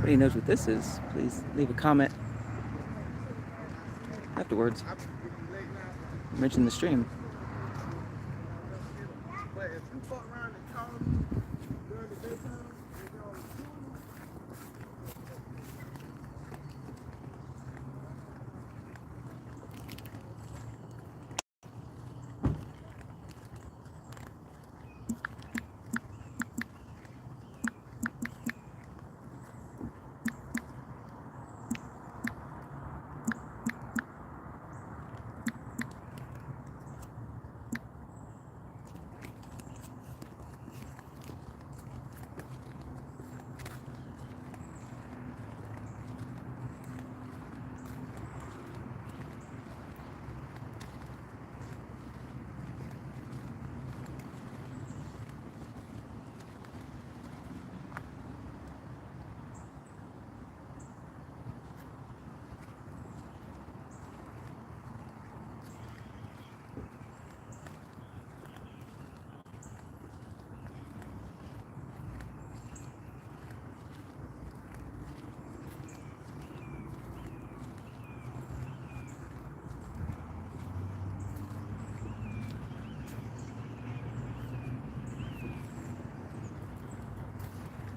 anybody knows what this is, please leave a comment afterwards. Mention the stream.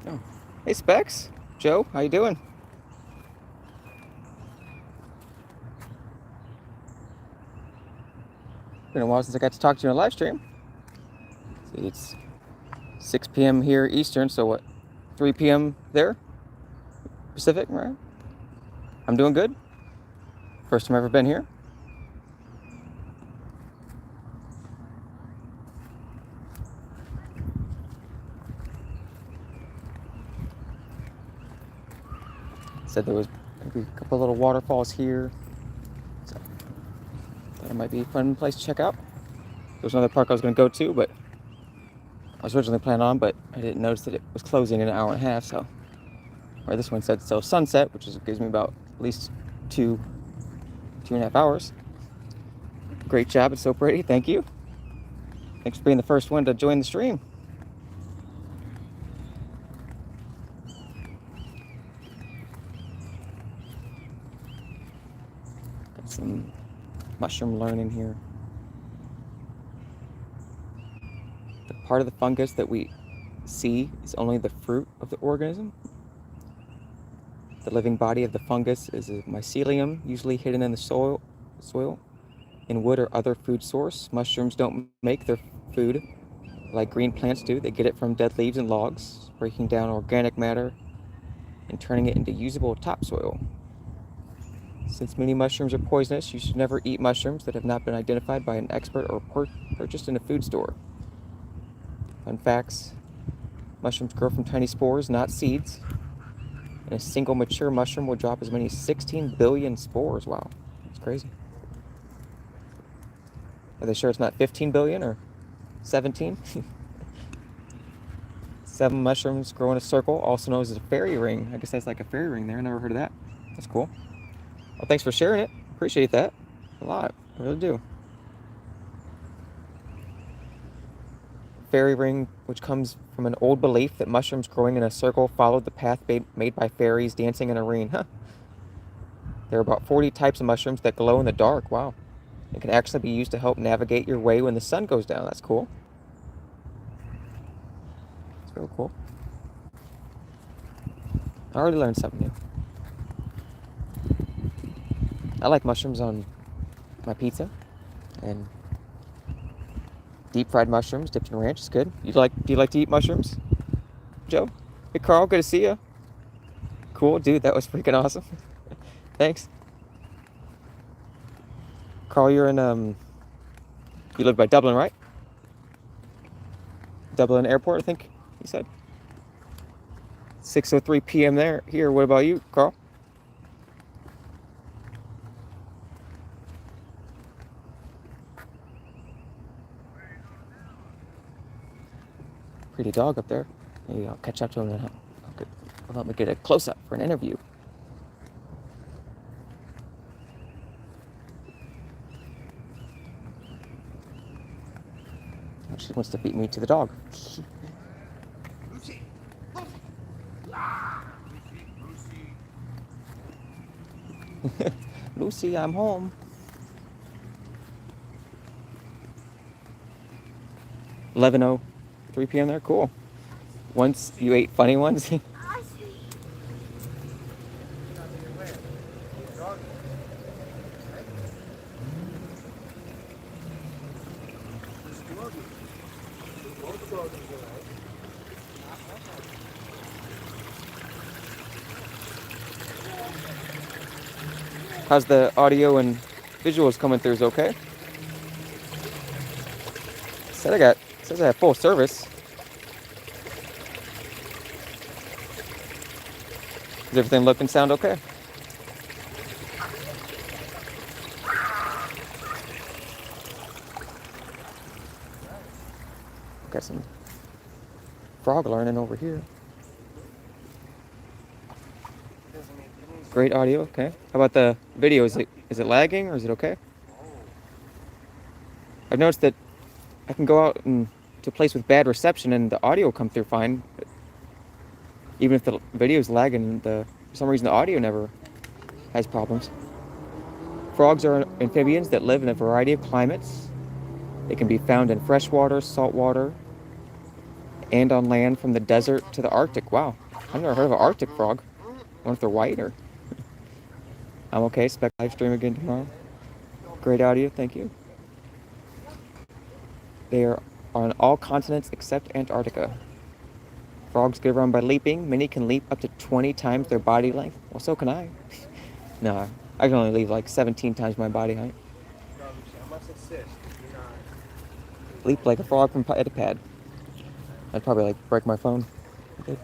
Oh, hey Specs, Joe, how you doing? Been a while since I got to talk to you on a live stream. See, it's 6 p.m. here Eastern, so what, 3 p.m. there? Pacific, right? I'm doing good. First time I've ever been here. Said there was maybe a couple little waterfalls here. So thought it might be a fun place to check out. There's another park I was going to go to, but I was originally planning on, but I didn't notice that it was closing in an hour and a half, so. Or this one said so sunset, which gives me about at least 2.5 hours. Great job, it's so pretty, thank you. Thanks for being the first one to join the stream. Got some mushroom learning here. The part of the fungus that we see is only the fruit of the organism. The living body of the fungus is a mycelium, usually hidden in the soil, in wood or other food source. Mushrooms don't make their food like green plants do. They get it from dead leaves and logs, breaking down organic matter and turning it into usable topsoil. Since many mushrooms are poisonous, you should never eat mushrooms that have not been identified by an expert or purchased in a food store. Fun facts: mushrooms grow from tiny spores, not seeds. And a single mature mushroom will drop as many as 16 billion spores. Wow, that's crazy. Are they sure it's not 15 billion or 17? 7 mushrooms grow in a circle, also known as a fairy ring. I guess that's like a fairy ring there. I never heard of that. That's cool. Well, thanks for sharing it. Appreciate that a lot. I really do. Fairy ring, which comes from an old belief that mushrooms growing in a circle followed the path made by fairies dancing in a ring. Huh. There are about 40 types of mushrooms that glow in the dark. Wow. It can actually be used to help navigate your way when the sun goes down. That's cool. It's real cool. I already learned something new. I like mushrooms on my pizza, and deep fried mushrooms dipped in ranch is good. Do you like to eat mushrooms, Joe? Hey Carl, good to see you. Cool, dude, that was freaking awesome. Thanks. Carl, you're in you live by Dublin, right? Dublin Airport, I think you said. 6:03 p.m. there. Here, what about you, Carl? Pretty dog up there. Maybe I'll catch up to him and I'll let me get a close-up for an interview. She wants to beat me to the dog. Lucy, I'm home. 11:03 p.m. there. Cool. Once you ate funny ones. How's the audio and visuals coming through? Is it okay? Says I have full service. Does everything look and sound okay? Got some frog learning over here. Great audio, okay. How about the video? Is it lagging or is it okay? I've noticed that I can go out and to a place with bad reception and the audio will come through fine. But even if the video is lagging, for some reason the audio never has problems. Frogs are amphibians that live in a variety of climates. They can be found in freshwater, saltwater, and on land from the desert to the Arctic. Wow, I've never heard of an Arctic frog. I wonder if they're white or... I'm okay. Expect live stream again tomorrow. Great audio, thank you. They are on all continents except Antarctica. Frogs get around by leaping. Many can leap up to 20 times their body length. Well, so can I. No, I can only leap like 17 times my body height. Leap like a frog from pad to pad. I'd probably like break my phone. Okay.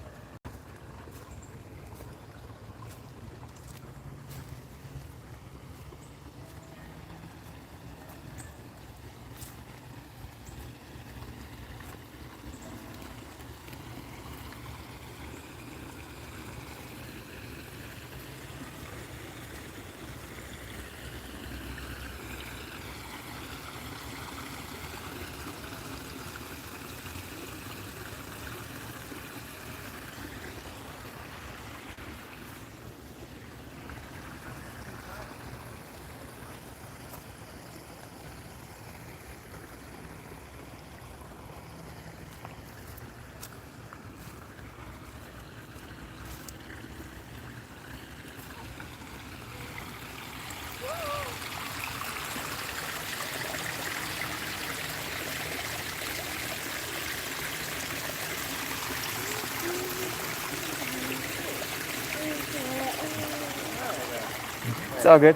It's all good.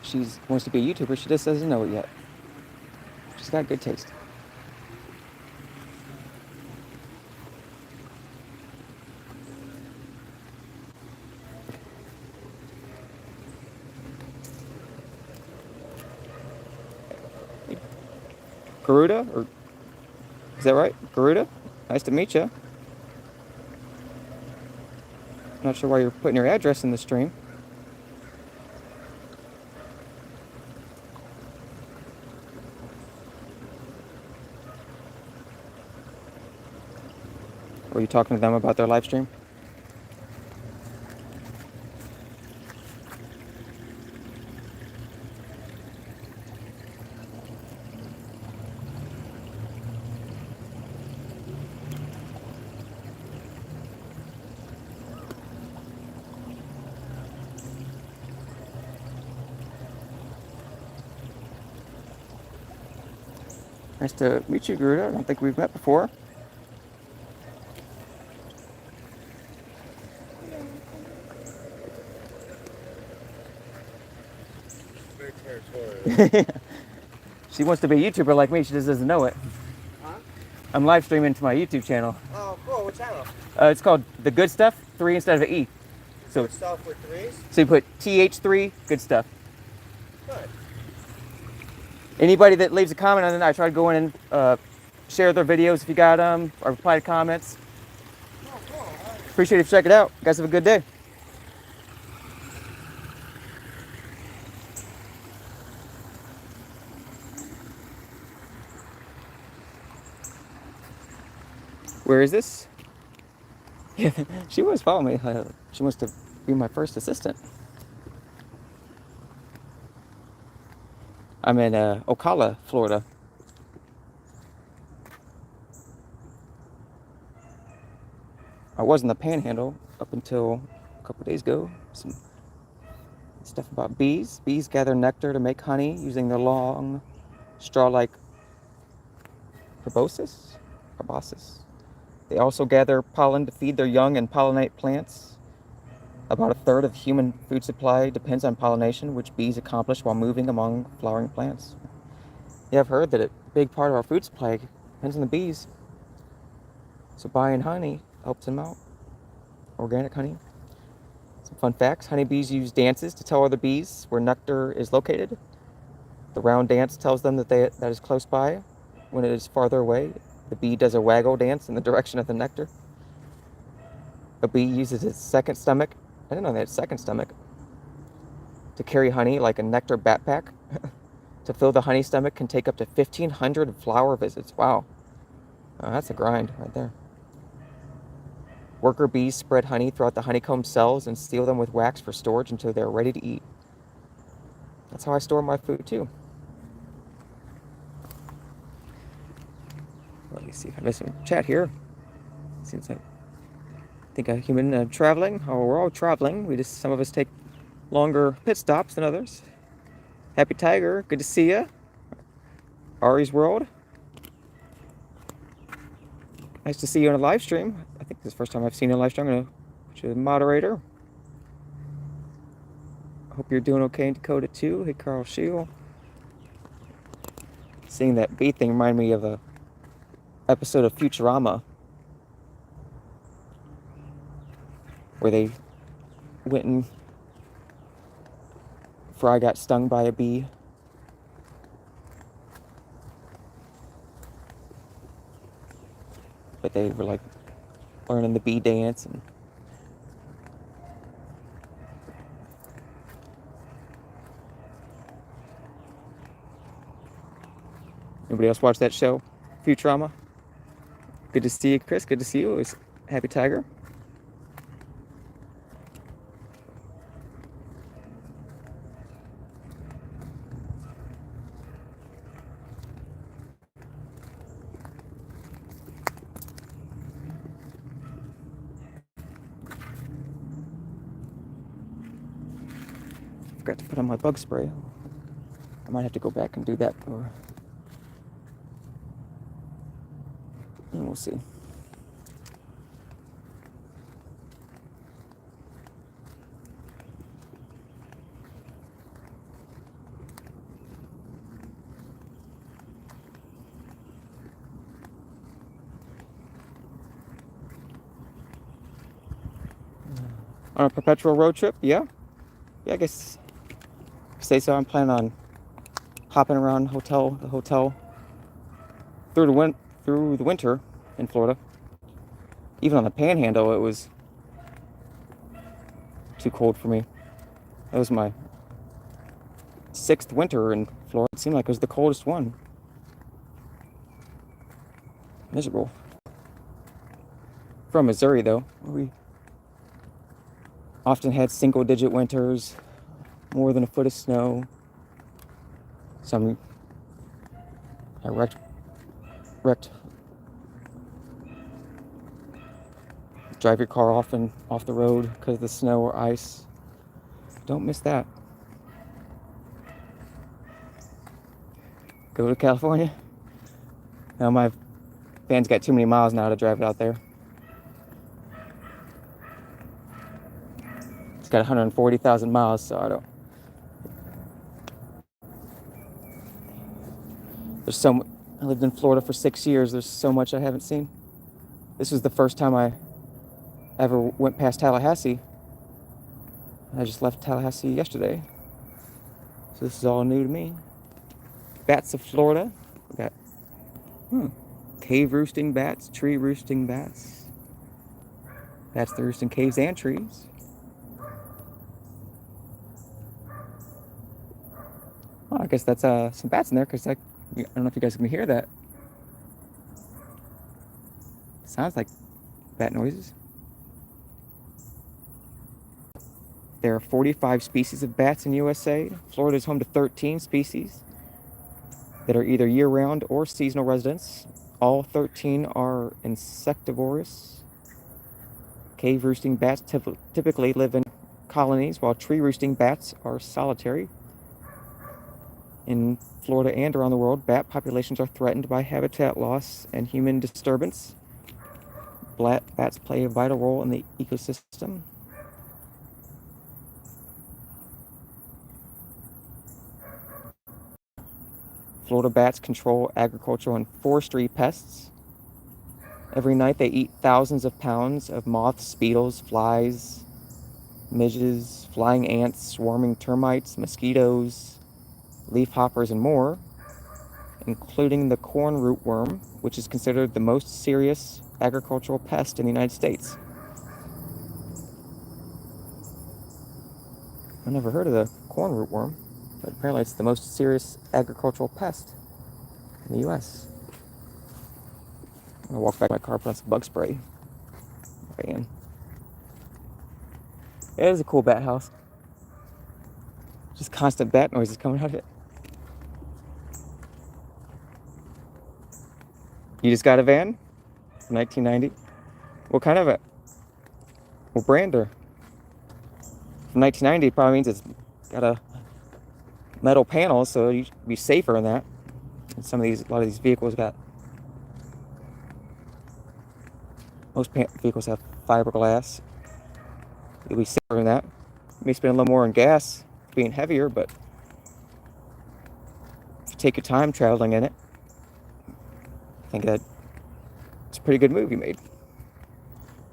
She wants to be a YouTuber. She just doesn't know it yet. She's got good taste. Garuda? Or is that right? Garuda? Nice to meet you. Not sure why you're putting your address in the stream. Were you talking to them about their live stream? Nice to meet you, Garuda. I don't think we've met before. Very territorial. She wants to be a YouTuber like me. She just doesn't know it. Huh? I'm live streaming to my YouTube channel. Oh, cool. What channel? It's called The Good Stuff, 3 instead of an E. So, Good stuff with threes? so you put TH3, Good Stuff. Good. Anybody that leaves a comment on it, I try to go in and share their videos if you got them, or reply to comments. Oh, cool. Appreciate it if you check it out. You guys have a good day. Where is this? Yeah, she was following me. She wants to be my first assistant. I'm in Ocala, Florida. I was in the Panhandle up until a couple days ago. Some stuff about bees. Bees gather nectar to make honey using their long, straw-like proboscis. They also gather pollen to feed their young and pollinate plants. About a third of the human food supply depends on pollination, which bees accomplish while moving among flowering plants. Yeah, I've heard that a big part of our food supply depends on the bees. So buying honey helps them out. Organic honey. Some fun facts. Honeybees use dances to tell other bees where nectar is located. The round dance tells them that that is close by. When it is farther away, the bee does a waggle dance in the direction of the nectar. A bee uses its second stomach, I didn't know they had a second stomach, to carry honey like a nectar backpack. To fill the honey stomach can take up to 1,500 flower visits. Wow. That's a grind right there. Worker bees spread honey throughout the honeycomb cells and seal them with wax for storage until they're ready to eat. That's how I store my food too. Let me see if I missed some chat here. Seems like I think a human traveling. Oh, we're all traveling. Some of us take longer pit stops than others. Happy Tiger, good to see ya. Ari's World. Nice to see you on a live stream. I think this is the first time I've seen you on a live stream. I'm gonna put you as a moderator. Hope you're doing okay in Dakota too. Hey, Carl Shield. Seeing that bee thing reminded me of a episode of Futurama where they went and Fry got stung by a bee. But they were like learning the bee dance and anybody else watch that show, Futurama? Good to see you, Chris. Good to see you. It's Happy Tiger. Forgot to put on my bug spray. I might have to go back and do that for. And we'll see. On a perpetual road trip, yeah. I guess say so. I'm planning on hopping around the hotel through the winter in Florida. Even on the Panhandle, it was too cold for me. That was my 6th winter in Florida. It seemed like it was the coldest one. Miserable. From Missouri, though, we often had single-digit winters, more than a foot of snow. I wrecked. Drive your car off the road because of the snow or ice. Don't miss that. Go to California. Now my van's got too many miles now to drive it out there. It's got 140,000 miles, so I don't. I lived in Florida for 6 years. There's so much I haven't seen. This was the first time I ever went past Tallahassee. I just left Tallahassee yesterday. So this is all new to me. Bats of Florida. We got cave roosting bats, tree roosting bats. Bats that roost in caves and trees. Well, I guess that's some bats in there because I don't know if you guys can hear that. Sounds like bat noises. There are 45 species of bats in USA. Florida is home to 13 species that are either year-round or seasonal residents. All 13 are insectivorous. Cave roosting bats typically live in colonies, while tree roosting bats are solitary. In Florida and around the world, bat populations are threatened by habitat loss and human disturbance. Bats play a vital role in the ecosystem. Florida bats control agricultural and forestry pests. Every night they eat thousands of pounds of moths, beetles, flies, midges, flying ants, swarming termites, mosquitoes, leafhoppers, and more, including the corn rootworm, which is considered the most serious agricultural pest in the United States. I never heard of the corn rootworm, but apparently it's the most serious agricultural pest in the U.S. I'm gonna walk back to my car, put on some bug spray. Fan. It is a cool bat house. Just constant bat noises coming out of it. You just got a van? 1990? What kind of it? What brand or? From 1990 probably means it's got a metal panel, so you should be safer in that. And a lot of these vehicles got, most vehicles have fiberglass. You'll be safer in that. You may spend a little more on gas being heavier, but if you take your time traveling in it, I think that it's a pretty good move you made.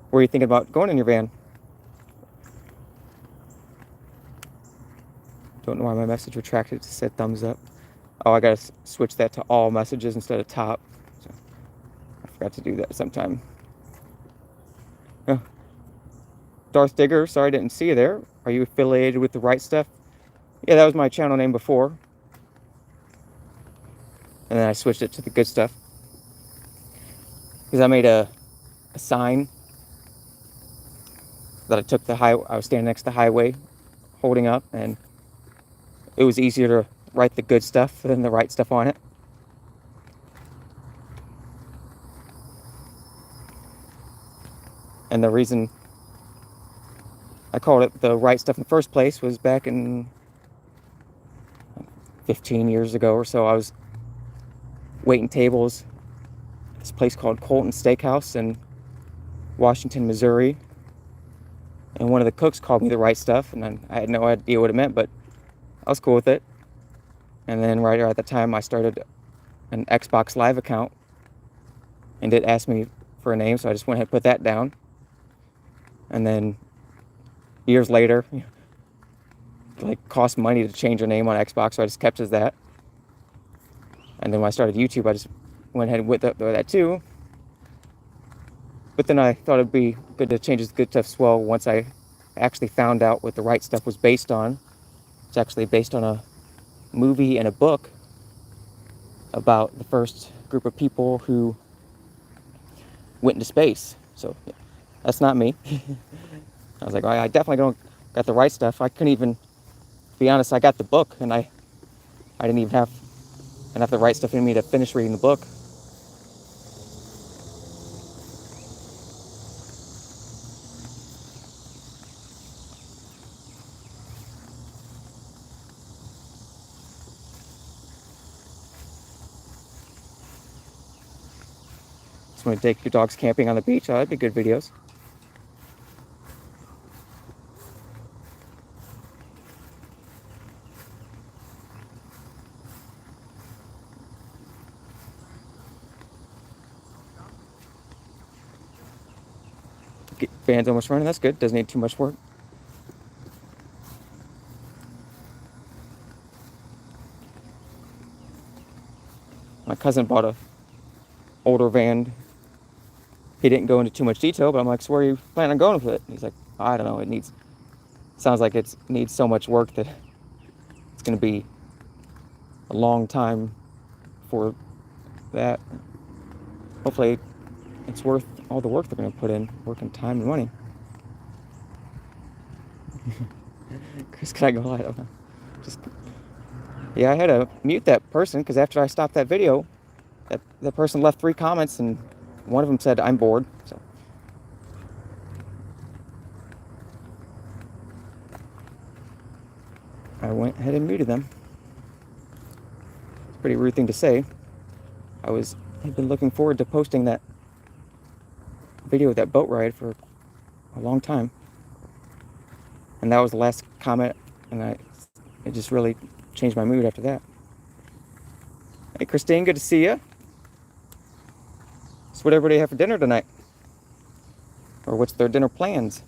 Where are you thinking about going in your van? Don't know why my message retracted to said thumbs up. Oh, I gotta switch that to all messages instead of top. So I forgot to do that sometime. Oh. Darth Digger, sorry I didn't see you there. Are you affiliated with the Right Stuff? Yeah, that was my channel name before. And then I switched it to the Good Stuff. Because I made a sign that I took I was standing next to the highway holding up, and it was easier to write the good stuff than the right stuff on it. And the reason I called it the right stuff in the first place was back in 15 years ago or so. I was waiting tables at this place called Colton Steakhouse in Washington, Missouri. And one of the cooks called me the right stuff, and I had no idea what it meant, but I was cool with it. And then right at the time, I started an Xbox Live account, and it asked me for a name, so I just went ahead and put that down. And then years later, it like cost money to change your name on Xbox, so I just kept it as that. And then when I started YouTube, I just went ahead and went up that too. But then I thought it'd be good to change it to Good Stuff as well once I actually found out what the right stuff was based on. It's actually based on a movie and a book about the first group of people who went into space. So yeah, that's not me. I was like, I definitely don't got the right stuff. I couldn't even, to be honest, I got the book and I didn't even have enough the right stuff in me to finish reading the book. Just want to take your dogs camping on the beach. Oh, that'd be good videos. Fan's almost running. That's good. Doesn't need too much work. My cousin bought a older van. He didn't go into too much detail, but I'm like, so where are you planning on going with it? And he's like, I don't know. Sounds like it needs so much work that it's going to be a long time for that. Hopefully it's worth all the work they're going to put in, work and time and money. Chris, can I go? I don't know. Yeah, I had to mute that person because after I stopped that video, that person left 3 comments and one of them said, "I'm bored." So I went ahead and muted them. It's a pretty rude thing to say. I've been looking forward to posting that video of that boat ride for a long time. And that was the last comment, and it just really changed my mood after that. Hey, Christine, good to see you. So what everybody have for dinner tonight? Or what's their dinner plans?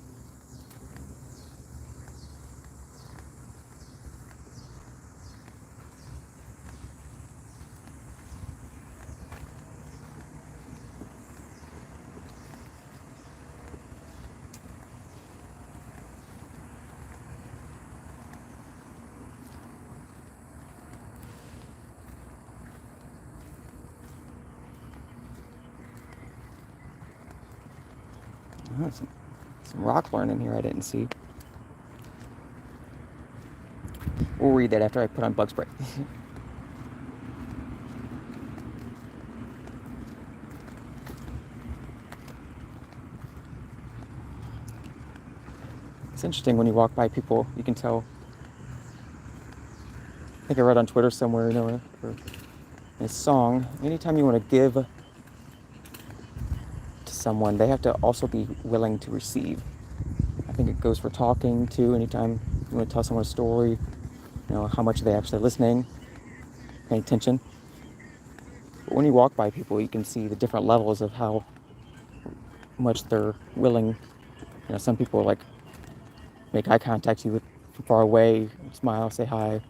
Oh, some rock learning here I didn't see. We'll read that after I put on bug spray. It's interesting when you walk by people, you can tell. I think I read on Twitter somewhere, or a song, anytime you want to give to someone, they have to also be willing to receive. I think it goes for talking too. Anytime you want to tell someone a story, how much are they actually listening, paying attention. But when you walk by people, you can see the different levels of how much they're willing. Some people make eye contact with you from far away, smile, say hi.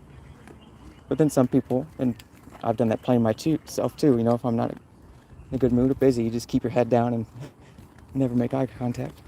But then some people, and I've done that playing myself too, if I'm not in a good mood or busy, you just keep your head down and never make eye contact.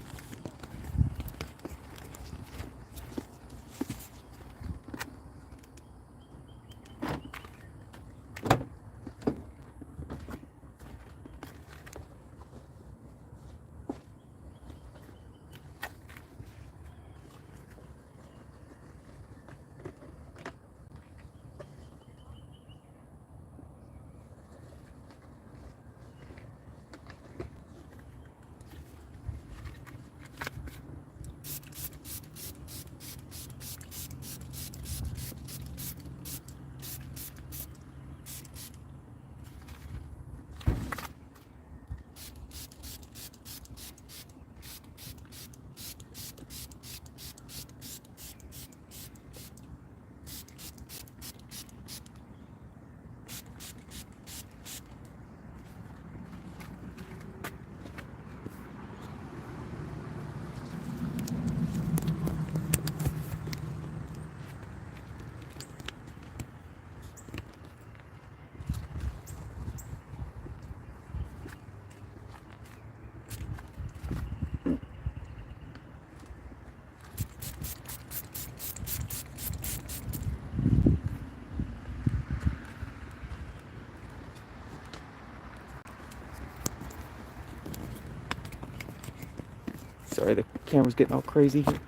Sorry, the camera's getting all crazy here.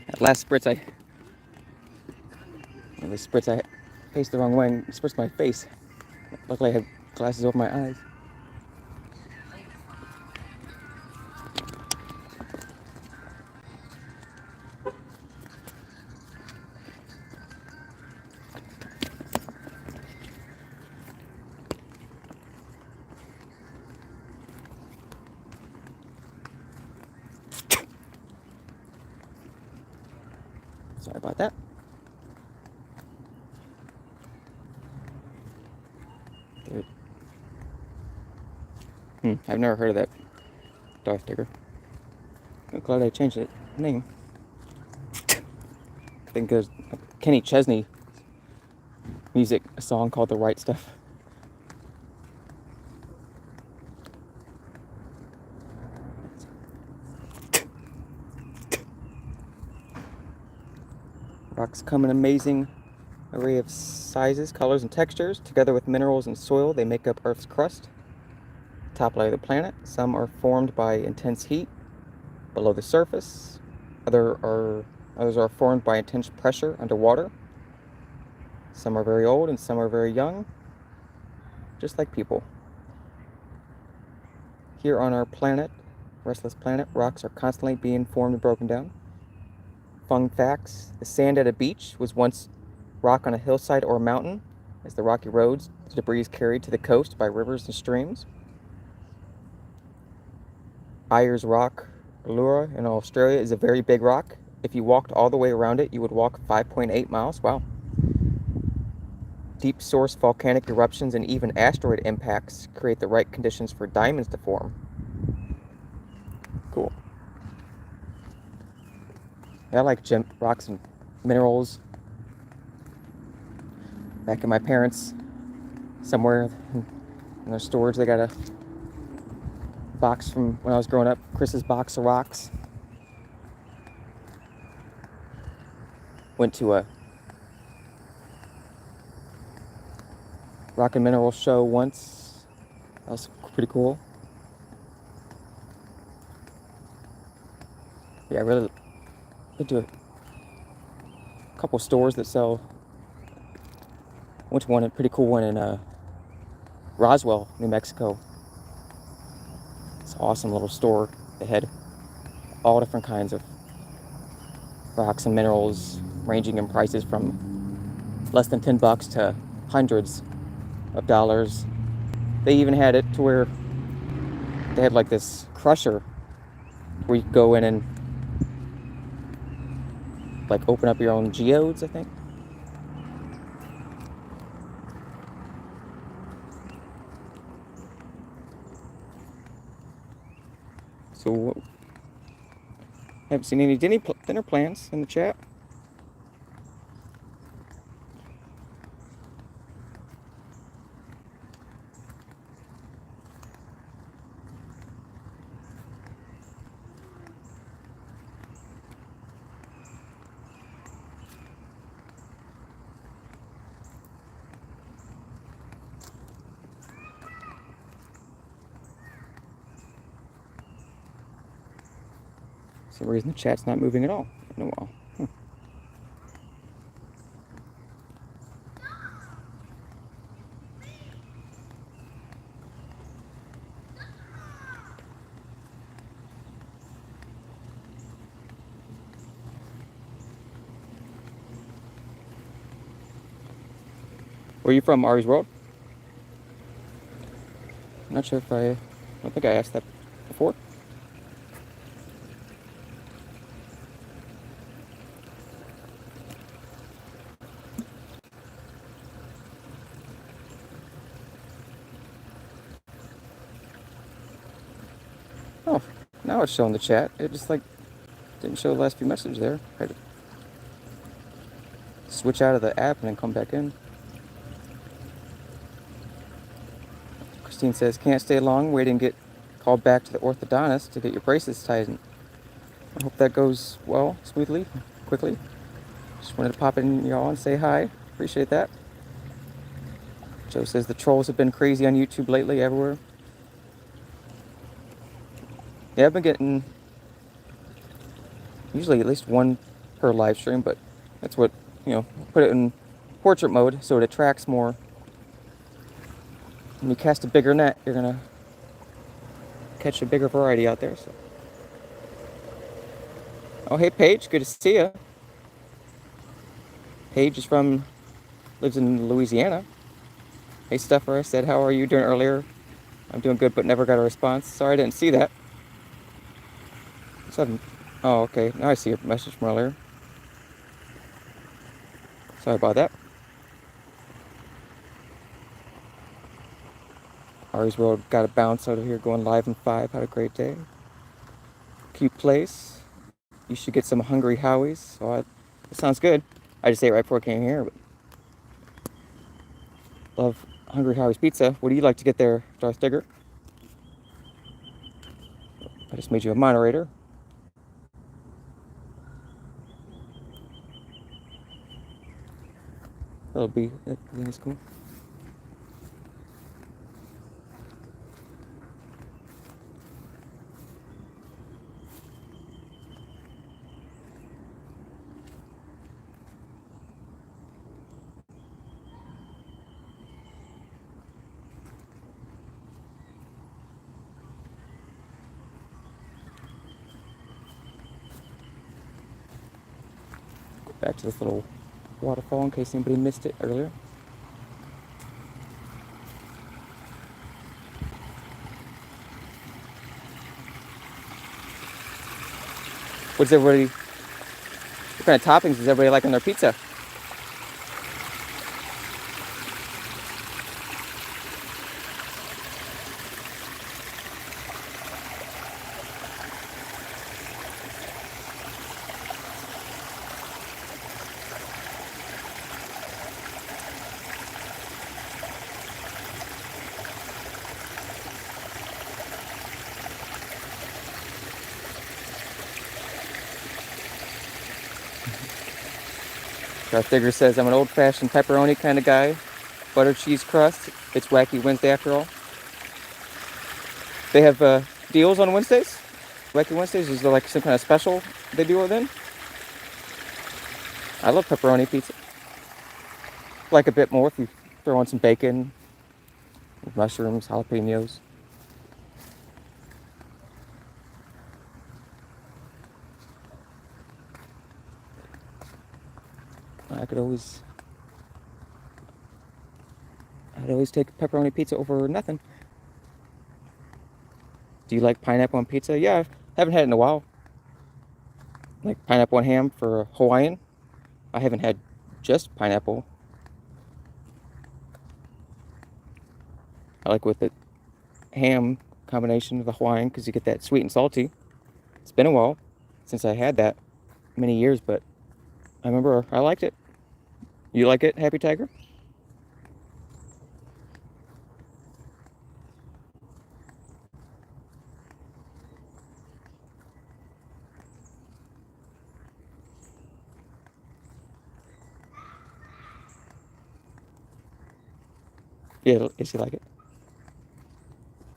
That last spritz I faced the wrong way and spritzed my face. Luckily I had glasses over my eyes. Sorry about that. I've never heard of that Darth Digger. I'm glad I changed it. name. I think there's Kenny Chesney music, a song called The Right Stuff. Rocks come in an amazing array of sizes, colors, and textures. Together with minerals and soil, they make up Earth's crust, top layer of the planet. Some are formed by intense heat below the surface. Others are formed by intense pressure underwater. Some are very old and some are very young, just like people. Here on our planet, restless planet, rocks are constantly being formed and broken down. Fun facts: the sand at a beach was once rock on a hillside or a mountain. As the rocky roads, the debris is carried to the coast by rivers and streams. Ayers Rock, Uluru in Australia, is a very big rock. If you walked all the way around it, you would walk 5.8 miles. Wow. Deep source volcanic eruptions and even asteroid impacts create the right conditions for diamonds to form. Cool. Yeah, I like rocks and minerals. Back in my parents' somewhere in their storage, they got a box from when I was growing up, Chris's box of rocks. Went to a rock and mineral show once. That was pretty cool. Yeah, I really went to a couple stores that sell. Went to one, a pretty cool one in Roswell, New Mexico. It's an awesome little store. They had all different kinds of rocks and minerals, ranging in prices from less than $10 to hundreds of dollars. They even had it to where they had like this crusher where you could go in and like open up your own geodes, I think. So, haven't seen any dinner plans in the chat. For some reason the chat's not moving at all in a while. Where are you from, Ari's World? I'm not sure if I don't think I asked that before. Oh, now it's showing the chat. It just like didn't show the last few messages there. I had to switch out of the app and then come back in. Christine says, can't stay long, wait and get called back to the orthodontist to get your braces tightened. I hope that goes well, smoothly, quickly. Just wanted to pop in y'all and say hi. Appreciate that. Joe says the trolls have been crazy on YouTube lately, everywhere. Yeah, I've been getting usually at least one per live stream, but that's what, put it in portrait mode so it attracts more. When you cast a bigger net, you're gonna catch a bigger variety out there. So. Oh, hey Paige, good to see you. Paige lives in Louisiana. Hey Stuffer, I said, how are you doing earlier? I'm doing good, but never got a response. Sorry, I didn't see that. Oh, okay. Now I see your message from earlier. Sorry about that. Ari's World got a bounce out of here, going live in 5. Had a great day. Cute place. you should get some Hungry Howie's. So it sounds good. I just ate right before I came here. But love Hungry Howie's pizza. What do you like to get there, Darth Digger? I just made you a moderator. That'll be, I think it's cool. Go back to this little waterfall in case anybody missed it earlier. What kind of toppings does everybody like on their pizza? Darth Digger says, I'm an old-fashioned pepperoni kind of guy. Butter cheese crust. It's Wacky Wednesday after all. They have deals on Wednesdays? Wacky Wednesdays? Is there like some kind of special they do then? I love pepperoni pizza. Like a bit more if you throw on some bacon, mushrooms, jalapenos. I'd always take pepperoni pizza over nothing. Do you like pineapple on pizza? Yeah, I haven't had it in a while. Like pineapple and ham for Hawaiian. I haven't had just pineapple. I like with the ham combination of the Hawaiian because you get that sweet and salty. It's been a while since I had that, many years, but I remember I liked it. You like it, Happy Tiger? Yeah, yes, you like it.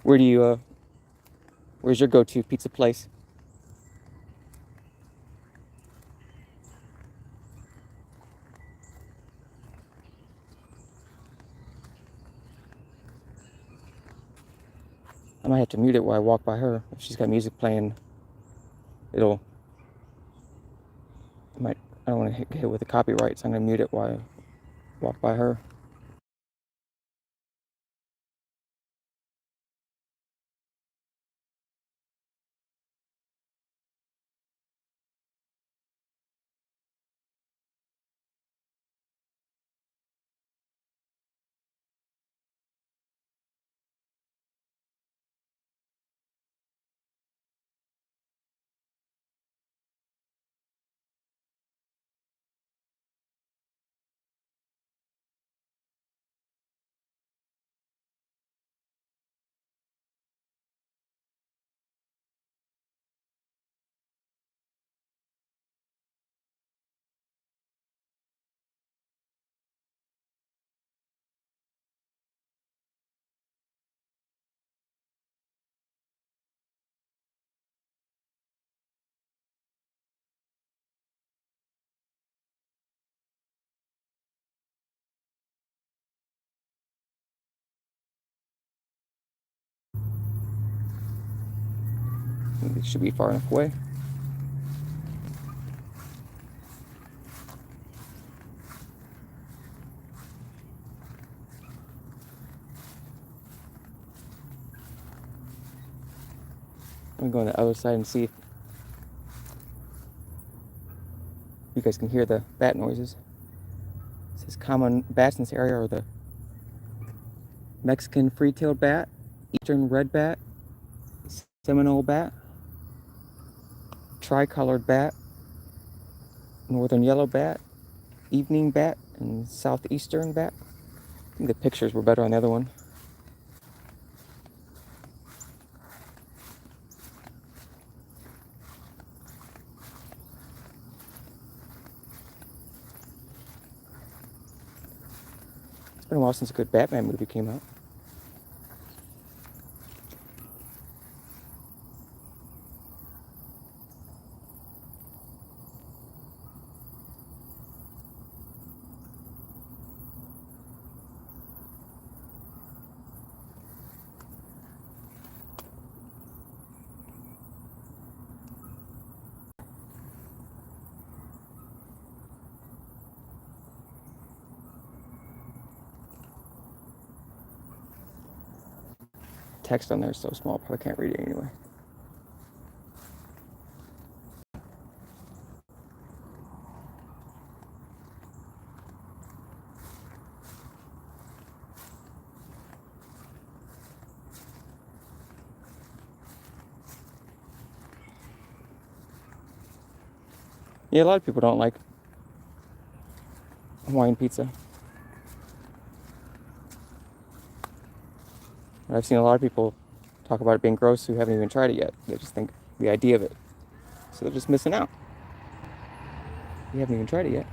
Where do you, where's your go-to pizza place? I might have to mute it while I walk by her. If she's got music playing, I don't want to get hit with the copyright, so I'm going to mute it while I walk by her. It should be far enough away. I'm going to go on the other side and see if you guys can hear the bat noises. It says common bats in this area are the Mexican free-tailed bat, eastern red bat, Seminole bat, tricolored bat, northern yellow bat, evening bat, and southeastern bat. I think the pictures were better on the other one. It's been a while since a good Batman movie came out. Text on there is so small, probably can't read it anyway. Yeah, a lot of people don't like Hawaiian pizza. I've seen a lot of people talk about it being gross who haven't even tried it yet. They just think the idea of it. So they're just missing out. You haven't even tried it yet.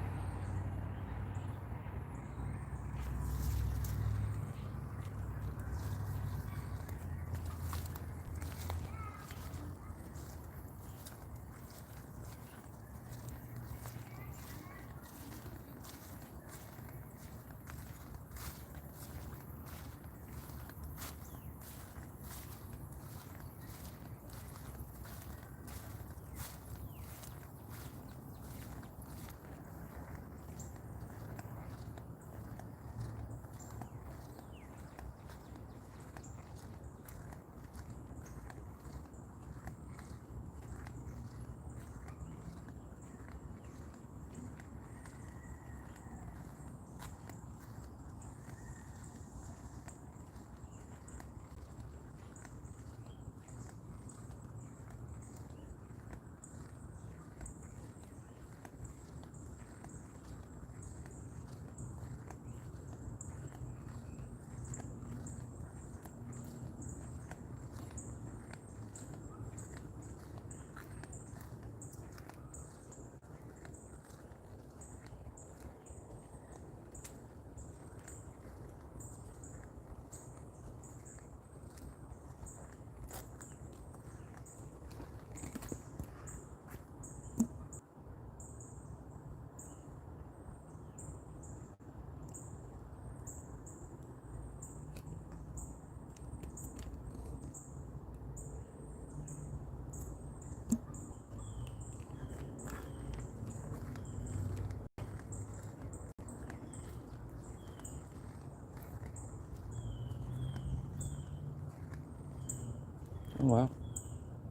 Oh wow.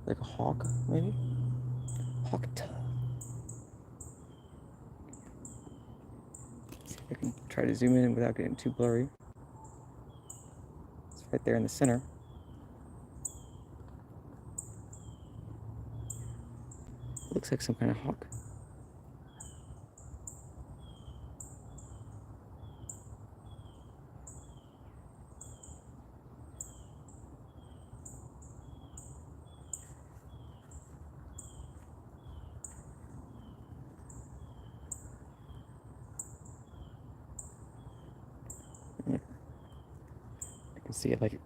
Like a hawk, maybe? Hawked. See if I can try to zoom in without getting too blurry. It's right there in the center. Looks like some kind of hawk. Yeah. I can see it like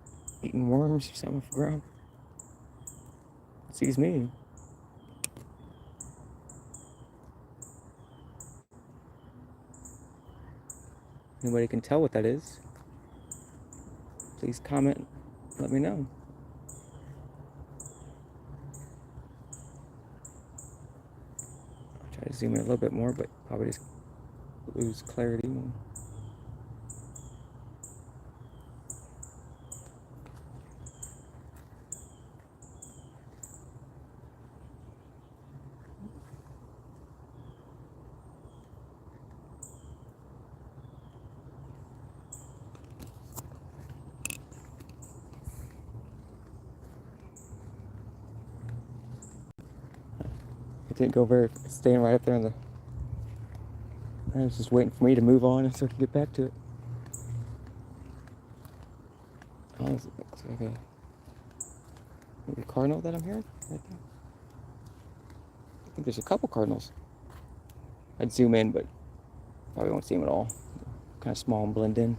eating worms or something off the ground. It sees me. Anybody can tell what that is? Please comment, let me know. I'll try to zoom in a little bit more, but probably just lose clarity. It didn't go very, it's staying right up there in the I was just waiting for me to move on so I can get back to it. Oh, it looks like maybe a cardinal that I'm hearing right there. I think there's a couple cardinals. I'd zoom in, but probably won't see them at all. Kind of small and blend in.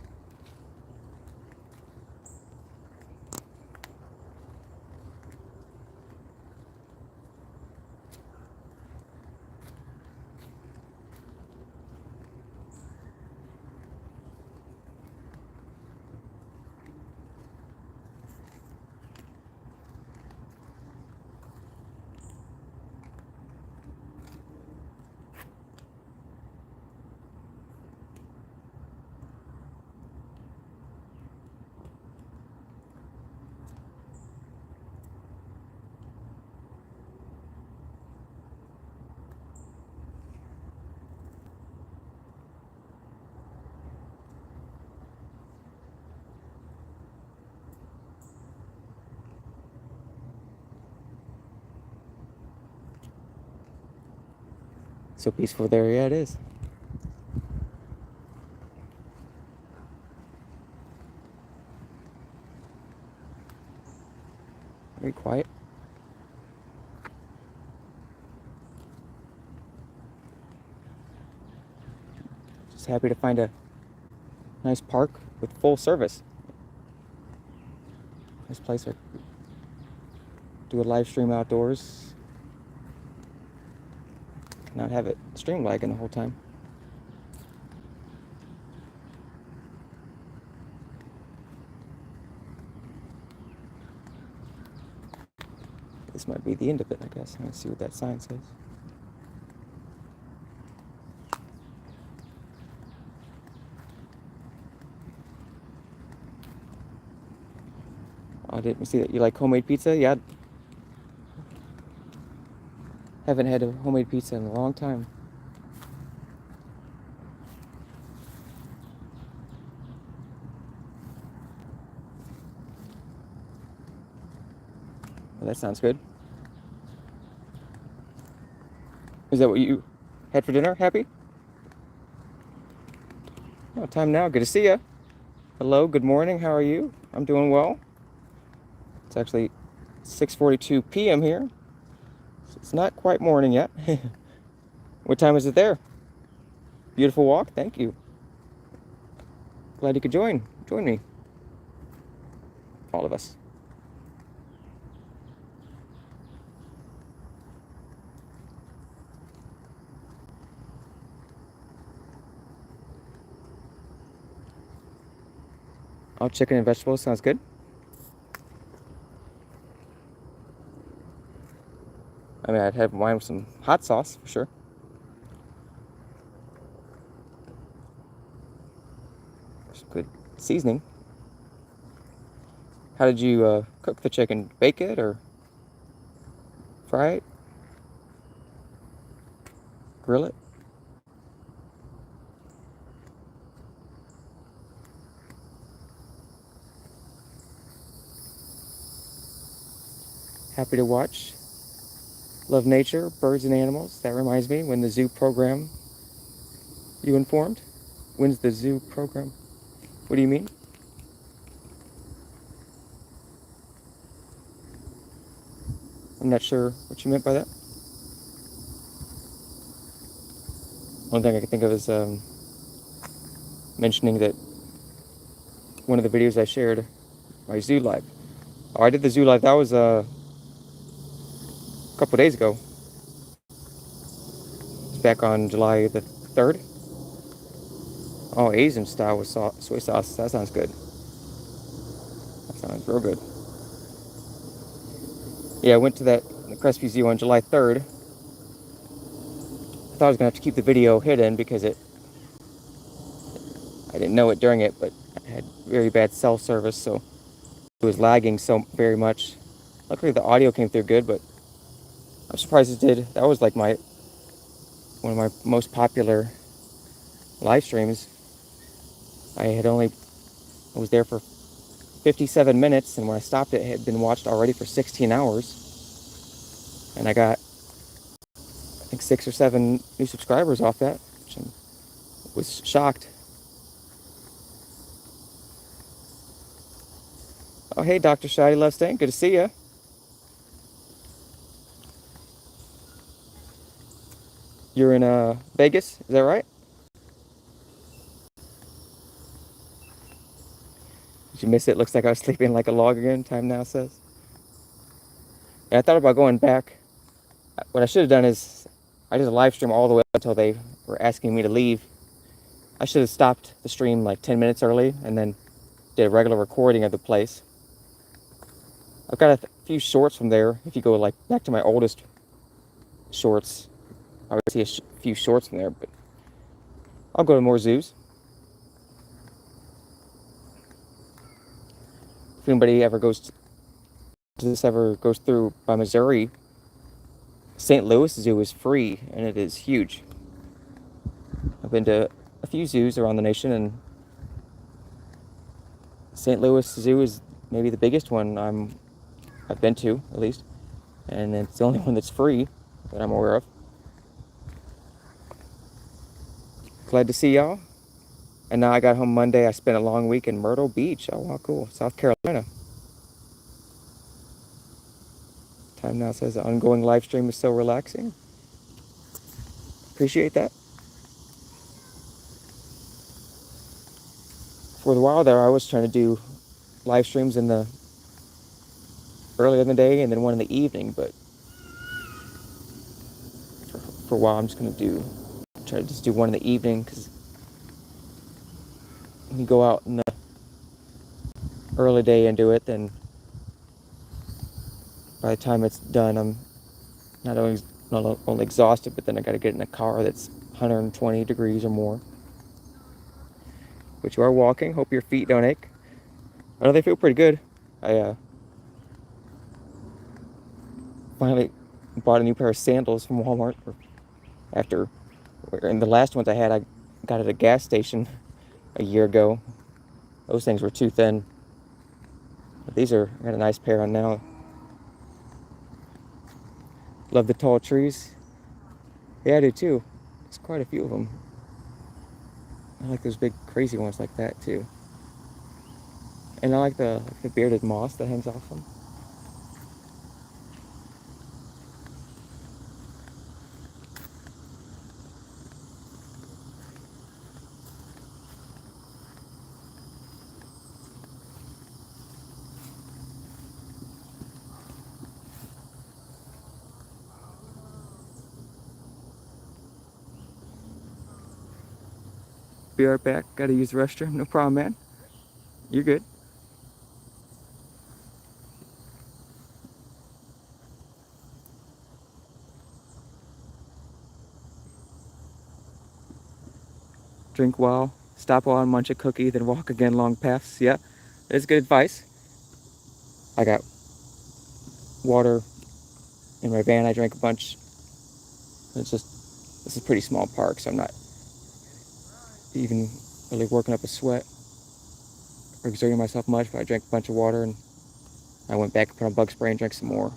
So peaceful there, yeah, it is. Very quiet. Just happy to find a nice park with full service. Nice place to do a live stream outdoors. Not have it stream lagging the whole time. This might be the end of it, I guess. Let's see what that sign says. I didn't see that. You like homemade pizza? Yeah. Haven't had a homemade pizza in a long time. Well, that sounds good. Is that what you had for dinner? Happy? Oh, time now. Good to see you. Hello, good morning. How are you? I'm doing well. It's actually 6:42 p.m. here. So it's not quite morning yet. What time is it there? Beautiful walk. Thank you. Glad you could join me. All of us. All chicken and vegetables sounds good. I mean, I'd have mine with some hot sauce for sure. Some good seasoning. How did you cook the chicken? Bake it or fry it? Grill it? Happy to watch. Love nature, birds and animals. That reminds me, when the zoo program, you informed? When's the zoo program? What do you mean? I'm not sure what you meant by that. One thing I can think of is mentioning that one of the videos I shared, my zoo live. Oh, I did the zoo live. That was a couple days ago. It's back on July the 3rd. Oh, Asian style with soy sauce. That sounds good. That sounds real good. Yeah, I went to the Crestview Zoo on July 3rd. I thought I was going to have to keep the video hidden because I didn't know it during it, but I had very bad cell service, so it was lagging so very much. Luckily the audio came through good, but I'm surprised it did. That was like one of my most popular live streams. I was there for 57 minutes, and when I stopped it had been watched already for 16 hours. And I got, I think, 6 or 7 new subscribers off that, which I'm was shocked. Oh, hey, Dr. Shady Levstein. Good to see you. You're in Vegas, is that right? Did you miss it? Looks like I was sleeping like a log again, time now says. Yeah, I thought about going back. What I should have done is I did a live stream all the way up until they were asking me to leave. I should have stopped the stream like 10 minutes early and then did a regular recording of the place. I've got a few shorts from there. If you go like back to my oldest shorts, I would see a few shorts from there, but I'll go to more zoos. If anybody ever goes through by Missouri, St. Louis Zoo is free and it is huge. I've been to a few zoos around the nation, and St. Louis Zoo is maybe the biggest one I've been to, at least, and it's the only one that's free that I'm aware of. Glad to see y'all. And now I got home Monday. I spent a long week in Myrtle Beach. Oh, wow, cool. South Carolina. Time now says the ongoing live stream is so relaxing. Appreciate that. For a while there, I was trying to do live streams in the earlier in the day and then one in the evening, but for a while I'm just going to try to just do one in the evening, because when you go out in the early day and do it, then by the time it's done, I'm not only exhausted, but then I got to get in a car that's 120 degrees or more. But you are walking. Hope your feet don't ache. I know they feel pretty good. I finally bought a new pair of sandals from Walmart. And the last ones I had, I got at a gas station a year ago. Those things were too thin. But I got a nice pair on now. Love the tall trees. Yeah, I do too. There's quite a few of them. I like those big crazy ones like that too. And I like the bearded moss that hangs off them. Be right back. Gotta use the restroom. No problem, man. You're good. Drink while, stop while, and munch a cookie, then walk again long paths. Yeah, that's good advice. I got water in my van. I drank a bunch. This is a pretty small park, so I'm not even really working up a sweat or exerting myself much, but I drank a bunch of water, and I went back and put on bug spray and drank some more.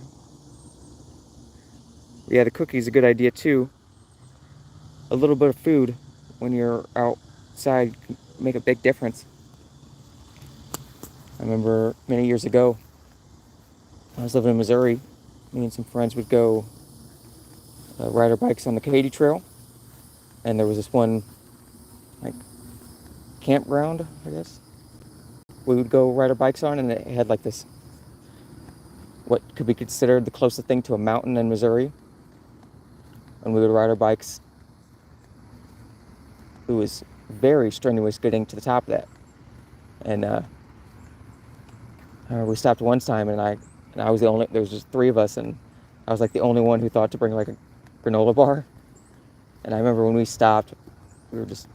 Yeah, the cookie's a good idea too. A little bit of food when you're outside can make a big difference. I remember many years ago, I was living in Missouri. Me and some friends would go ride our bikes on the Katy Trail, and there was this one like campground, I guess, we would go ride our bikes on, and it had like this, what could be considered the closest thing to a mountain in Missouri. And we would ride our bikes. It was very strenuous getting to the top of that. And we stopped one time, and I was there was just three of us, and I was like the only one who thought to bring like a granola bar. And I remember when we stopped, we were just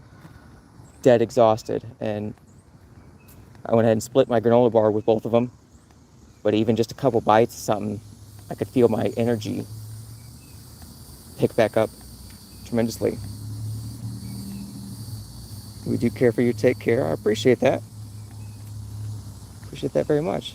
dead exhausted, and I went ahead and split my granola bar with both of them. But even just a couple bites of something, I could feel my energy pick back up tremendously. We do care for you. Take care. I appreciate that. Appreciate that very much.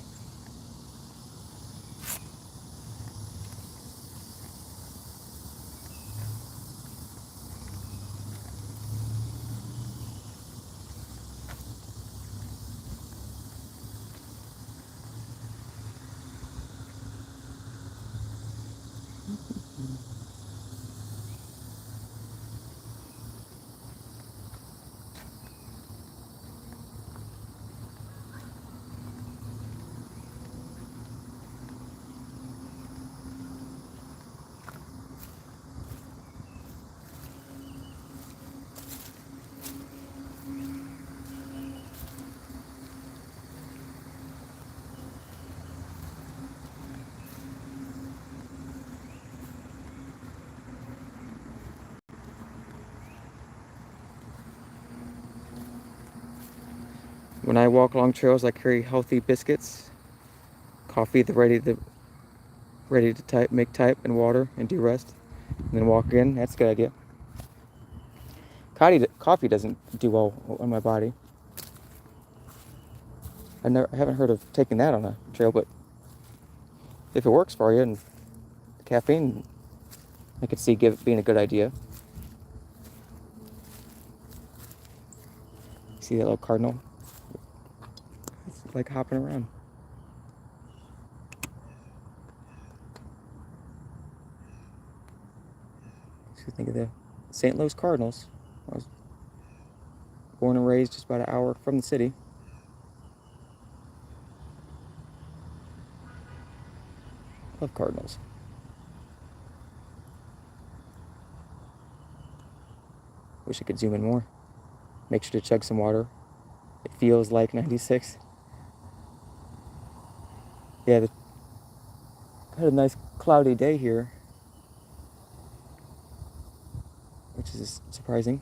When I walk along trails, I carry healthy biscuits, coffee, ready to make type, and water, and do rest, and then walk again. That's a good idea. Coffee doesn't do well on my body. I haven't heard of taking that on a trail, but if it works for you and caffeine, I could see being a good idea. See that little cardinal? It's like hopping around. So think of the St. Louis Cardinals. I was born and raised just about an hour from the city. Love Cardinals. Wish I could zoom in more. Make sure to chug some water. It feels like 96. Yeah, had a nice cloudy day here, which is surprising.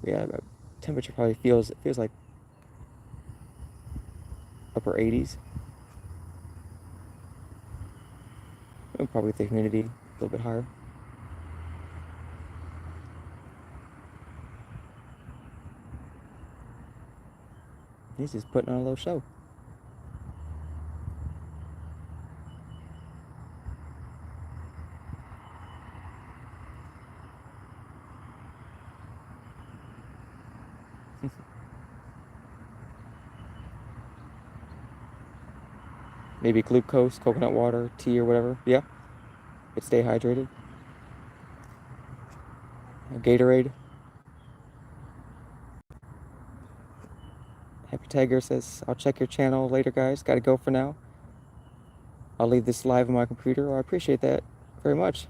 Yeah, the temperature probably feels like upper 80s. And probably the humidity a little bit higher. He's just putting on a little show. Maybe glucose, coconut water, tea, or whatever. Yeah, but stay hydrated. A Gatorade. Happy Tiger says, I'll check your channel later, guys. Gotta go for now. I'll leave this live on my computer. Well, I appreciate that very much.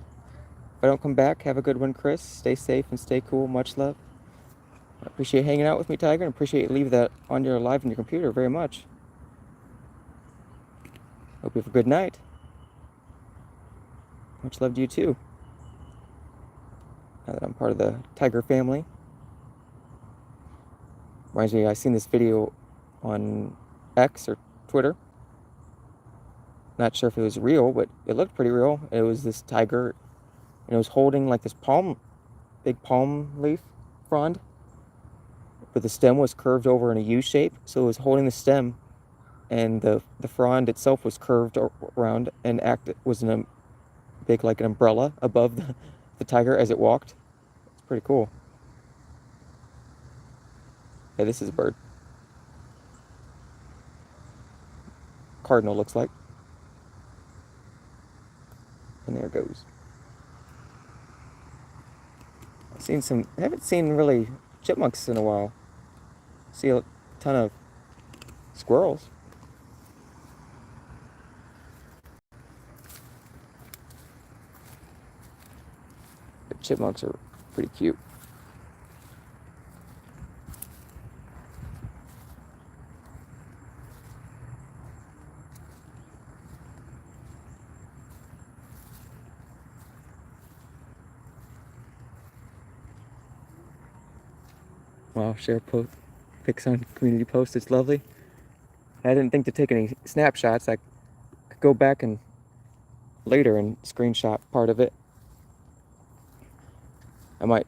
If I don't come back, have a good one, Chris. Stay safe and stay cool. Much love. I appreciate hanging out with me, Tiger, and appreciate you leave that on your live on your computer very much. Hope you have a good night. Much love to you too. Now that I'm part of the Tiger family. Reminds me, I seen this video on X or Twitter. Not sure if it was real, but it looked pretty real. It was this tiger, and it was holding like this big palm leaf frond, but the stem was curved over in a U shape, so it was holding the stem, and the frond itself was curved around and was in a big, like an umbrella above the tiger as it walked. It's pretty cool. Hey, this is a bird. Cardinal looks like. And there it goes. I haven't seen really chipmunks in a while. See a ton of squirrels. But chipmunks are pretty cute. Wow, share pics on community post. It's lovely. I didn't think to take any snapshots. I could go back and later and screenshot part of it. I might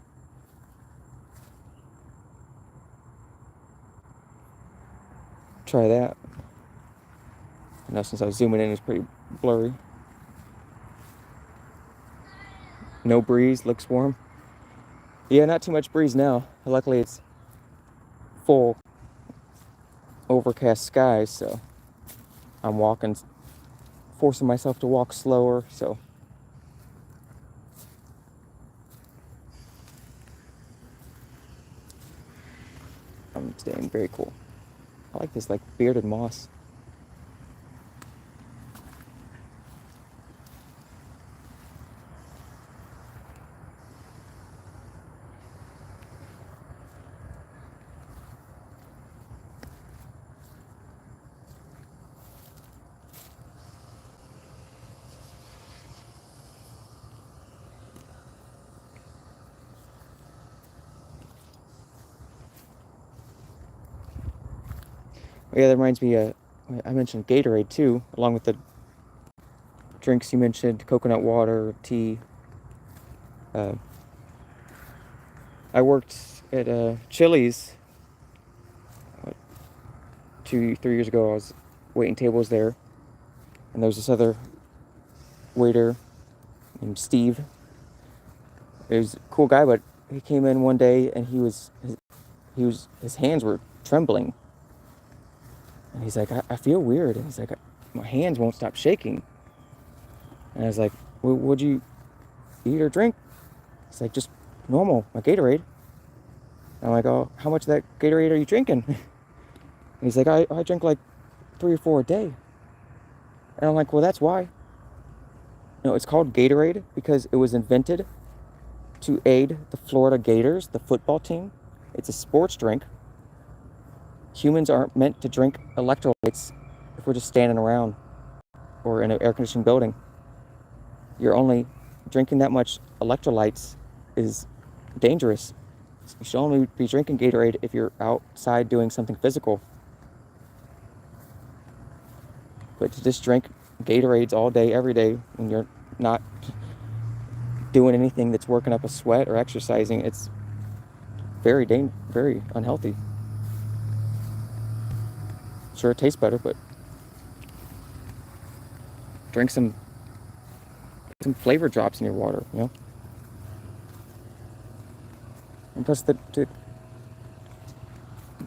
try that. I know since I was zooming in, it's pretty blurry. No breeze, looks warm. Yeah, not too much breeze now. Luckily, it's full overcast skies, so I'm forcing myself to walk slower, so I'm staying very cool. I like this like bearded moss. Yeah, that reminds me, I mentioned Gatorade too, along with the drinks you mentioned, coconut water, tea. Uh, I worked at Chili's 2, 3 years ago. I was waiting tables there, and there was this other waiter named Steve. He was a cool guy, but he came in one day and his hands were trembling, and he's like, I feel weird, and he's like, my hands won't stop shaking, and I was like, well, what'd you eat or drink? It's like, just normal, my Gatorade. And I'm like, oh, how much of that Gatorade are you drinking? And he's like, I drink like 3 or 4 a day. And I'm like, well, that's why. No, it's called Gatorade because it was invented to aid the Florida Gators, the football team. It's a sports drink. Humans aren't meant to drink electrolytes if we're just standing around or in an air-conditioned building. You're only drinking that much electrolytes is dangerous. You should only be drinking Gatorade if you're outside doing something physical. But to just drink Gatorades all day, every day, when you're not doing anything that's working up a sweat or exercising, it's very unhealthy. Sure, it tastes better, but drink some flavor drops in your water, you know? And plus the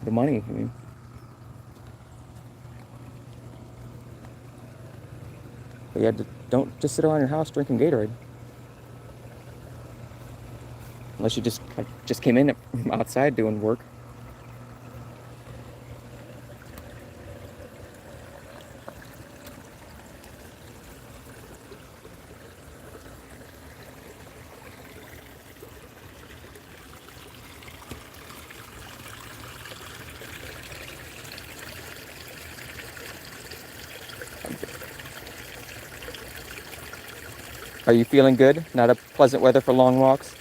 money, I mean. But yeah, don't just sit around your house drinking Gatorade. Unless you just came in from outside doing work. Are you feeling good? Not a pleasant weather for long walks?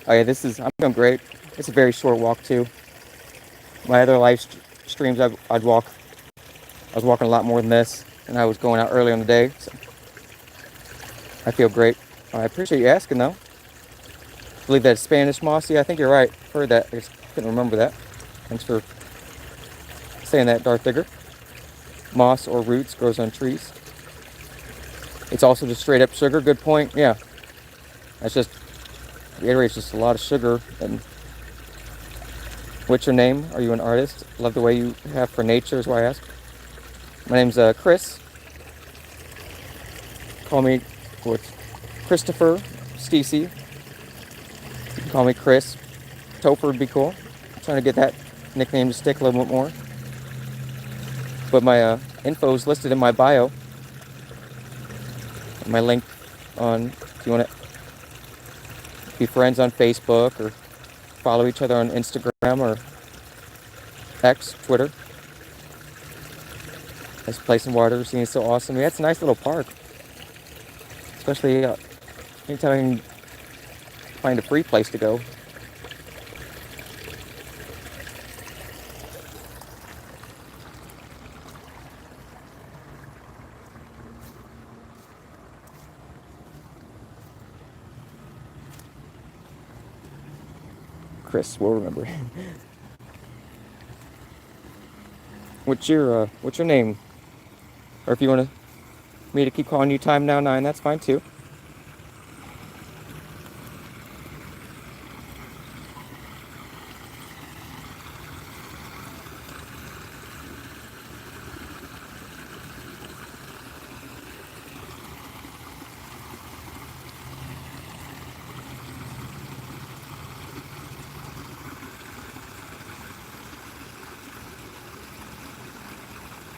Oh yeah, I'm doing great. It's a very short walk too. My other streams, I was walking a lot more than this, and I was going out early in the day, so I feel great. I appreciate you asking though. I believe that's Spanish moss. Yeah, I think you're right. Heard that. I just couldn't remember that. Thanks for saying that, Darth Digger. Moss or roots grows on trees. It's also just straight up sugar. Good point. Yeah. That's just, Gatorade's just a lot of sugar. And what's your name? Are you an artist? Love the way you have for nature is why I ask. My name's Chris. Call me Christopher Stacey. You can call me Chris. Topher would be cool. I'm trying to get that nickname to stick a little bit more. But my info is listed in my bio. My link on, if you want to be friends on Facebook or follow each other on Instagram or X, Twitter. This place in water scene is so awesome. Yeah, it's a nice little park. Especially anytime I can find a free place to go. Chris, we'll remember. What's your name? Or if you want me to keep calling you Time Now 9, that's fine too.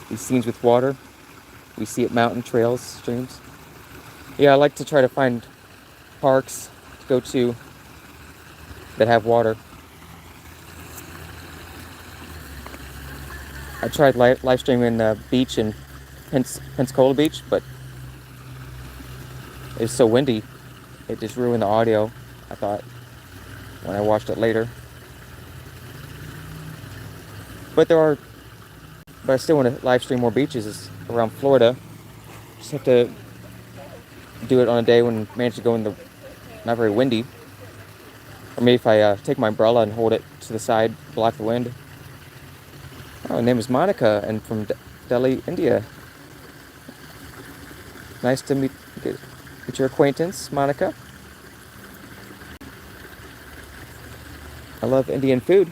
These scenes with water, we see at mountain trails, streams. Yeah, I like to try to find parks to go to that have water. I tried live streaming the beach in Pensacola Beach, but it was so windy, it just ruined the audio, I thought, when I watched it later. But there are but I still want to live stream more beaches is around Florida. Just have to do it on a day when I manage to go in the not very windy. Or maybe if I take my umbrella and hold it to the side, block the wind. Oh, her name is Monica, and from Delhi, India. Nice to get your acquaintance, Monica. I love Indian food.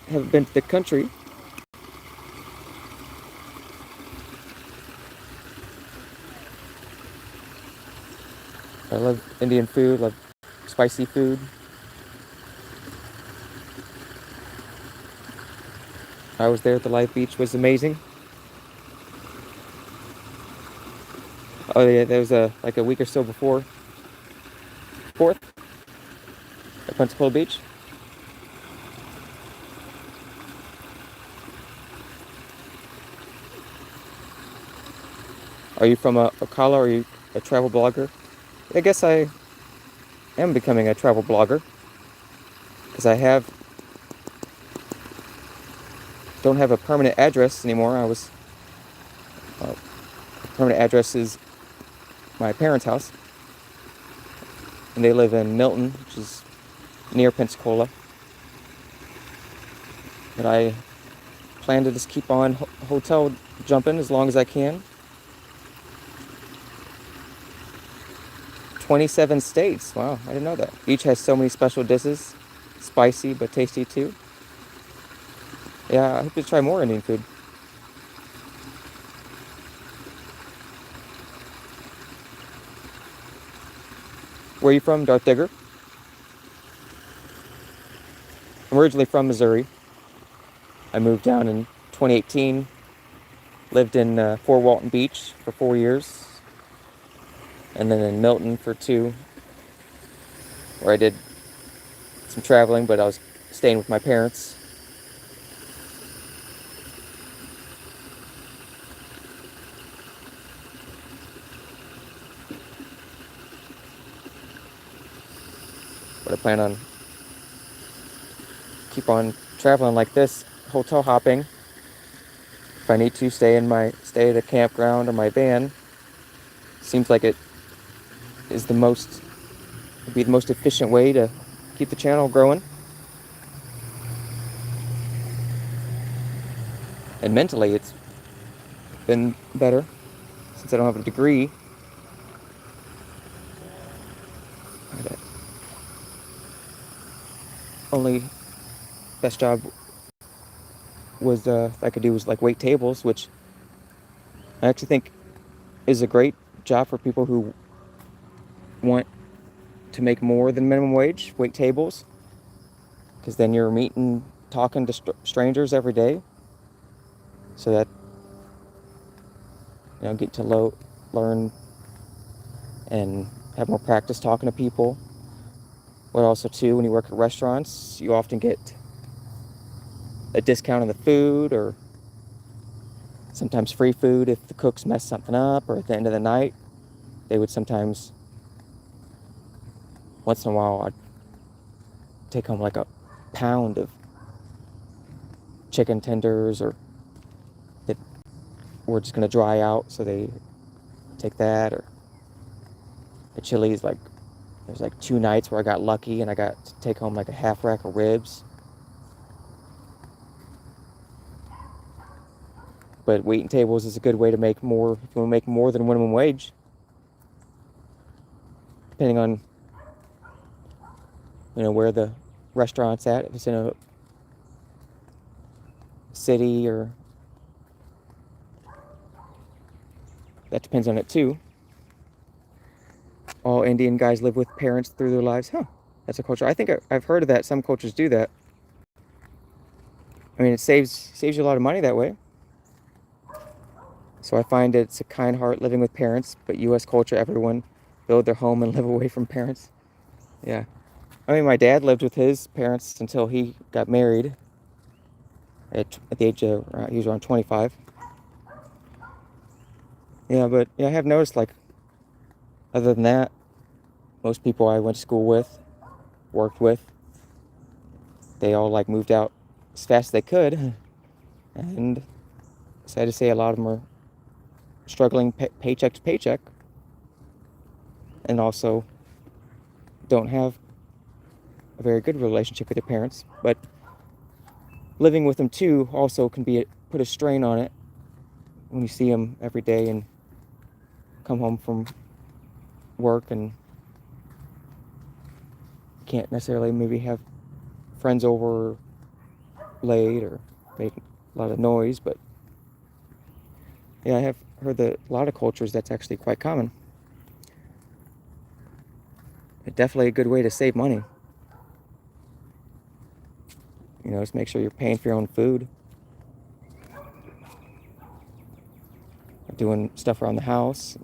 Haven't been to the country. I love Indian food, love spicy food. I was there at the live beach, was amazing. Oh yeah, that was like a week or so before 4th at Pensacola Beach. Are you from Ocala, or are you a travel blogger? I guess I am becoming a travel blogger, because I don't have a permanent address anymore. Permanent address is my parents' house, and they live in Milton, which is near Pensacola. But I plan to just keep on hotel jumping as long as I can. 27 states. Wow, I didn't know that. Each has so many special dishes. Spicy, but tasty too. Yeah, I hope to try more Indian food. Where are you from, Darth Digger? I'm originally from Missouri. I moved down in 2018. Lived in Fort Walton Beach for 4 years. And then in Milton for 2, where I did some traveling, but I was staying with my parents. But I plan on keep on traveling like this, hotel hopping. If I need to stay at a campground or my van, seems like it is would be the most efficient way to keep the channel growing. And mentally, it's been better since I don't have a degree. The only best job I could do was like wait tables, which I actually think is a great job for people who want to make more than minimum wage. Wait tables, because then you're talking to strangers every day, so that get to learn and have more practice talking to people. But also too, when you work at restaurants, you often get a discount on the food, or sometimes free food if the cooks mess something up, or at the end of the night they would sometimes, once in a while, I'd take home like a pound of chicken tenders, or that were just going to dry out, so they take that. Or at Chili's, there's 2 nights where I got lucky and I got to take home like a half rack of ribs. But waiting tables is a good way to make more, if you want to make more than minimum wage, depending on where the restaurant's at. If it's in a city, or that depends on it too. All Indian guys live with parents through their lives. Huh, that's a culture. I think I've heard of that. Some cultures do that. I mean, it saves you a lot of money that way. So I find it's a kind heart living with parents. But U.S. culture, everyone build their home and live away from parents. Yeah. I mean, my dad lived with his parents until he got married at the age of, he was around 25. Yeah, but I have noticed, other than that, most people I went to school with, worked with, they all moved out as fast as they could, and sad to say, a lot of them are struggling paycheck to paycheck, and also don't have a very good relationship with their parents. But living with them too also can put a strain on it when you see them every day and come home from work and can't necessarily maybe have friends over late or make a lot of noise. But yeah, I have heard that a lot of cultures that's actually quite common. It's definitely a good way to save money. You know, just make sure you're paying for your own food, doing stuff around the house.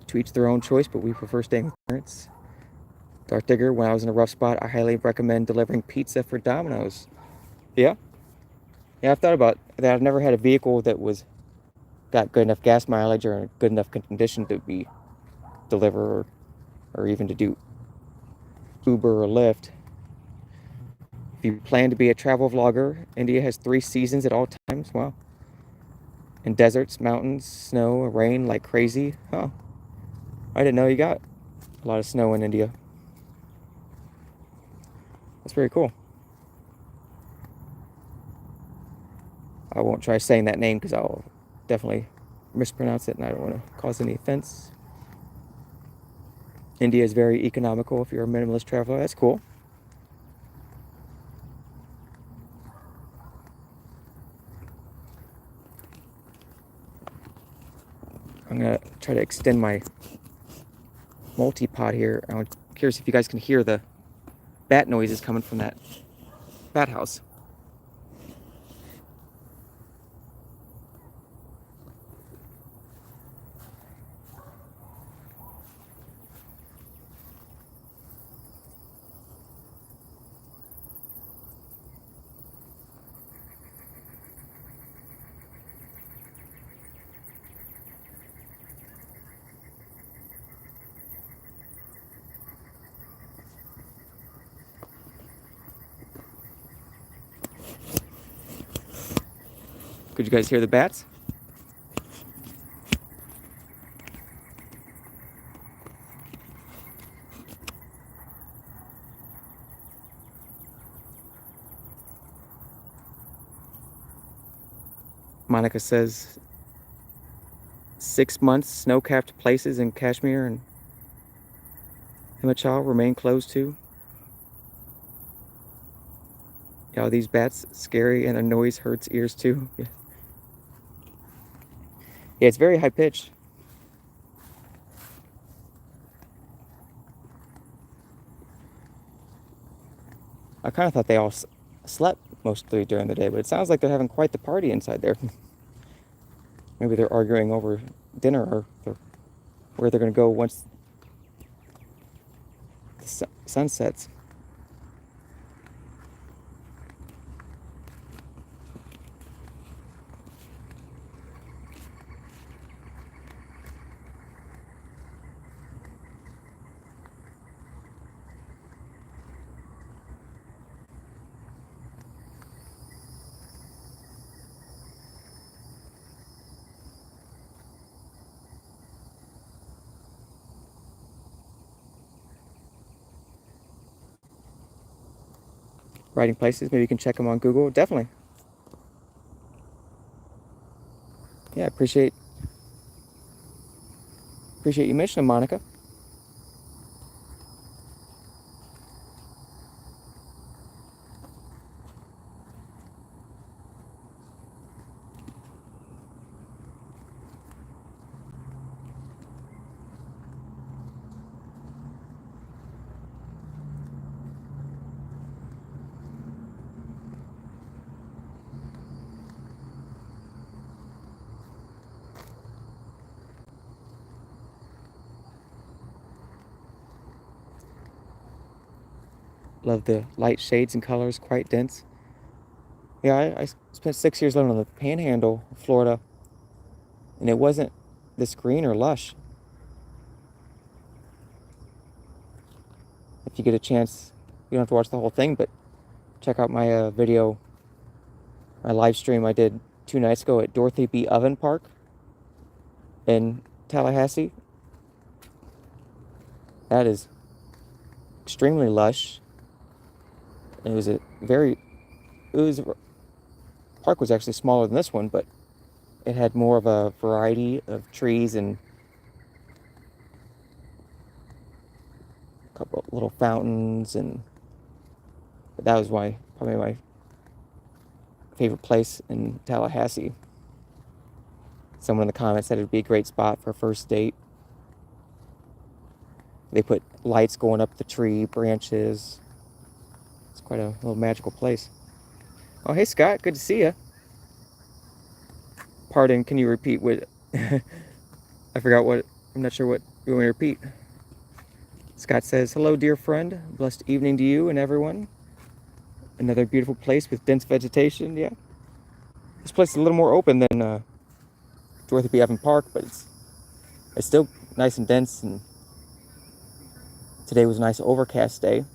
To each their own choice, but we prefer staying with parents. Dark Digger, when I was in a rough spot, I highly recommend delivering pizza for Domino's. Yeah? Yeah, I've thought about that. I've never had a vehicle that got good enough gas mileage or in good enough condition to be deliver or even to do Uber or Lyft. If you plan to be a travel vlogger, India has 3 seasons at all times. Wow. And deserts, mountains, snow, rain like crazy. Huh. I didn't know you got a lot of snow in India. That's very cool. I won't try saying that name because I'll definitely mispronounce it and I don't want to cause any offense. India is very economical if you're a minimalist traveler. That's cool. I'm going to try to extend my multi-pot here. I'm curious if you guys can hear the bat noises coming from that bat house. Could you guys hear the bats? Monica says 6 months snow-capped places in Kashmir and Himachal remain closed too. Yeah, these bats scary and the noise hurts ears too. Yeah, it's very high pitched. I kind of thought they all slept mostly during the day, but it sounds like they're having quite the party inside there. Maybe they're arguing over dinner or where they're going to go once the sun sets. Writing places, maybe you can check them on Google. Definitely. Yeah, appreciate you mentioning Monica. Love the light shades and colors, quite dense. Yeah, I spent 6 years living on the Panhandle of Florida, and it wasn't this green or lush. If you get a chance, you don't have to watch the whole thing, but check out my video my live stream I did 2 nights ago at Dorothy B. Oven Park in Tallahassee. That is extremely lush. And it was park was actually smaller than this one, but it had more of a variety of trees and a couple of little fountains, and that was probably my favorite place in Tallahassee. Someone in the comments said it'd be a great spot for a first date. They put lights going up the tree branches. It's quite a little magical place. Oh, hey Scott, good to see you. Pardon, can you repeat what? I forgot what. I'm not sure what you want me to repeat. Scott says, "Hello, dear friend. Blessed evening to you and everyone. Another beautiful place with dense vegetation." Yeah, this place is a little more open than Dorothy B. Oven Park, but it's still nice and dense. And today was a nice overcast day.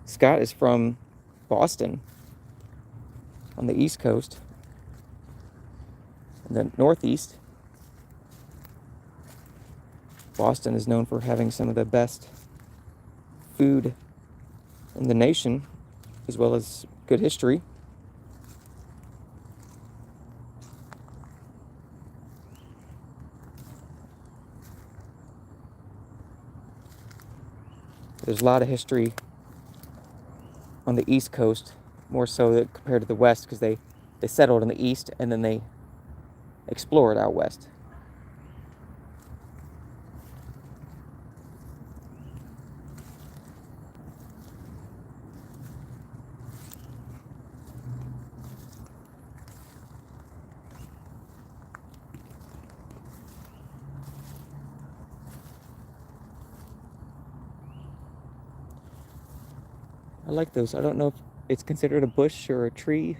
Scott is from Boston on the East Coast, in the Northeast. Boston is known for having some of the best food in the nation, as well as good history. There's a lot of history on the East Coast, more so compared to the West, because they settled in the East and then they explored out West. I like those. I don't know if it's considered a bush or a tree.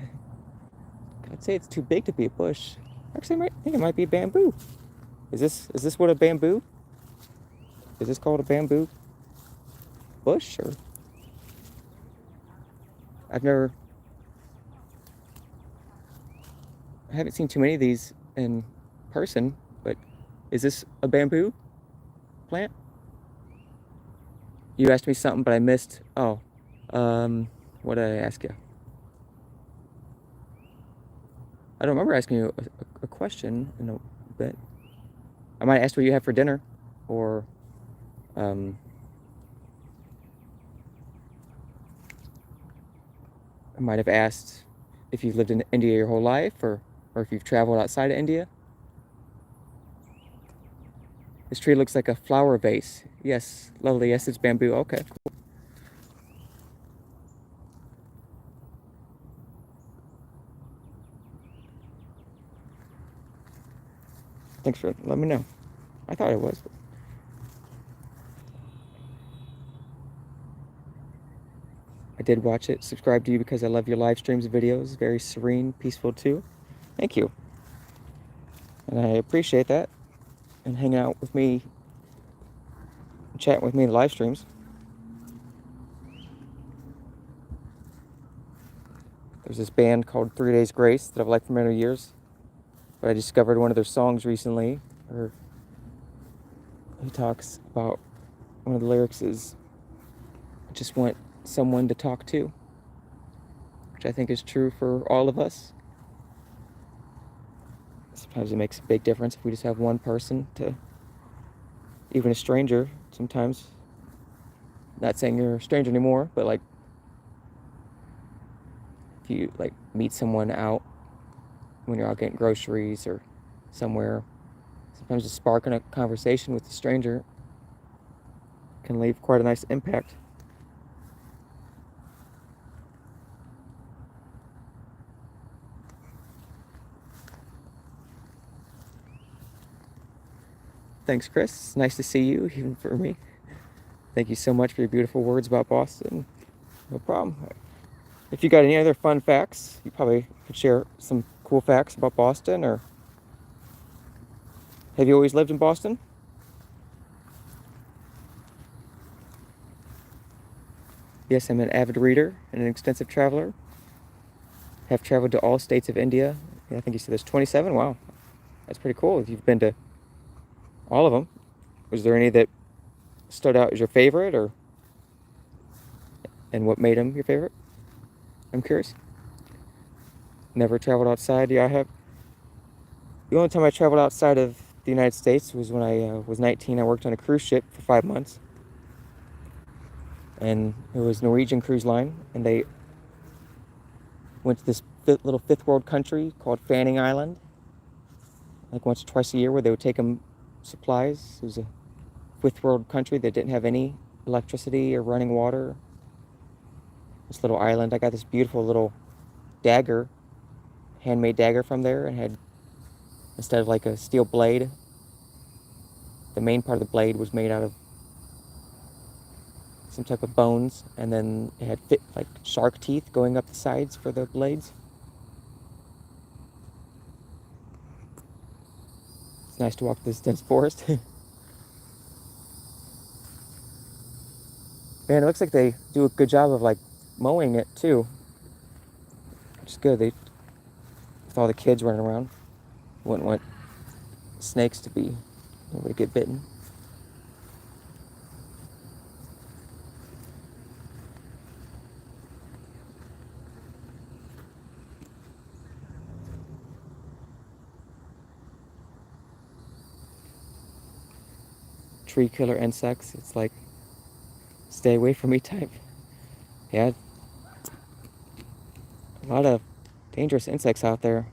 I'd say it's too big to be a bush. Actually, I think it might be bamboo. Is this what a bamboo? Is this called a bamboo bush? Or I haven't seen too many of these in person, but is this a bamboo plant? You asked me something, but I missed. Oh, what did I ask you? I don't remember asking you a question in a bit. I might ask what you have for dinner, or I might have asked if you've lived in India your whole life, or if you've traveled outside of India. This tree looks like a flower vase. Yes, lovely. Yes, it's bamboo. Okay, cool. Thanks for letting me know. I thought it was. I did watch it. Subscribe to you because I love your live streams and videos. Very serene, peaceful too. Thank you. And I appreciate that. And hanging out with me, chatting with me in the live streams. There's this band called 3 Days Grace that I've liked for many years. But I discovered one of their songs recently, or he talks about, one of the lyrics is, I just want someone to talk to, which I think is true for all of us. Sometimes it makes a big difference if we just have one person to, even a stranger sometimes, not saying you're a stranger anymore, but like if you like meet someone out when you're out getting groceries or somewhere, sometimes just sparking a conversation with a stranger can leave quite a nice impact. Thanks, Chris. It's nice to see you, even for me. Thank you so much for your beautiful words about Boston. No problem. If you got any other fun facts, you probably could share some cool facts about Boston, or have you always lived in Boston? Yes, I'm an avid reader and an extensive traveler. Have traveled to all states of India. Yeah, I think you said there's 27. Wow, that's pretty cool. You've been to all of them. Was there any that stood out as your favorite, or and what made them your favorite? I'm curious. Never traveled outside. Yeah, I have. The only time I traveled outside of the United States was when I was 19. I worked on a cruise ship for 5 months, and it was Norwegian Cruise Line, and they went to this little fifth world country called Fanning Island, like once or twice a year, where they would take them supplies. It was a fifth world country that didn't have any electricity or running water. This little island, I got this beautiful little dagger, handmade dagger from there, and had, instead of like a steel blade, the main part of the blade was made out of some type of bones, and then it had like shark teeth going up the sides for the blades. It's nice to walk this dense forest. Man, it looks like they do a good job of like mowing it too, which is good. They, with all the kids running around, wouldn't want snakes to be able to get bitten. Tree killer insects, it's like stay away from me type. Yeah, a lot of dangerous insects out there.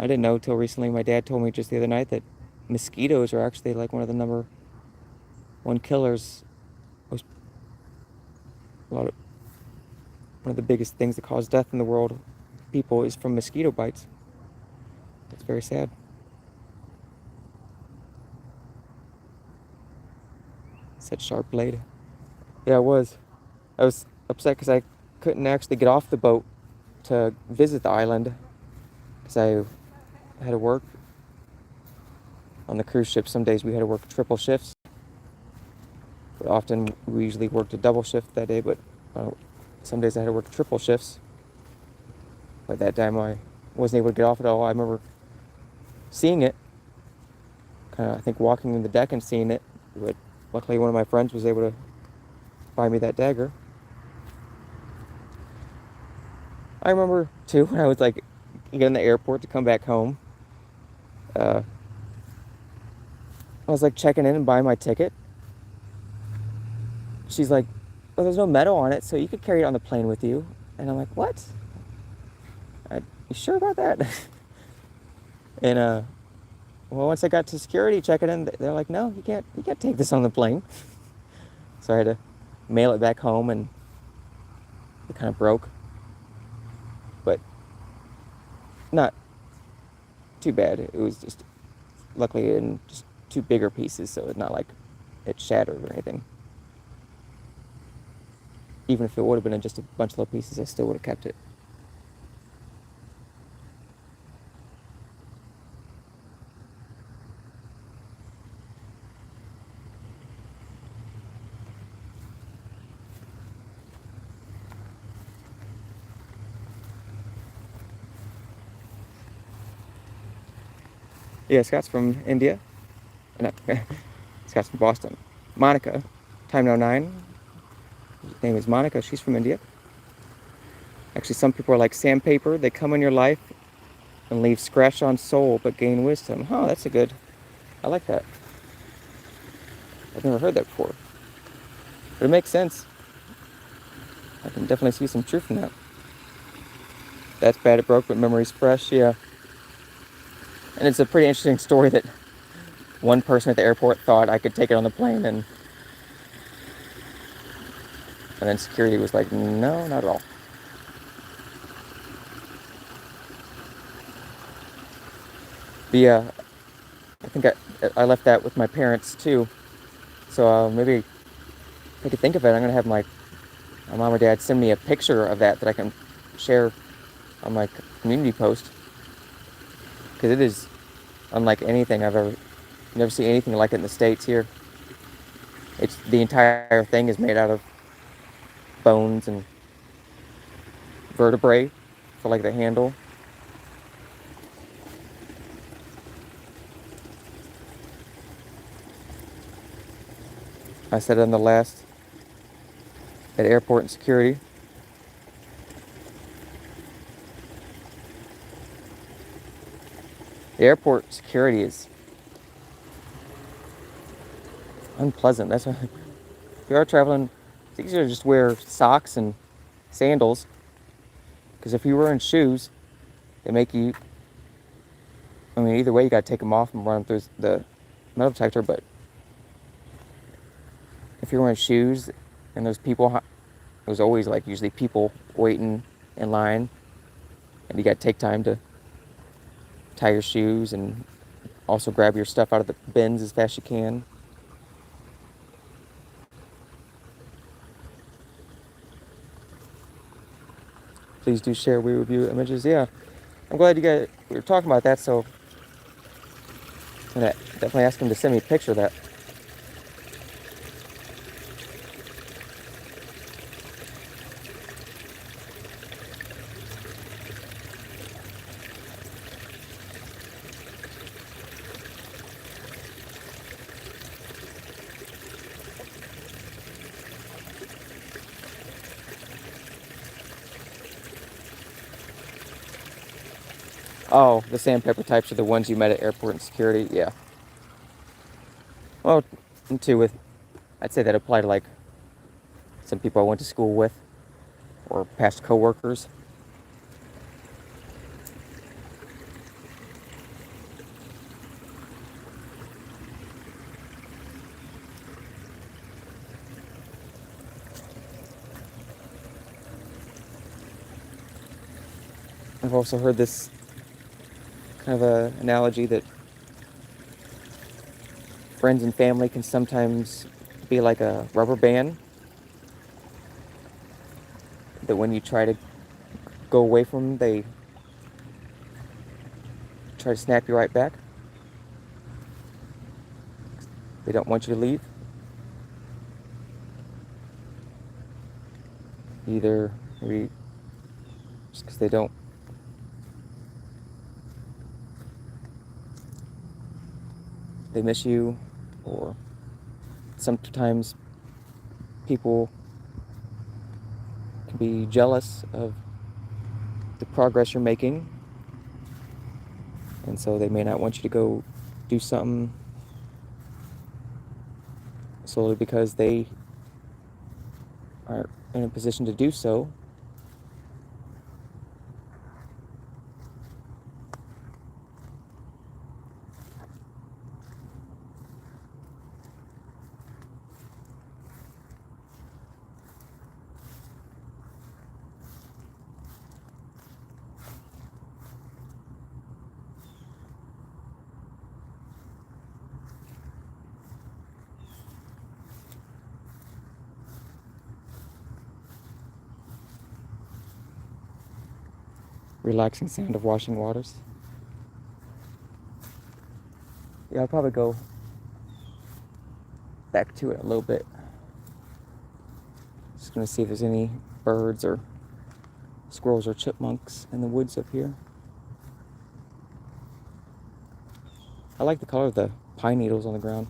I didn't know till recently. My dad told me just the other night that mosquitoes are actually like one of the number one killers. Most, a lot of one of the biggest things that cause death in the world, people, is from mosquito bites. It's very sad. Such sharp blade. Yeah, it was. I was upset because I couldn't actually get off the boat to visit the island because I had to work on the cruise ship. Some days we had to work triple shifts, but often we usually worked a double shift that day. But some days I had to work triple shifts. But that time I wasn't able to get off at all. I remember seeing it, kind of, I think, walking in the deck and seeing it. But luckily, one of my friends was able to buy me that dagger. I remember too when I was like getting the airport to come back home. I was like checking in and buying my ticket. She's like, "Well, there's no metal on it, so you could carry it on the plane with you." And I'm like, "What? You sure about that?" And well, once I got to security checking in, they're like, "No, you can't take this on the plane." So I had to mail it back home, and it kind of broke, but not too bad. It was just luckily in just two bigger pieces, so it's not like it shattered or anything. Even if it would have been in just a bunch of little pieces, I still would have kept it. Yeah, Scott's from India. No, Scott's from Boston. Monica, time now 9. Her name is Monica. She's from India. Actually, some people are like sandpaper. They come in your life and leave scratch on soul, but gain wisdom. Oh, that's a good. I like that. I've never heard that before, but it makes sense. I can definitely see some truth in that. That's bad. It broke, but memory's fresh. Yeah. And it's a pretty interesting story that one person at the airport thought I could take it on the plane, and then security was like, "No, not at all." I think I left that with my parents too. So maybe if I could think of it, I'm gonna have my mom or dad send me a picture of that I can share on my community post, because it is unlike anything I've never seen anything like it in the States here. It's the entire thing is made out of bones and vertebrae for like the handle. I said on the last at airport and security. The airport security is unpleasant. That's why if you are traveling, it's easier to just wear socks and sandals. Because if you're wearing shoes, they make you. I mean, either way, you gotta take them off and run them through the metal detector. But if you're wearing shoes, and there's always like usually people waiting in line, and you gotta take time to tie your shoes and also grab your stuff out of the bins as fast as you can. Please do share we review images. Yeah, I'm glad we were talking about that. So I'm gonna definitely ask him to send me a picture of that. Oh, the sandpaper types are the ones you met at airport and security. Yeah. Well, and too I'd say that apply to like some people I went to school with or past coworkers. I've also heard this kind of a analogy that friends and family can sometimes be like a rubber band, that when you try to go away from them, they try to snap you right back. They don't want you to leave. Either maybe just because they miss you, or sometimes people can be jealous of the progress you're making, and so they may not want you to go do something solely because they aren't in a position to do so. Relaxing sound of washing waters. Yeah, I'll probably go back to it a little bit. Just gonna see if there's any birds or squirrels or chipmunks in the woods up here. I like the color of the pine needles on the ground.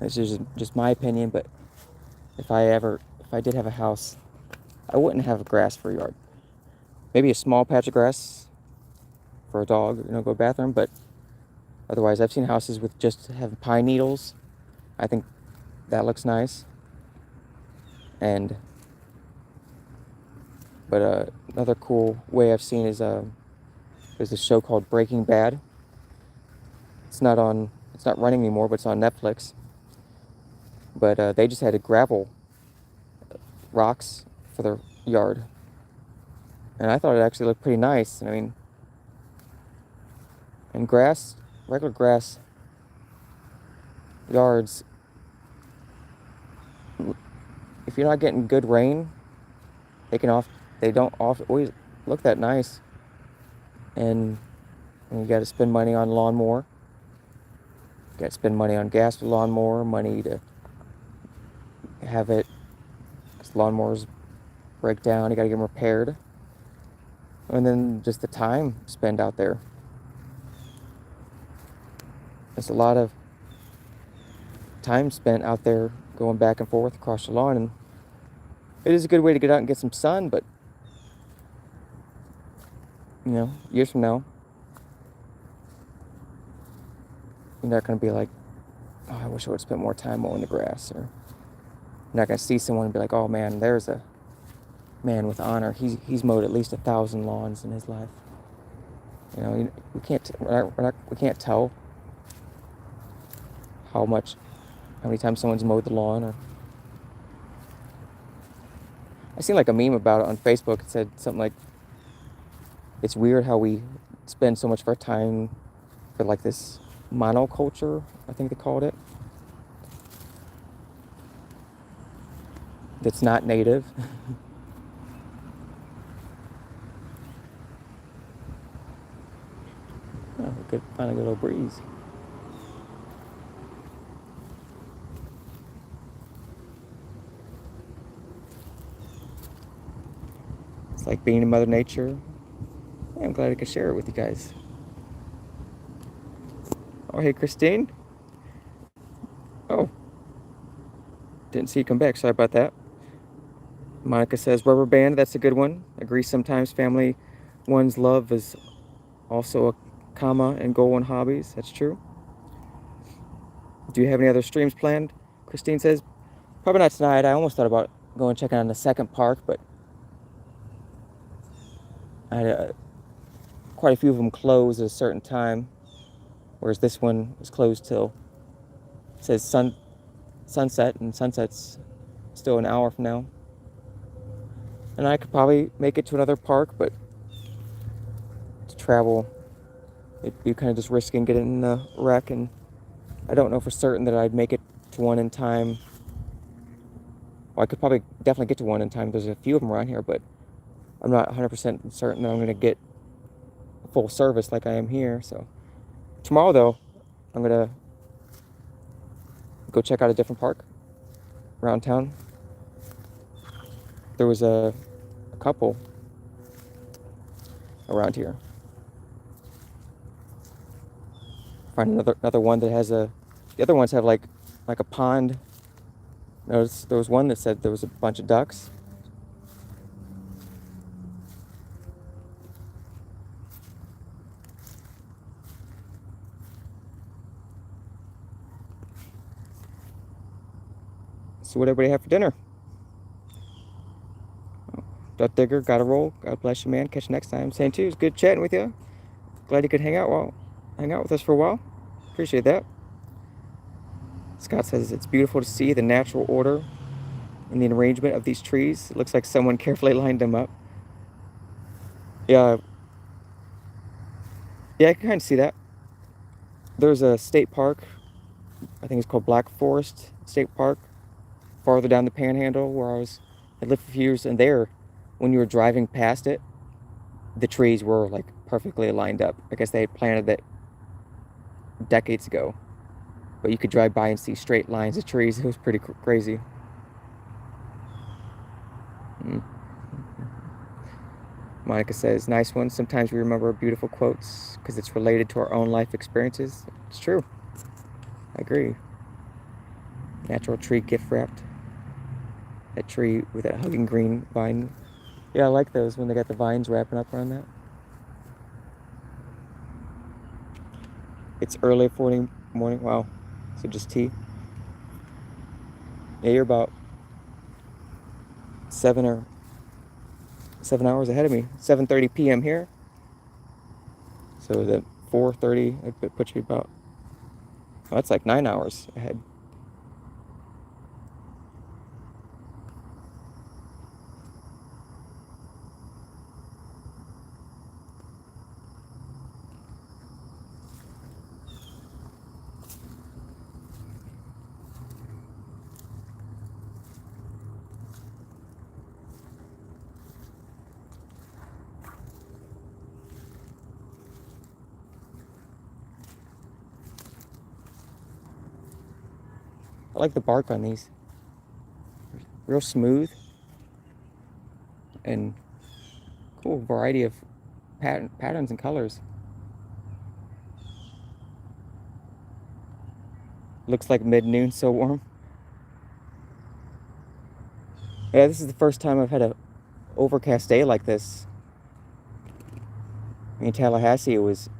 This is just my opinion, but if I did have a house, I wouldn't have grass for a yard. Maybe a small patch of grass for a dog, go to the bathroom, but otherwise I've seen houses with just have pine needles. I think that looks nice. But another cool way I've seen is there's a show called Breaking Bad. It's not running anymore, but it's on Netflix. But they just had a gravel rocks for their yard, and I thought it actually looked pretty nice. I mean, and regular grass yards, if you're not getting good rain, they don't always look that nice. And And you got to spend money on lawnmower. You got to spend money on gas for lawnmower, money to have it, because lawnmowers break down. You got to get them repaired. And then just the time spent out there. There's a lot of time spent out there going back and forth across the lawn, and it is a good way to get out and get some sun, but years from now, you're not going to be like, oh, I wish I would have spent more time mowing the grass. Or you're not going to see someone and be like, oh man, there's a man with honor. He's mowed at least 1,000 lawns in his life. We can't tell how many times someone's mowed the lawn. Or I seen like a meme about it on Facebook. It said something like, it's weird how we spend so much of our time for like this monoculture, I think they called it, that's not native. Oh, we could find a little breeze. It's like being in Mother Nature. Yeah, I'm glad I could share it with you guys. Oh, hey, Christine. Oh, didn't see you come back. Sorry about that. Monica says, rubber band, that's a good one. Agree sometimes family one's love is also a comma and goal and hobbies. That's true. Do you have any other streams planned? Christine says, probably not tonight. I almost thought about going checking on the second park, but I had quite a few of them close at a certain time, whereas this one was closed till, it says sunset, and sunset's still an hour from now. And I could probably make it to another park, but to travel, it'd be kind of just risking getting in a wreck, and I don't know for certain that I'd make it to one in time. Well, I could probably definitely get to one in time. There's a few of them around here, but I'm not 100% certain that I'm going to get full service like I am here. So tomorrow, though, I'm going to go check out a different park around town. There was a couple around here. Find another one that has the other ones have like a pond. Notice there was one that said there was a bunch of ducks. So what everybody have for dinner? Duck Digger, gotta roll. God bless you, man. Catch you next time. Same to you. It's good chatting with you. Glad you could hang out with us for a while. Appreciate that. Scott says it's beautiful to see the natural order in the arrangement of these trees. It looks like someone carefully lined them up. Yeah, I can kind of see that. There's a state park, I think it's called Black Forest State Park, farther down the Panhandle where I lived for a few years, and there, when you were driving past it, the trees were like perfectly lined up. I guess they had planted it decades ago, but you could drive by and see straight lines of trees. It was pretty crazy. Monica says, nice one. Sometimes we remember beautiful quotes because it's related to our own life experiences. It's true. I agree. Natural tree gift wrapped. That tree with that hugging green vine. Yeah, I like those when they got the vines wrapping up around that. It's early 40 morning. Wow. So just tea. Yeah, you're about 7 hours ahead of me. 7:30 p.m. here. So the 4:30, it puts you about, oh, that's like 9 hours ahead. I like the bark on these. Real smooth and cool variety of patterns and colors. Looks like mid-noon, so warm. Yeah, this is the first time I've had a overcast day like this. In Tallahassee, it was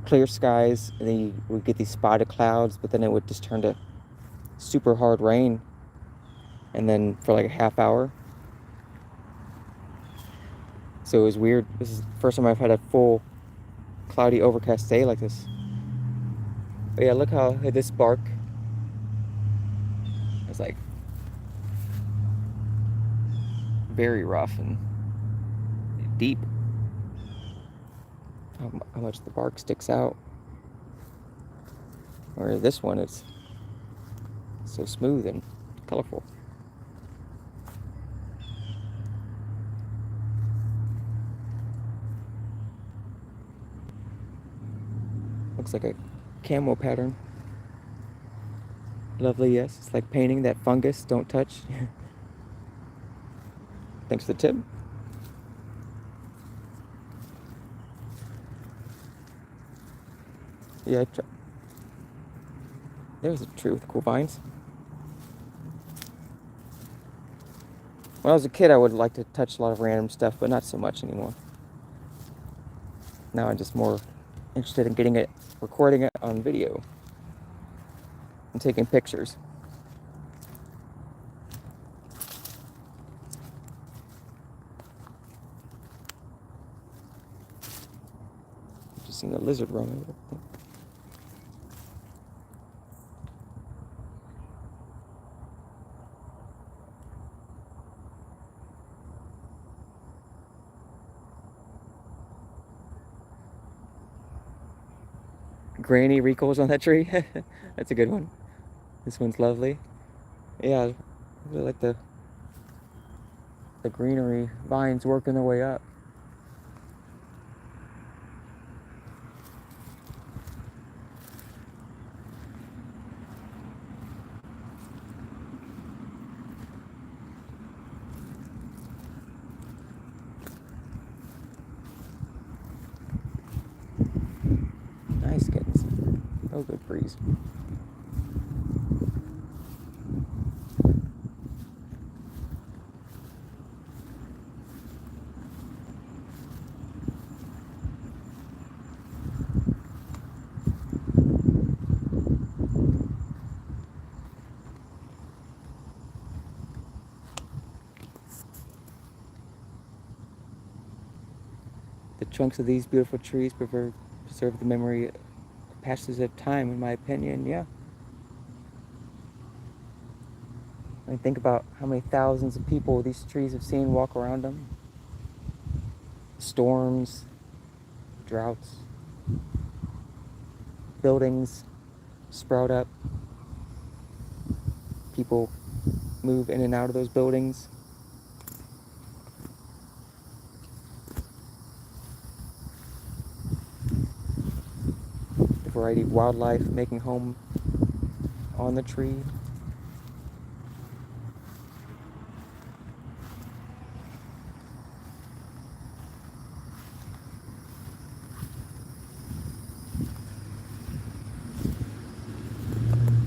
clear skies, and then you would get these spotted clouds, but then it would just turn to super hard rain, and then for like a half hour. So it was weird. This is the first time I've had a full cloudy overcast day like this. But yeah, look how this bark is like very rough and deep. How much the bark sticks out. Or this one is so smooth and colorful. Looks like a camo pattern. Lovely, yes. It's like painting that fungus. Don't touch. Thanks for the tip. Yeah, there's a tree with cool vines. When I was a kid, I would like to touch a lot of random stuff, but not so much anymore. Now I'm just more interested in getting it, recording it on video, and taking pictures. Just seen a lizard roaming. Granny recalls on that tree. That's a good one. This one's lovely. Yeah, I really like the greenery vines working their way up. Nice, getting some real good breeze. The trunks of these beautiful trees preserve the memory of passages of time, in my opinion. Yeah. I mean, think about how many thousands of people these trees have seen walk around them. Storms, droughts, buildings sprout up. People move in and out of those buildings. The variety of wildlife making home on the tree.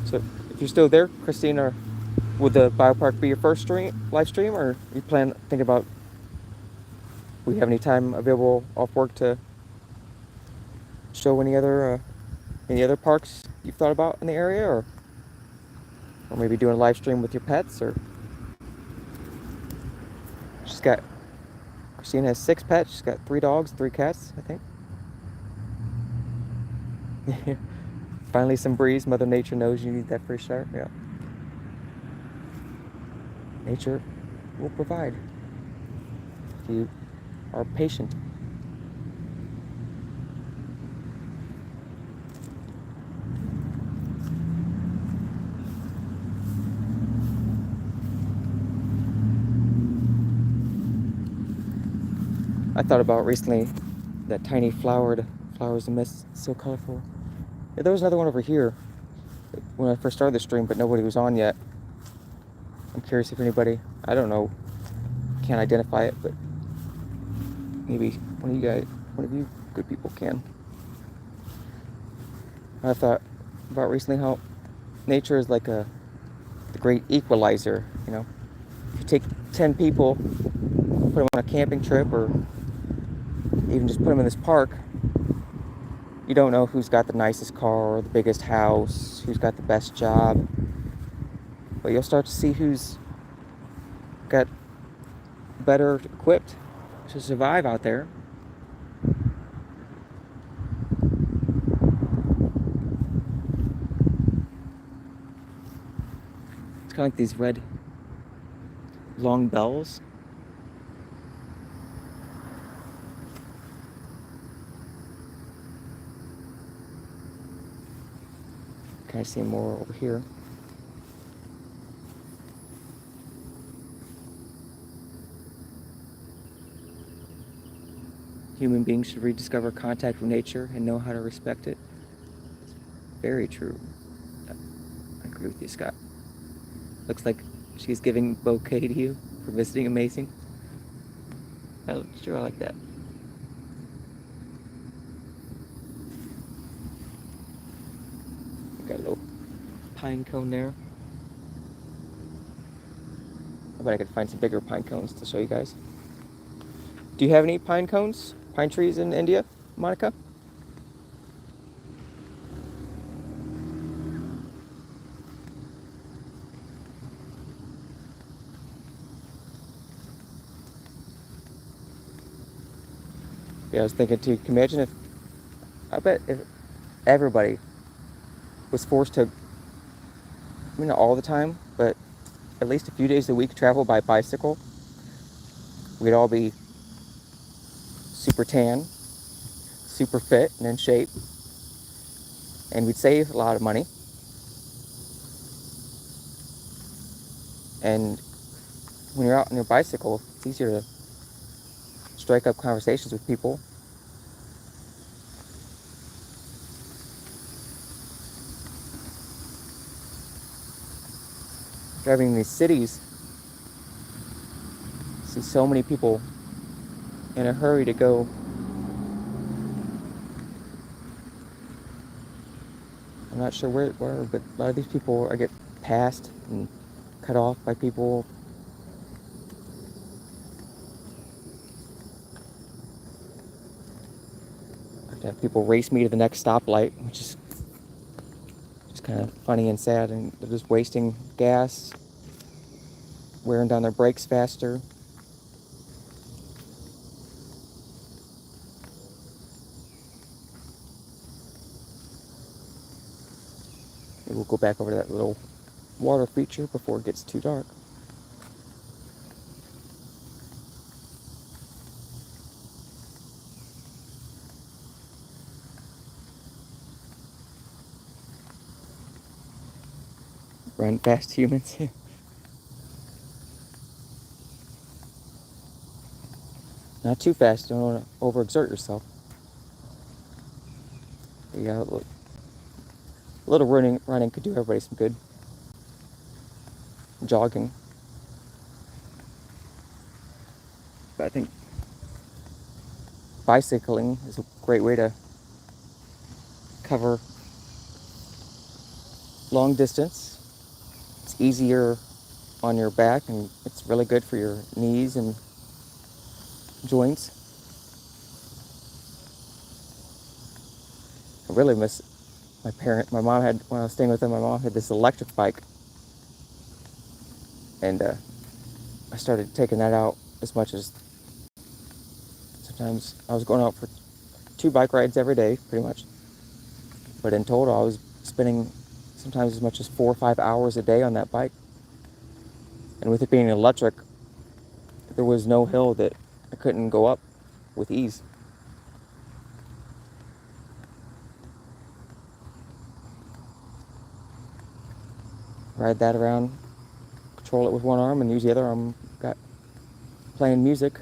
So if you're still there, Christine, would the biopark be your first live stream, or you think about, we have any time available off work to show any other parks you've thought about in the area, or maybe doing a live stream with your pets? Or Christine has 6 pets. She's got 3 dogs, 3 cats, I think. Finally some breeze. Mother Nature knows you need that fresh air. Yeah. Nature will provide if you are patient. I thought about recently that tiny flowers and mist, so colorful. Yeah, there was another one over here. when I first started the stream, but nobody was on yet. I'm curious if anybody, I don't know, can't identify it, but maybe one of you good people can. I thought about recently how nature is like the great equalizer, you know. If you take 10 people, put them on a camping trip, or even just put them in this park, you don't know who's got the nicest car or the biggest house, who's got the best job, but you'll start to see who's got better equipped to survive out there. It's kind of like these red long bells. Kind of see more over here. Human beings should rediscover contact with nature and know how to respect it. Very true. I agree with you, Scott. Looks like she's giving bouquet to you for visiting. Amazing. Oh, sure, I like that. Got a little pine cone there. I bet I could find some bigger pine cones to show you guys. Do you have any pine cones, pine trees in India, Monica? Yeah, I was thinking too, can you imagine if, I bet if everybody was forced to, I mean, not all the time, but at least a few days a week travel by bicycle, we'd all be super tan, super fit and in shape, and we'd save a lot of money. And when you're out on your bicycle, it's easier to strike up conversations with people. Driving in these cities, see so many people in a hurry to go. I'm not sure where, but a lot of these people get passed and cut off by people. I have to have people race me to the next stoplight, which is just kind of funny and sad, and they're just wasting gas, wearing down their brakes faster. Maybe we'll go back over to that little water feature before it gets too dark. Run fast, humans. Not too fast, don't want to overexert yourself. Yeah, a little running could do everybody some good. Jogging. But I think bicycling is a great way to cover long distance. It's easier on your back, and it's really good for your knees and joints. I really miss my mom had, when I was staying with them, my mom had this electric bike, and I started taking that out as much as, sometimes I was going out for 2 bike rides every day, pretty much. But in total, I was spending sometimes as much as 4 or 5 hours a day on that bike. And with it being electric, there was no hill that I couldn't go up with ease. Ride that around, control it with one arm, and use the other arm, got playing music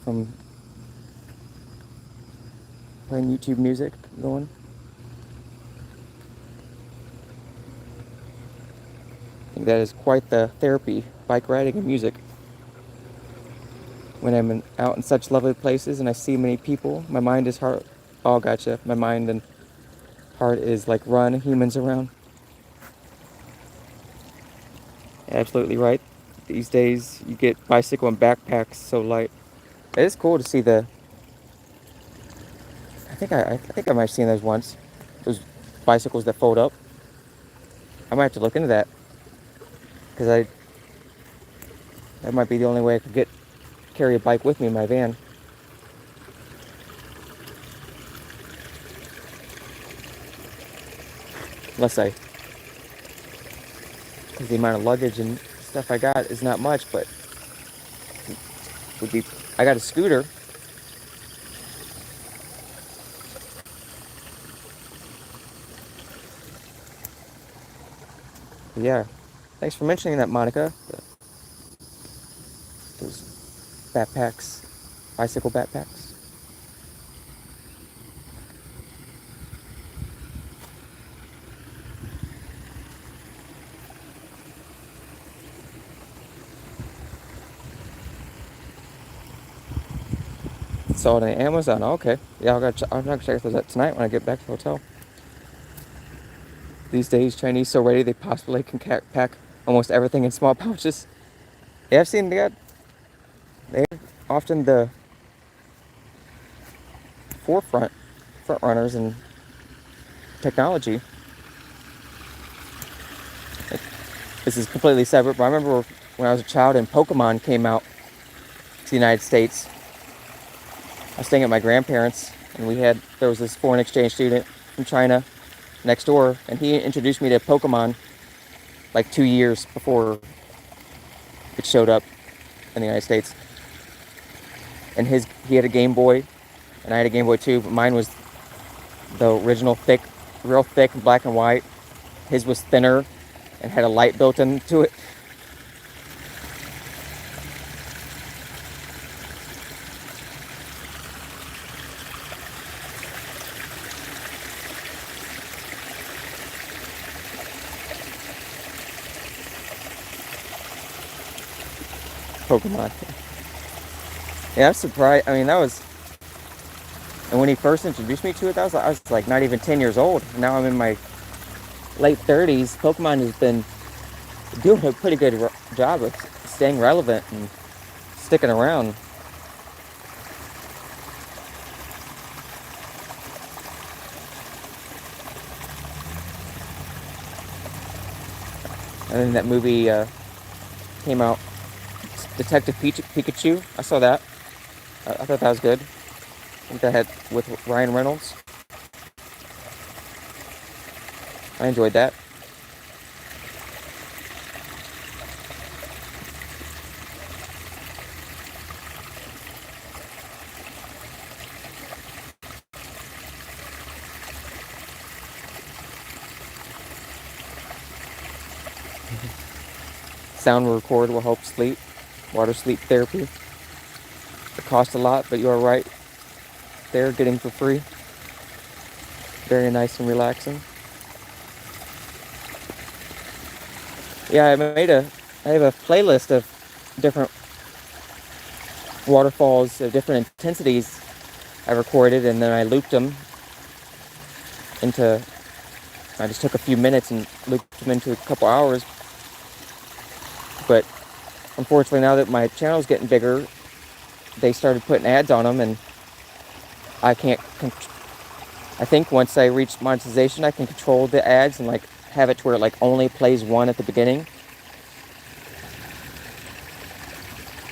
from playing YouTube music going. think that is quite the therapy, bike riding and music. When I'm out in such lovely places and I see many people, my mind is heart. Oh, gotcha. My mind and heart is like run, humans around. Absolutely right. These days, you get bicycle and backpacks so light. It is cool to see the. I think I might have seen those once. Those bicycles that fold up. I might have to look into that because that might be the only way I could carry a bike with me in my van. Unless because the amount of luggage and stuff I got is not much, but would be. I got a scooter. Yeah. Thanks for mentioning that, Monica. Those backpacks, bicycle backpacks. Saw it on Amazon. Okay. Yeah, I'm gonna check those out tonight when I get back to the hotel. These days, Chinese so ready they possibly can pack almost everything in small pouches. Yeah, I've seen they're often the front runners in technology. This is completely separate, but I remember when I was a child and Pokemon came out to the United States. I was staying at my grandparents, and there was this foreign exchange student from China next door, and he introduced me to Pokemon like 2 years before it showed up in the United States. And he had a Game Boy, and I had a Game Boy too, but mine was the original real thick black and white. His was thinner and had a light built into it. Pokemon. Yeah, I was surprised. I mean, and when he first introduced me to it, I was like not even 10 years old. Now I'm in my late 30s. Pokemon has been doing a pretty good job of staying relevant and sticking around. And then that movie came out, Detective Pikachu. I saw that. I thought that was good. I think that had with Ryan Reynolds. I enjoyed that. Sound record will help sleep. Water sleep therapy. It costs a lot, but you're right. They're getting for free. Very nice and relaxing. Yeah, I have a playlist of different waterfalls of different intensities I recorded, and then I looped them I just took a few minutes and looped them into a couple hours. But unfortunately, now that my channel's getting bigger, they started putting ads on them, and I think once I reach monetization, I can control the ads and like have it to where it like only plays one at the beginning,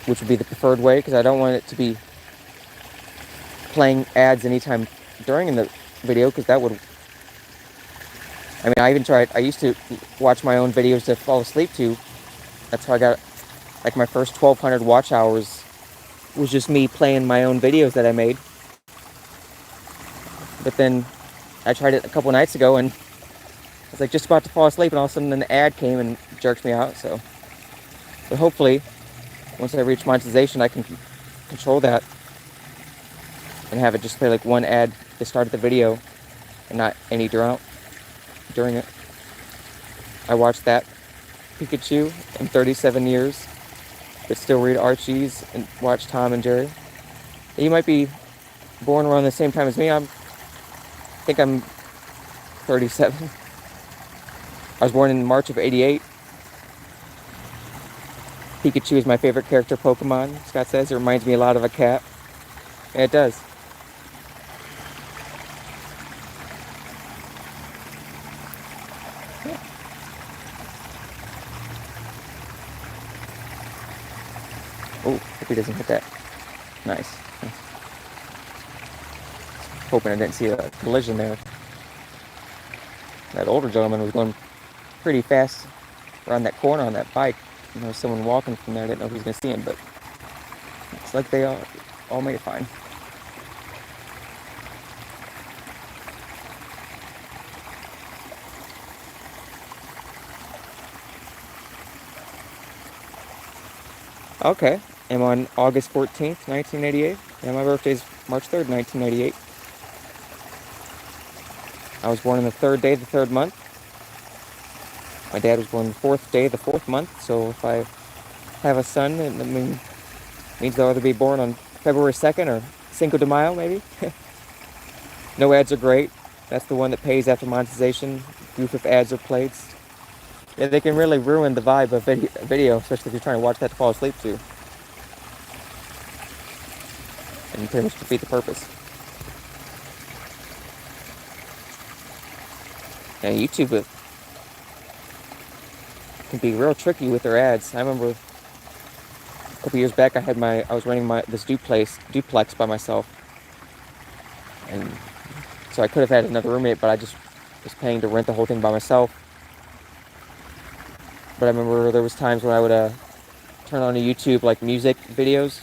which would be the preferred way, because I don't want it to be playing ads anytime during the video, because that would. I mean, I used to watch my own videos to fall asleep to. That's how I got, like, my first 1,200 watch hours was just me playing my own videos that I made. But then I tried it a couple nights ago, and I was like just about to fall asleep, and all of a sudden an ad came and jerked me out. But hopefully, once I reach monetization, I can control that and have it just play like one ad at the start of the video and not any during it. I watched that Pikachu in 37 years, but still read Archie's and watch Tom and Jerry. You might be born around the same time as me. I think I'm 37. I was born in March of 88. Pikachu is my favorite character Pokemon, Scott says. It reminds me a lot of a cat. And it does. Oh, hope he doesn't hit that. Nice. Hoping I didn't see a collision there. That older gentleman was going pretty fast around that corner on that bike. You know, someone walking from there. I didn't know who was going to see him, but it's like they all made it fine. Okay, I'm on August 14th, 1988, and my birthday is March 3rd, 1988. I was born on the third day of the third month. My dad was born the fourth day of the fourth month, so if I have a son, it means they'll either be born on February 2nd or Cinco de Mayo, maybe. No ads are great. That's the one that pays after monetization. Goof if ads are played. Yeah, they can really ruin the vibe of video, especially if you're trying to watch that to fall asleep to. And pretty much defeat the purpose. And YouTube can be real tricky with their ads. I remember a couple years back, I was running this duplex by myself, and so I could have had another roommate, but I just was paying to rent the whole thing by myself. But I remember there was times when I would turn on to YouTube like music videos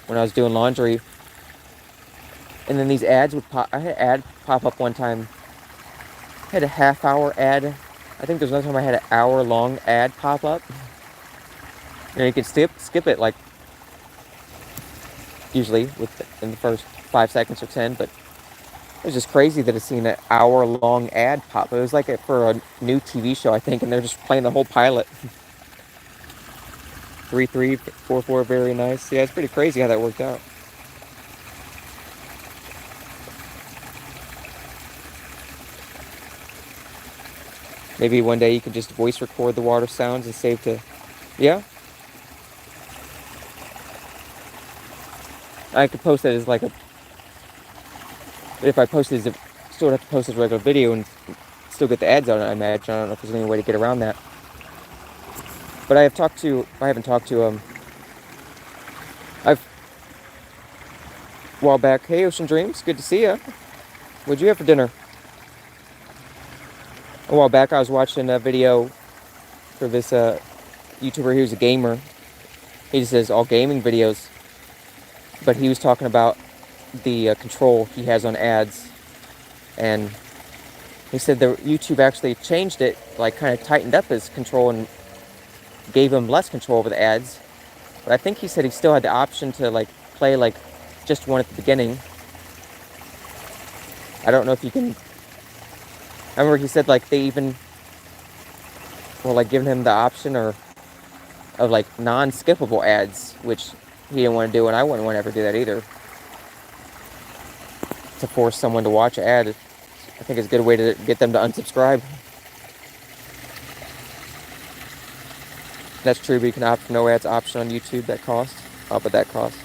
when I was doing laundry, and then these ads would pop. I had an ad pop up one time. I had a half-hour ad. I think there's another time I had an hour-long ad pop up. And you could skip it like usually in the first 5 seconds or 10, but it was just crazy that it's seen an hour-long ad pop. It was like for a new TV show, I think, and they're just playing the whole pilot. 3344, very nice. Yeah, it's pretty crazy how that worked out. Maybe one day you could just voice record the water sounds and save to... Yeah? I could post it as like a... But if I post it as still have to post it as a regular video and still get the ads on it, I imagine. I don't know if there's any way to get around that. But I haven't talked to, a while back. Hey, Ocean Dreams, good to see ya. What'd you have for dinner? A while back, I was watching a video for this YouTuber. He was a gamer. He just does all gaming videos. But he was talking about the control he has on ads. And he said that YouTube actually changed it, like kind of tightened up his control and gave him less control over the ads. But I think he said he still had the option to like play like just one at the beginning. I don't know if you can... I remember he said like they even were like giving him the option of like non-skippable ads, which he didn't want to do, and I wouldn't want to ever do that either. To force someone to watch an ad, I think it's a good way to get them to unsubscribe. That's true, but you can opt for no ads option on YouTube. That costs. How about that cost?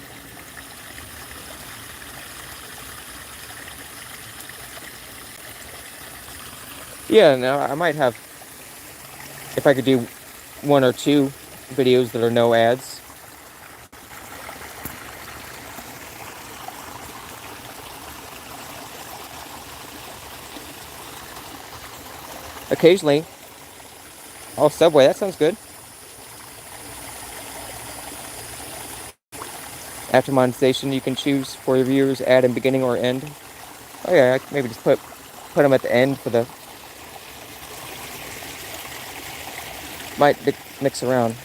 Yeah, now I might have, if I could do one or two videos that are no ads. Occasionally. Oh, Subway, that sounds good. After monetization, you can choose for your viewers ad in beginning or end. Oh yeah, I could maybe just put them at the end for the... Might mix around.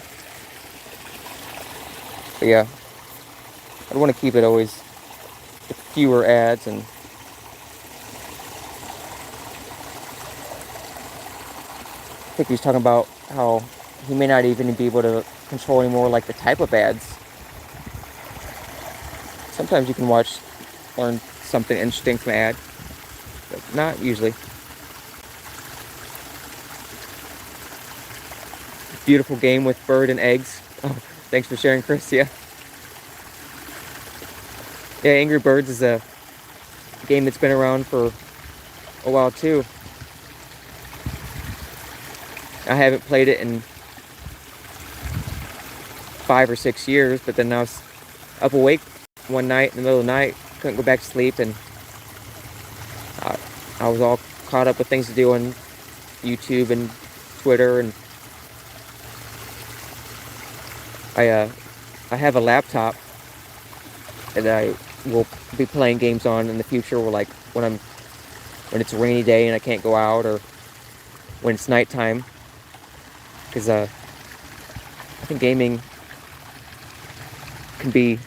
But yeah, I'd want to keep it always with fewer ads. And I think he was talking about how he may not even be able to control anymore, like the type of ads. Sometimes you can learn something interesting from an ad, but not usually. Beautiful game with bird and eggs. Oh, thanks for sharing, Chris. Yeah. Yeah, Angry Birds is a game that's been around for a while too. I haven't played it in 5 or 6 years, but then I was up awake one night in the middle of the night, couldn't go back to sleep, and I was all caught up with things to do on YouTube and Twitter, and I have a laptop that I will be playing games on in the future, where like when it's a rainy day and I can't go out, or when it's nighttime, because I think gaming can be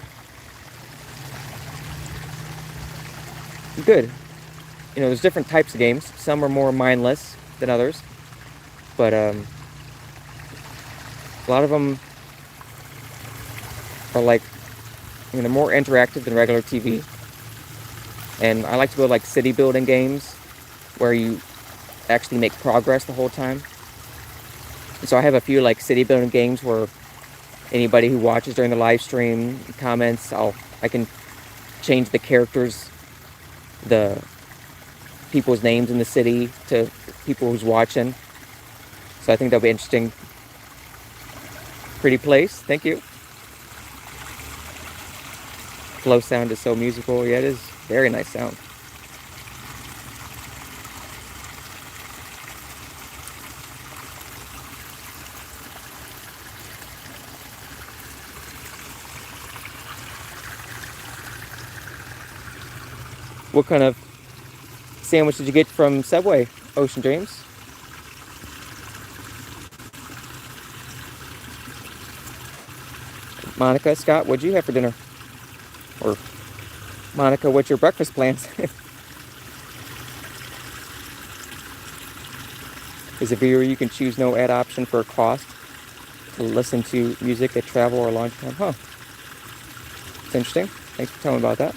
good. You know, there's different types of games. Some are more mindless than others, but a lot of them are like, you know, they're more interactive than regular TV. And I like to build like city building games where you actually make progress the whole time. And so I have a few like city building games where anybody who watches during the live stream comments, I can change the characters, the people's names in the city to people who's watching. So I think that'll be interesting. Pretty place, thank you. Flow sound is so musical. Yeah, it is very nice sound. What kind of sandwich did you get from Subway, Ocean Dreams? Monica, Scott, what'd you have for dinner? Or Monica, what's your breakfast plans? As a viewer, you can choose no ad option for a cost to listen to music at travel or launch time. Huh. It's interesting. Thanks for telling me about that.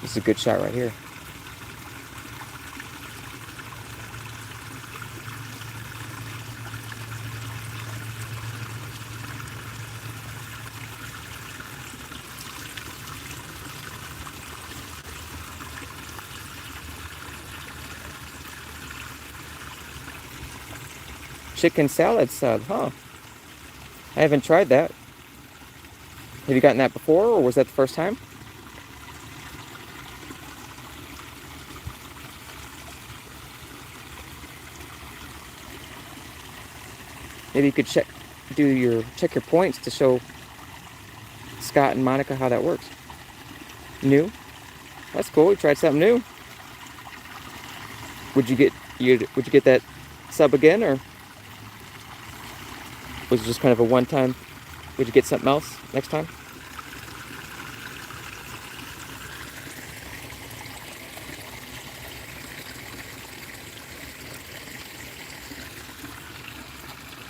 This is a good shot right here. Chicken salad sub, huh? I haven't tried that. Have you gotten that before, or was that the first time? Maybe you could check your points to show Scott and Monica how that works. New? That's cool. You tried something new. Would you get that sub again, or was it just kind of a one-time? Would you get something else next time?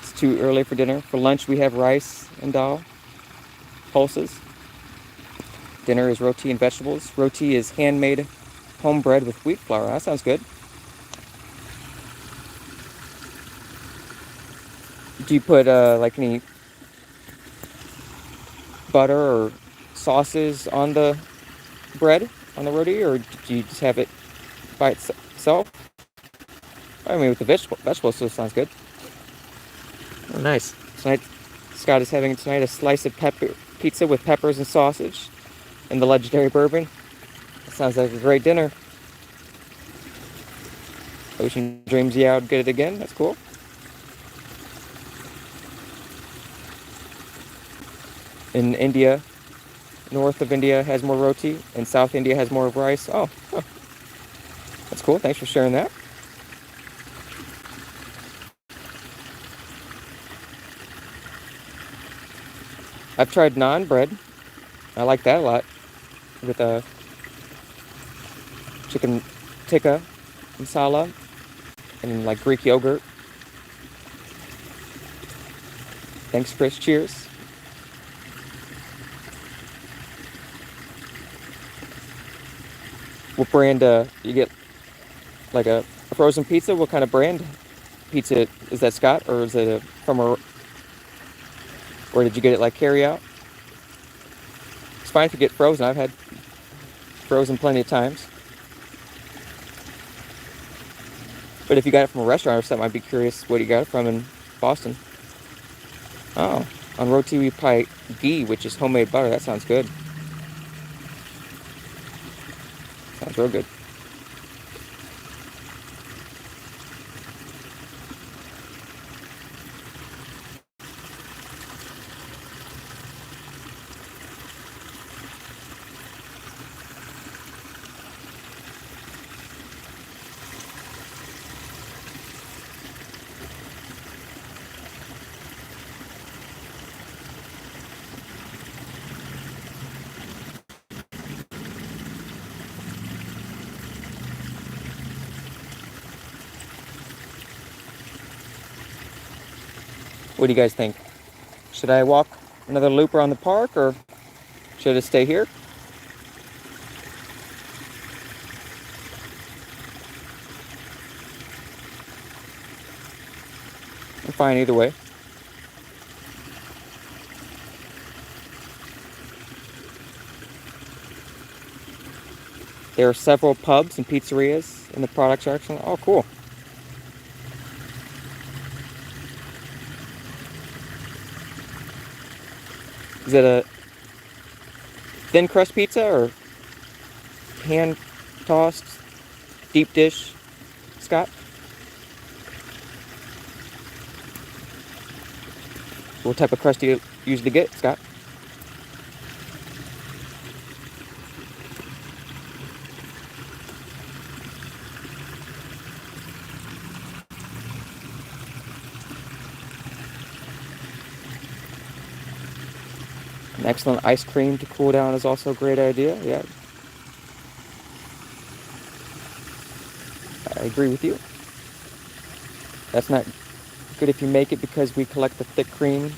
It's too early for dinner. For lunch, we have rice and dal, pulses. Dinner is roti and vegetables. Roti is handmade home bread with wheat flour. That sounds good. Do you put like any butter or sauces on the bread, on the roti, or do you just have it by itself? I mean, with the vegetables, so it sounds good. Oh, nice. Tonight, Scott is having tonight a slice of pizza with peppers and sausage and the legendary bourbon. That sounds like a great dinner. Ocean Dreams, yeah, I would get it again. That's cool. In India, north of India has more roti, and South India has more rice. Oh, huh. That's cool. Thanks for sharing that. I've tried naan bread. I like that a lot, with chicken tikka masala and like Greek yogurt. Thanks, Chris. Cheers. What brand you get? Like a frozen pizza? What kind of brand pizza is that, Scott, or is it from a? Or did you get it like carry out? It's fine if you get frozen. I've had frozen plenty of times. But if you got it from a restaurant or something, I'd be curious what you got it from in Boston. Oh, on roti we pie ghee, which is homemade butter. That sounds good. Sounds real good. What do you guys think? Should I walk another loop around the park, or should I stay here? I'm fine either way. There are several pubs and pizzerias in the product section. Oh, cool. Is it a thin crust pizza or hand tossed deep dish, Scott? What type of crust do you usually get, Scott? An excellent ice cream to cool down is also a great idea. Yeah, I agree with you. That's not good if you make it, because we collect the thick cream,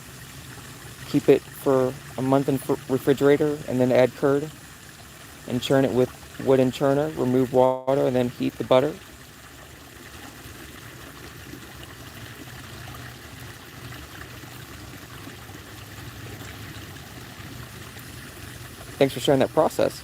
keep it for a month in refrigerator, and then add curd and churn it with wooden churner, remove water, and then heat the butter. Thanks for sharing that process.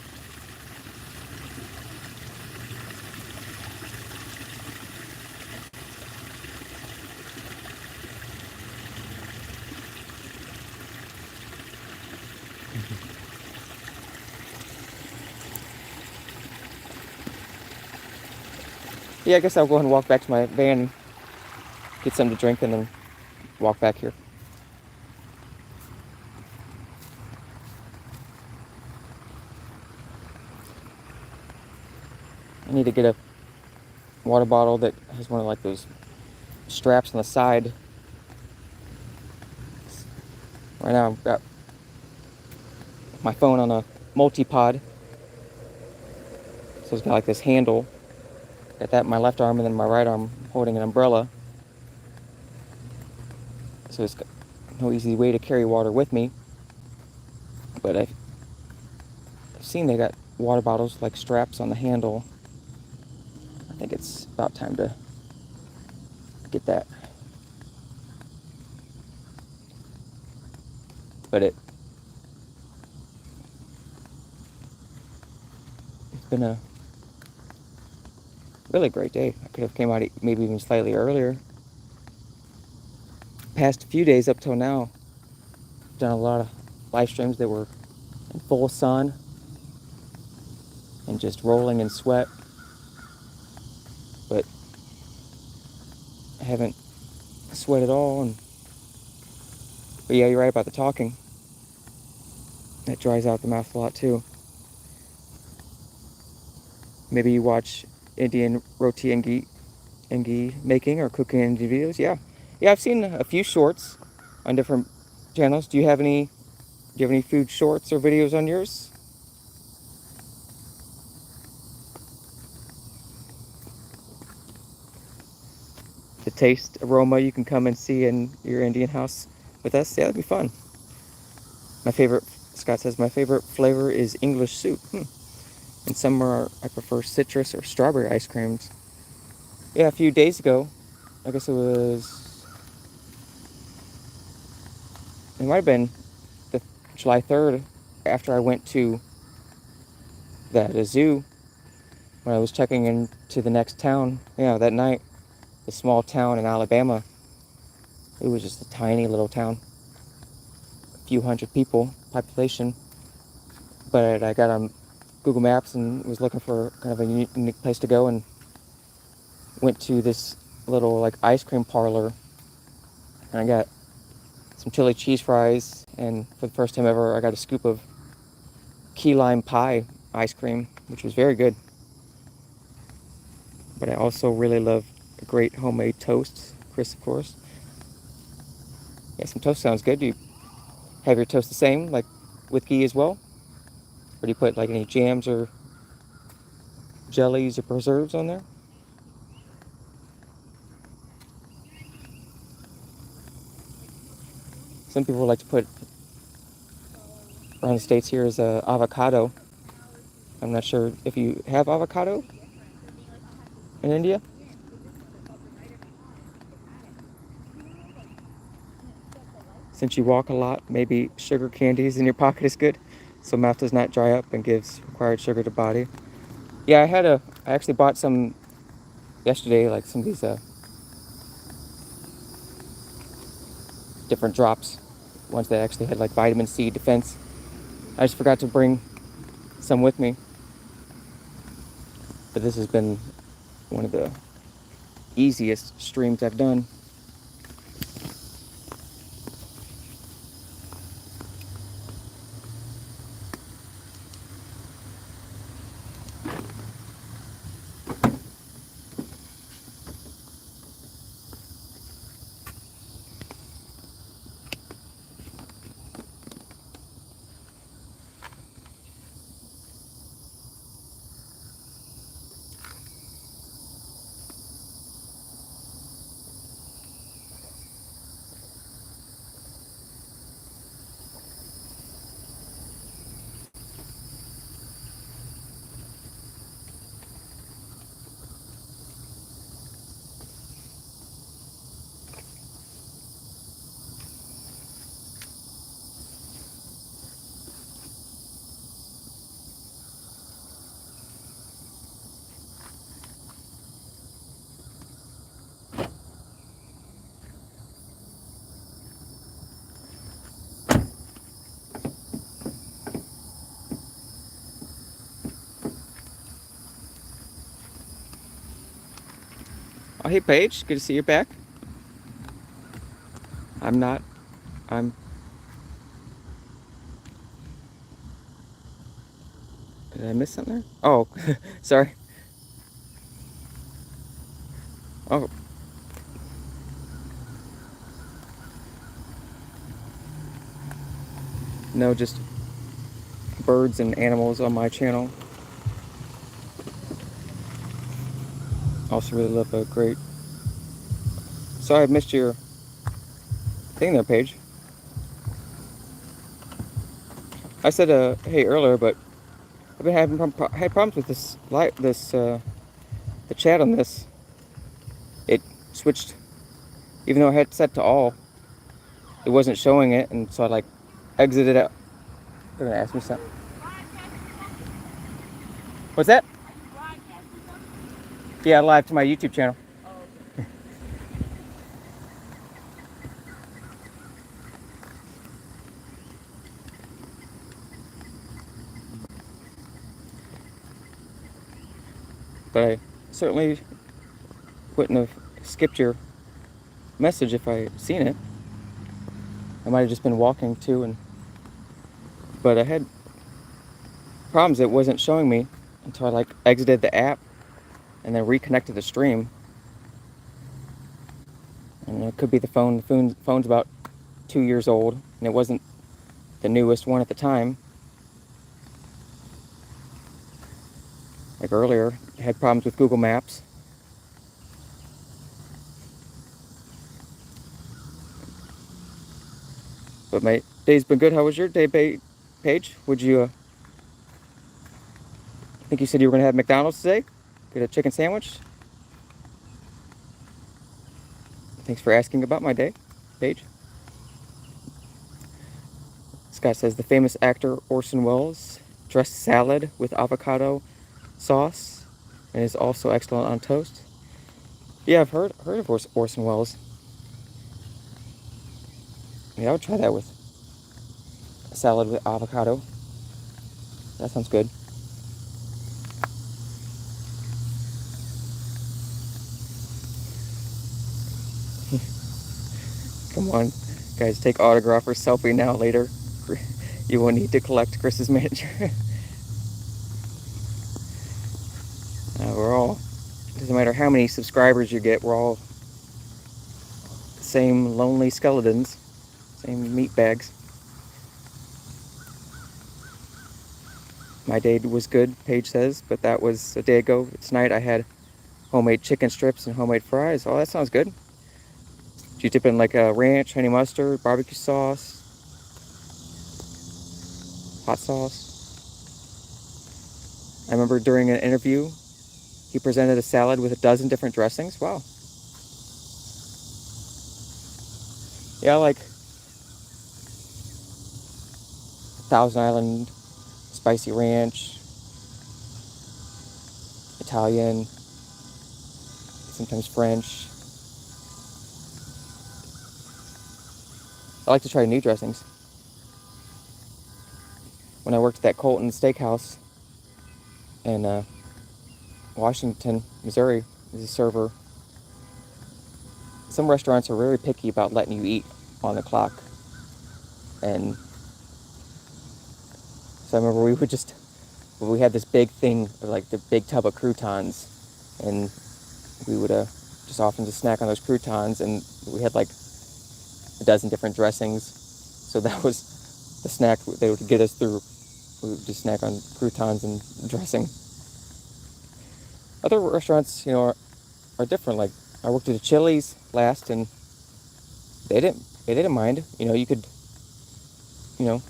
Yeah, I guess I'll go ahead and walk back to my van, get something to drink, and then walk back here. I need to get a water bottle that has one of like those straps on the side. Right now I've got my phone on a multi-pod, so it's got like this handle. Got that in my left arm, and then my right arm holding an umbrella. So it's got no easy way to carry water with me. But I've seen they got water bottles like straps on the handle. I think it's about time to get that. But it's been a really great day. I could have came out maybe even slightly earlier. Past few days up till now, done a lot of live streams that were in full sun and just rolling in sweat. But I haven't sweat at all. But yeah, you're right about the talking. That dries out the mouth a lot too. Maybe you watch Indian roti and ghee making or cooking videos. Yeah, I've seen a few shorts on different channels. Do you have any food shorts or videos on yours? taste aroma you can come and see in your Indian house with us. Yeah, that'd be fun. My favorite, Scott says, my favorite flavor is English soup. In summer, I prefer citrus or strawberry ice creams. Yeah, a few days ago, I guess it might have been the July 3rd, after I went to the zoo, when I was checking into the next town. Yeah, that night, the small town in Alabama, it was just a tiny little town. A few hundred people, population. But I got on Google Maps and was looking for kind of a unique place to go, and went to this little like ice cream parlor, and I got some chili cheese fries, and for the first time ever I got a scoop of key lime pie ice cream, which was very good. But I also really love a great homemade toast. Chris, of course. Yeah, some toast sounds good. Do you have your toast the same, like with ghee as well? Or do you put like any jams or jellies or preserves on there? Some people like to put, around the States here, is avocado. I'm not sure if you have avocado in India. Since you walk a lot, maybe sugar candies in your pocket is good, so mouth does not dry up and gives required sugar to body. Yeah, I actually bought some yesterday, like some of these different drops, ones that actually had like vitamin C defense. I just forgot to bring some with me, but this has been one of the easiest streams I've done. Oh, hey Paige, good to see you back. I'm not, I'm, did I miss something there? Oh, sorry. Oh, no, just birds and animals on my channel. Also really love a great, sorry I missed your thing there, Paige. I said hey earlier, but I've been having had problems with the chat on this. It switched, even though I had it set to all, it wasn't showing it, and so I like exited out. They're gonna ask me something. What's that? Yeah, live to my YouTube channel. But I certainly wouldn't have skipped your message if I seen it. I might have just been walking too, but I had problems. It wasn't showing me until I like exited the app and then reconnected the stream. And it could be the phone. The phone's about 2 years old, and it wasn't the newest one at the time. Like earlier, I had problems with Google Maps. But my day's been good. How was your day, Paige? Would you, I think you said you were going to have McDonald's today? Get a chicken sandwich? Thanks for asking about my day, Paige. Scott says the famous actor Orson Welles dressed salad with avocado sauce and is also excellent on toast. Yeah, I've heard of Orson Welles. Yeah, I would try that with a salad with avocado. That sounds good. Come on, guys, take autograph or selfie now. Later, you will need to collect Chris's manager. We're all, doesn't matter how many subscribers you get, we're all the same lonely skeletons, same meat bags. My day was good, Paige says, but that was a day ago. Tonight I had homemade chicken strips and homemade fries. Oh, that sounds good. Did you dip in like a ranch, honey mustard, barbecue sauce, hot sauce? I remember during an interview, he presented a salad with a dozen different dressings. Wow. Yeah, I like Thousand Island, spicy ranch, Italian, sometimes French. I like to try new dressings. When I worked at that Colton Steakhouse in Washington, Missouri, as a server, some restaurants are very picky about letting you eat on the clock. And so I remember we had this big thing, like the big tub of croutons, and we would just often just snack on those croutons, and we had like a dozen different dressings. So that was the snack they would get us through. We would just snack on croutons and dressing. Other restaurants, are different. Like I worked at a Chili's last, and they didn't mind. You could, you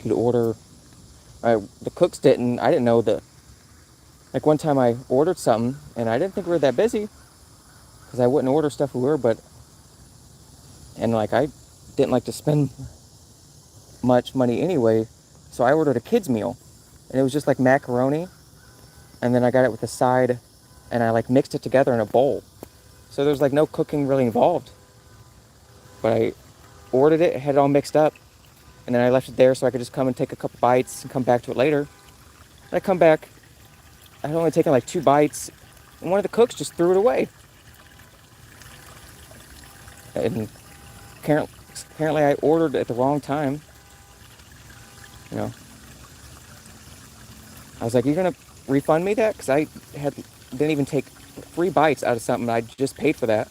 could order. The cooks didn't. I didn't know that. Like one time I ordered something, and I didn't think we were that busy, because I wouldn't order stuff we were, and like I didn't like to spend much money anyway, so I ordered a kid's meal, and it was just like macaroni, and then I got it with a side, and I like mixed it together in a bowl. So there's like no cooking really involved. But I ordered it, had it all mixed up, and then I left it there so I could just come and take a couple bites and come back to it later. And I come back, I had only taken like 2 bites, and one of the cooks just threw it away. And apparently I ordered at the wrong time. I was like, "You're gonna refund me that?" Because I didn't even take 3 bites out of something I just paid for that.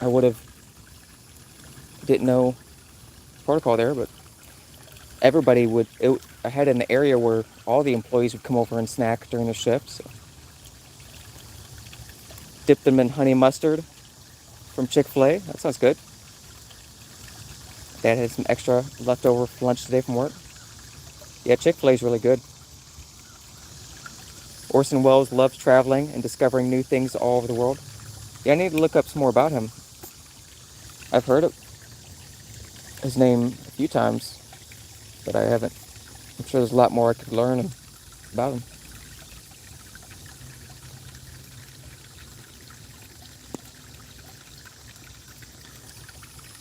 I would have didn't know protocol there, but everybody would. I had an area where all the employees would come over and snack during the shift. So. Dipped them in honey mustard from Chick-fil-A. That sounds good. Dad had some extra leftover for lunch today from work. Yeah, Chick-fil-A is really good. Orson Welles loves traveling and discovering new things all over the world. Yeah, I need to look up some more about him. I've heard of his name a few times, but I haven't. I'm sure there's a lot more I could learn about him.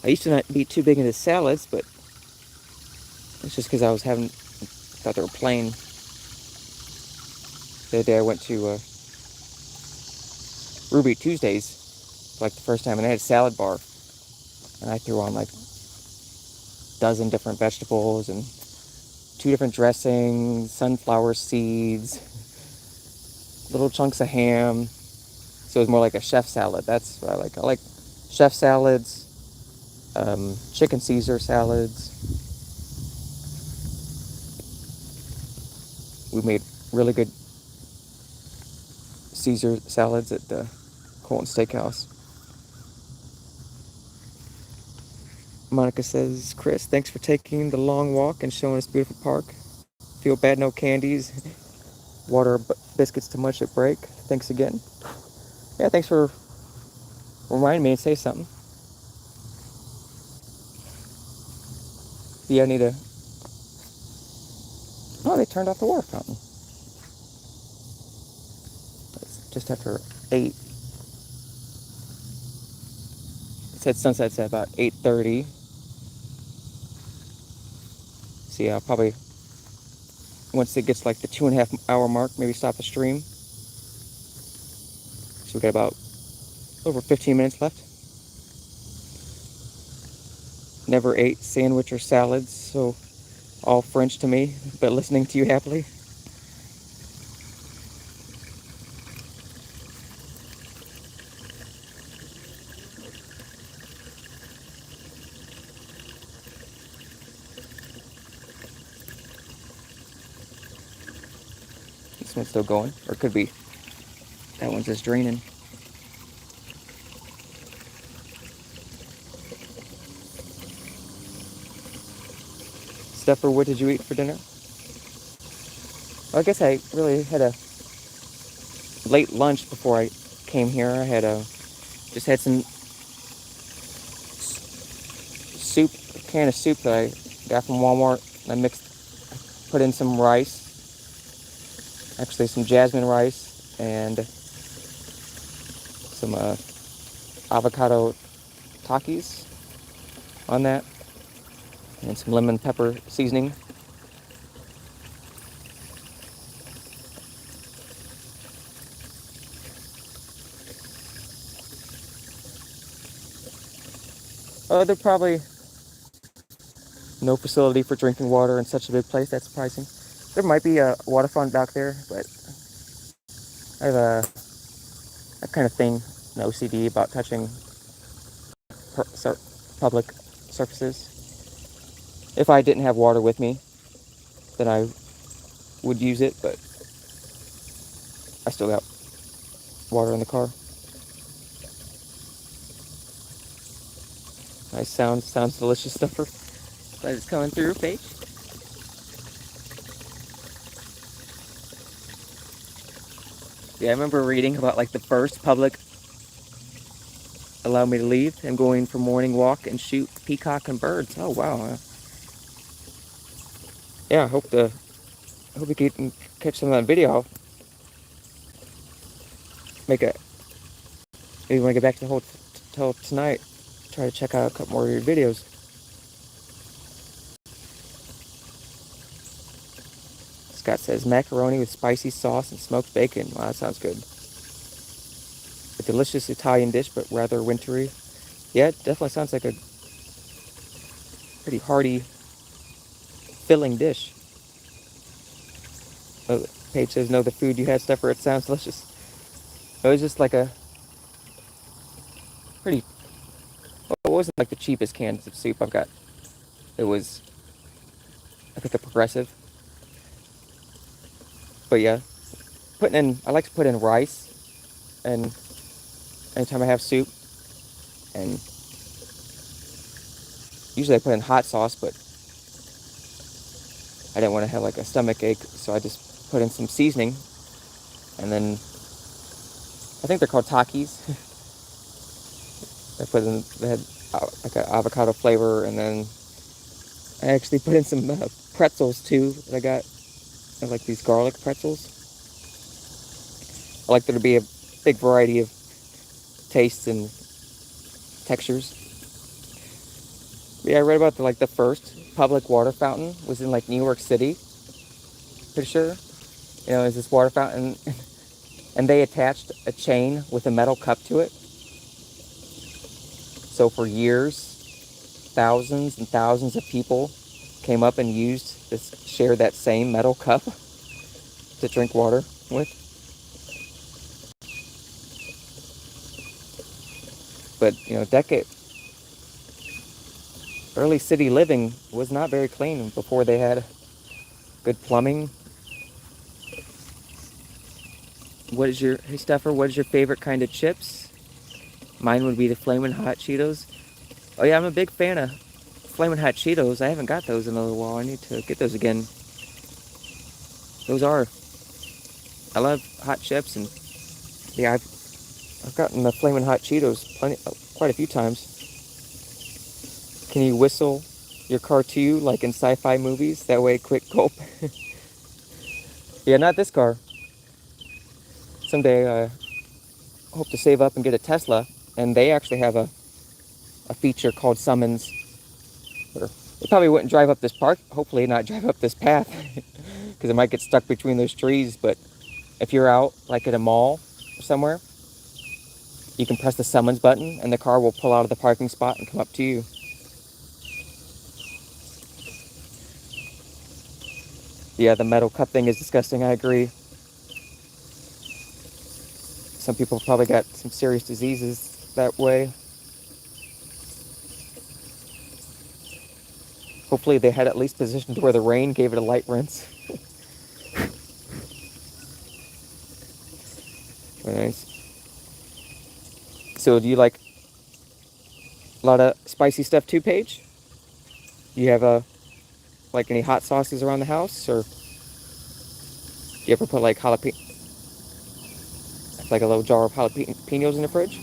I used to not be too big into salads, but it's just because I thought they were plain. The other day I went to Ruby Tuesdays for like the first time, and they had a salad bar, and I threw on like a dozen different vegetables and 2 different dressings, sunflower seeds, little chunks of ham. So it was more like a chef salad. That's what I like. I like chef salads, chicken Caesar salads. We made really good Caesar salads at the Colton Steakhouse. Monica says, Chris, thanks for taking the long walk and showing us beautiful park. Feel bad, no candies. Water biscuits too much at break. Thanks again. Yeah, thanks for reminding me to say something. Yeah, I need to... Oh, they turned off the water fountain. It's just after 8. It said sunset's at about 8:30. So yeah, I'll probably, once it gets like the 2.5 hour mark, maybe stop the stream. So we got about over 15 minutes left. Never ate sandwich or salads, so all French to me, but listening to you happily. This one's still going, or it could be that one's just draining. Stepher, what did you eat for dinner? Well, I guess I really had a late lunch before I came here. I had just had some soup, a can of soup that I got from Walmart. I put in some rice, actually some jasmine rice, and some avocado Takis on that, and some lemon pepper seasoning. There probably no facility for drinking water in such a big place. That's surprising. There might be a water font back there, but I have that kind of thing, an OCD about touching public surfaces. If I didn't have water with me, then I would use it, but I still got water in the car. Nice sounds delicious, Stuffer. Glad it's coming through, Paige. Yeah, I remember reading about like the first public allowed me to leave and going for morning walk and shoot peacock and birds. Oh wow. Yeah, I hope we can catch some of that video. I'll maybe when I get back to the hotel tonight, try to check out a couple more of your videos. Scott says macaroni with spicy sauce and smoked bacon. Wow, that sounds good. A delicious Italian dish, but rather wintry. Yeah, it definitely sounds like a pretty hearty, filling dish. Oh, Paige says, no, the food you had, Stuffer, it sounds delicious. It was just like a pretty, well, it wasn't like the cheapest cans of soup I've got. It was, I think, a Progressive. But yeah, I like to put in rice, and anytime I have soup, and usually I put in hot sauce, but I didn't want to have like a stomach ache, so I just put in some seasoning, and then I think they're called Takis. They had like an avocado flavor, and then I actually put in some pretzels too that I got. I like these garlic pretzels. I like there to be a big variety of tastes and textures. But yeah, I read about the first public water fountain was in like New York City. Pretty sure. You know, is this water fountain, and they attached a chain with a metal cup to it. So for years, thousands and thousands of people came up and shared that same metal cup to drink water with. But you know, early city living was not very clean before they had good plumbing. Hey Stuffer, what is your favorite kind of chips? Mine would be the Flamin' Hot Cheetos. Oh yeah, I'm a big fan of Flamin' Hot Cheetos. I haven't got those in a little while. I need to get those again. Those are, I love hot chips, and yeah, I've gotten the Flamin' Hot Cheetos quite a few times. Can you whistle your car to you like in sci-fi movies? That way, quick gulp. Yeah, not this car. Someday I hope to save up and get a Tesla, and they actually have a feature called Summons. Or they probably wouldn't drive up this park, hopefully not drive up this path, because it might get stuck between those trees. But if you're out, like at a mall or somewhere, you can press the summons button, and the car will pull out of the parking spot and come up to you. Yeah, the metal cup thing is disgusting, I agree. Some people probably got some serious diseases that way. Hopefully they had at least positioned to where the rain gave it a light rinse. Very nice. So do you like a lot of spicy stuff too, Paige? You have like any hot sauces around the house, or do you ever put like like a little jar of jalapenos in the fridge?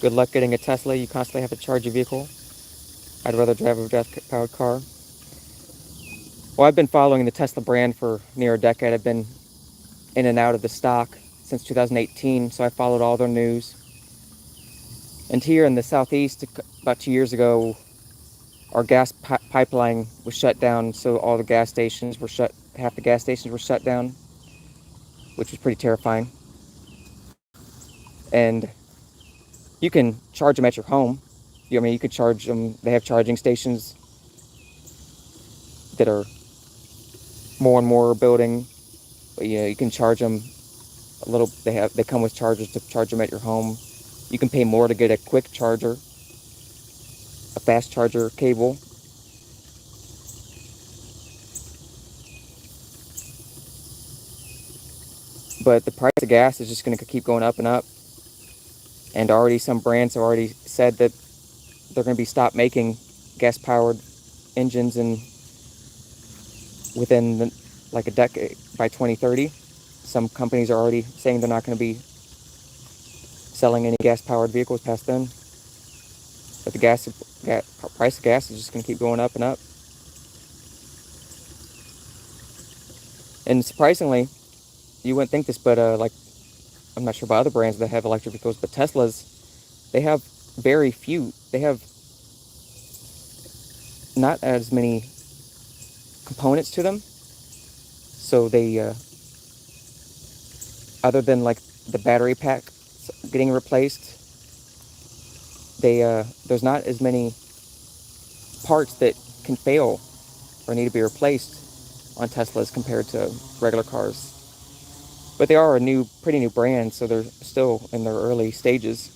Good luck getting a Tesla. You constantly have to charge your vehicle. I'd rather drive a gas-powered car. Well, I've been following the Tesla brand for near a decade. I've been in and out of the stock since 2018, so I followed all their news. And here in the southeast, about 2 years ago, our gas pipeline was shut down, so all the gas stations were shut. Half the gas stations were shut down, which was pretty terrifying. And you can charge them at your home. I mean, you could charge them. They have charging stations that are more and more building. But yeah, you can charge them a little. They come with chargers to charge them at your home. You can pay more to get a quick charger, a fast charger cable. But the price of gas is just going to keep going up and up. And already some brands have already said that they're going to be stopped making gas-powered engines within like a decade, by 2030. Some companies are already saying they're not going to be selling any gas-powered vehicles past then. But the price of gas is just going to keep going up and up. And surprisingly, you wouldn't think this, but like, I'm not sure about other brands that have electric vehicles, but Teslas, they have very few. They have not as many components to them. So they, other than like the battery pack getting replaced, there's not as many parts that can fail or need to be replaced on Teslas compared to regular cars. But they are a pretty new brand, so they're still in their early stages.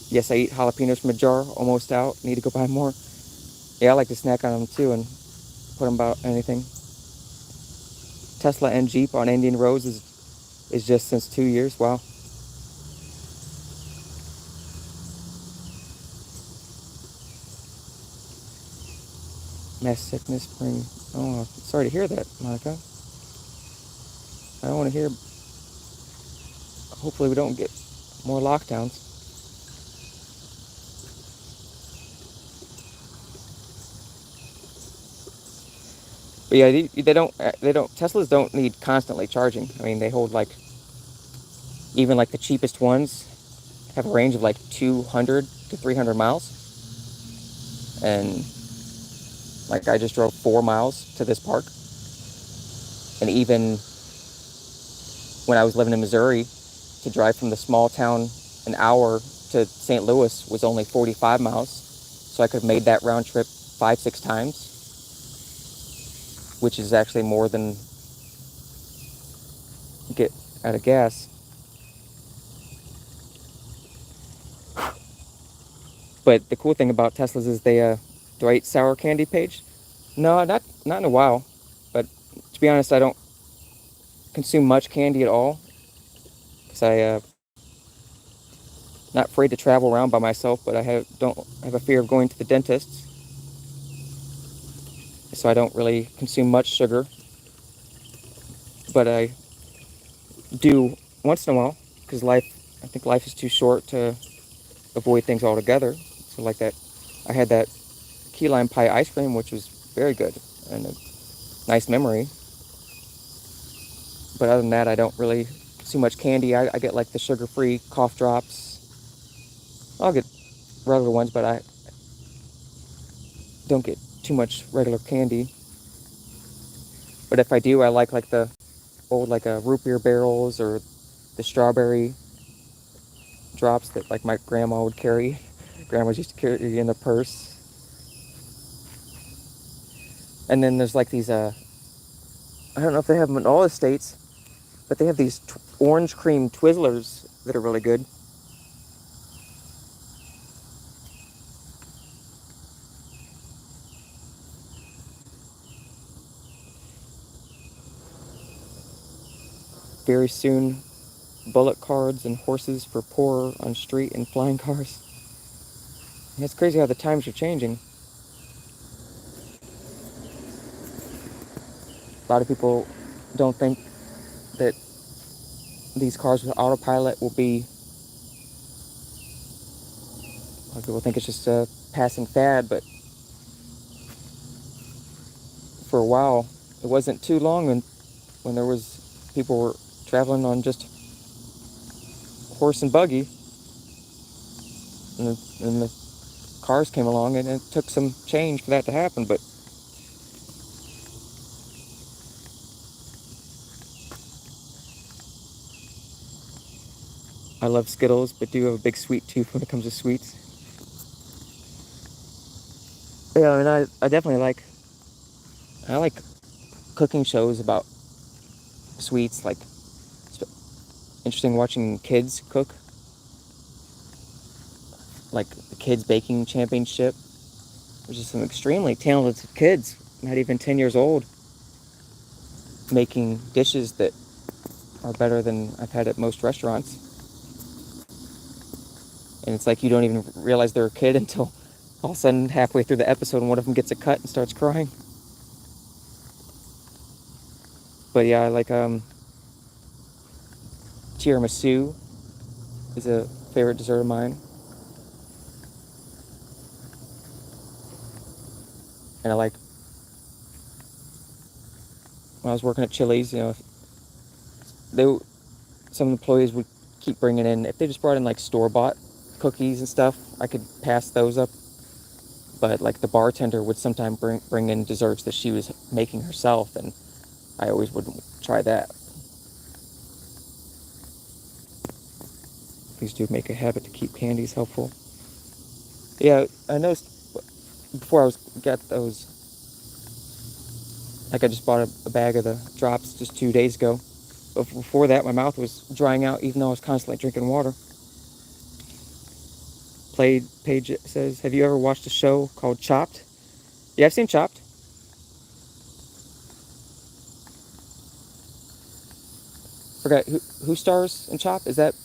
Yes, I eat jalapenos from a jar, almost out. Need to go buy more. Yeah, I like to snack on them too and put them about anything. Tesla and Jeep on Indian roads is just since 2 years. Wow. Mass sickness spring. Oh, sorry to hear that, Monica. I don't want to hear. Hopefully, we don't get more lockdowns. But yeah, Teslas don't need constantly charging. I mean, they hold like, even like the cheapest ones have a range of like 200 to 300 miles. And like, I just drove 4 miles to this park. And even when I was living in Missouri, to drive from the small town an hour to St. Louis was only 45 miles. So I could have made that round trip 5-6 times, which is actually more than get out of gas. But the cool thing about Teslas is they, do I eat sour candy, Paige? No, not in a while. But to be honest, I don't consume much candy at all because I not afraid to travel around by myself, but I don't have a fear of going to the dentist, so I don't really consume much sugar. But I do once in a while because I think life is too short to avoid things altogether. So like that, I had that key lime pie ice cream, which was very good and a nice memory. But other than that, I don't really consume much candy. I get like the sugar-free cough drops. I'll get regular ones, but I don't get too much regular candy. But if I do, I like the old root beer barrels or the strawberry drops that like my grandma would carry. Grandmas used to carry in the purse. And then there's like these I don't know if they have them in all the states, but they have these orange cream Twizzlers that are really good. Very soon, bullet cards and horses for poor on street and flying cars. And it's crazy how the times are changing. A lot of people don't think that these cars with autopilot will be. A lot of people think it's just a passing fad, but for a while, it wasn't too long when there was people were traveling on just horse and buggy, and the cars came along, and it took some change for that to happen. But I love Skittles, but do have a big sweet tooth when it comes to sweets. Yeah, I mean, I definitely I like cooking shows about sweets. Like, it's interesting watching kids cook, like the Kids Baking Championship. There's just some extremely talented kids, not even 10 years old, making dishes that are better than I've had at most restaurants. And it's like you don't even realize they're a kid until all of a sudden halfway through the episode and one of them gets a cut and starts crying. But yeah, I like tiramisu is a favorite dessert of mine. And I like, when I was working at Chili's, they some employees would keep bringing in, if they just brought in like store-bought cookies and stuff, I could pass those up. But like the bartender would sometimes bring in desserts that she was making herself, and I always would try that. Please do make a habit to keep candies helpful. Yeah, I noticed before got those, like I just bought a bag of the drops just 2 days ago. But before that, my mouth was drying out even though I was constantly drinking water. Paige says, have you ever watched a show called Chopped? Yeah, I've seen Chopped. Forgot who stars in Chopped. Is that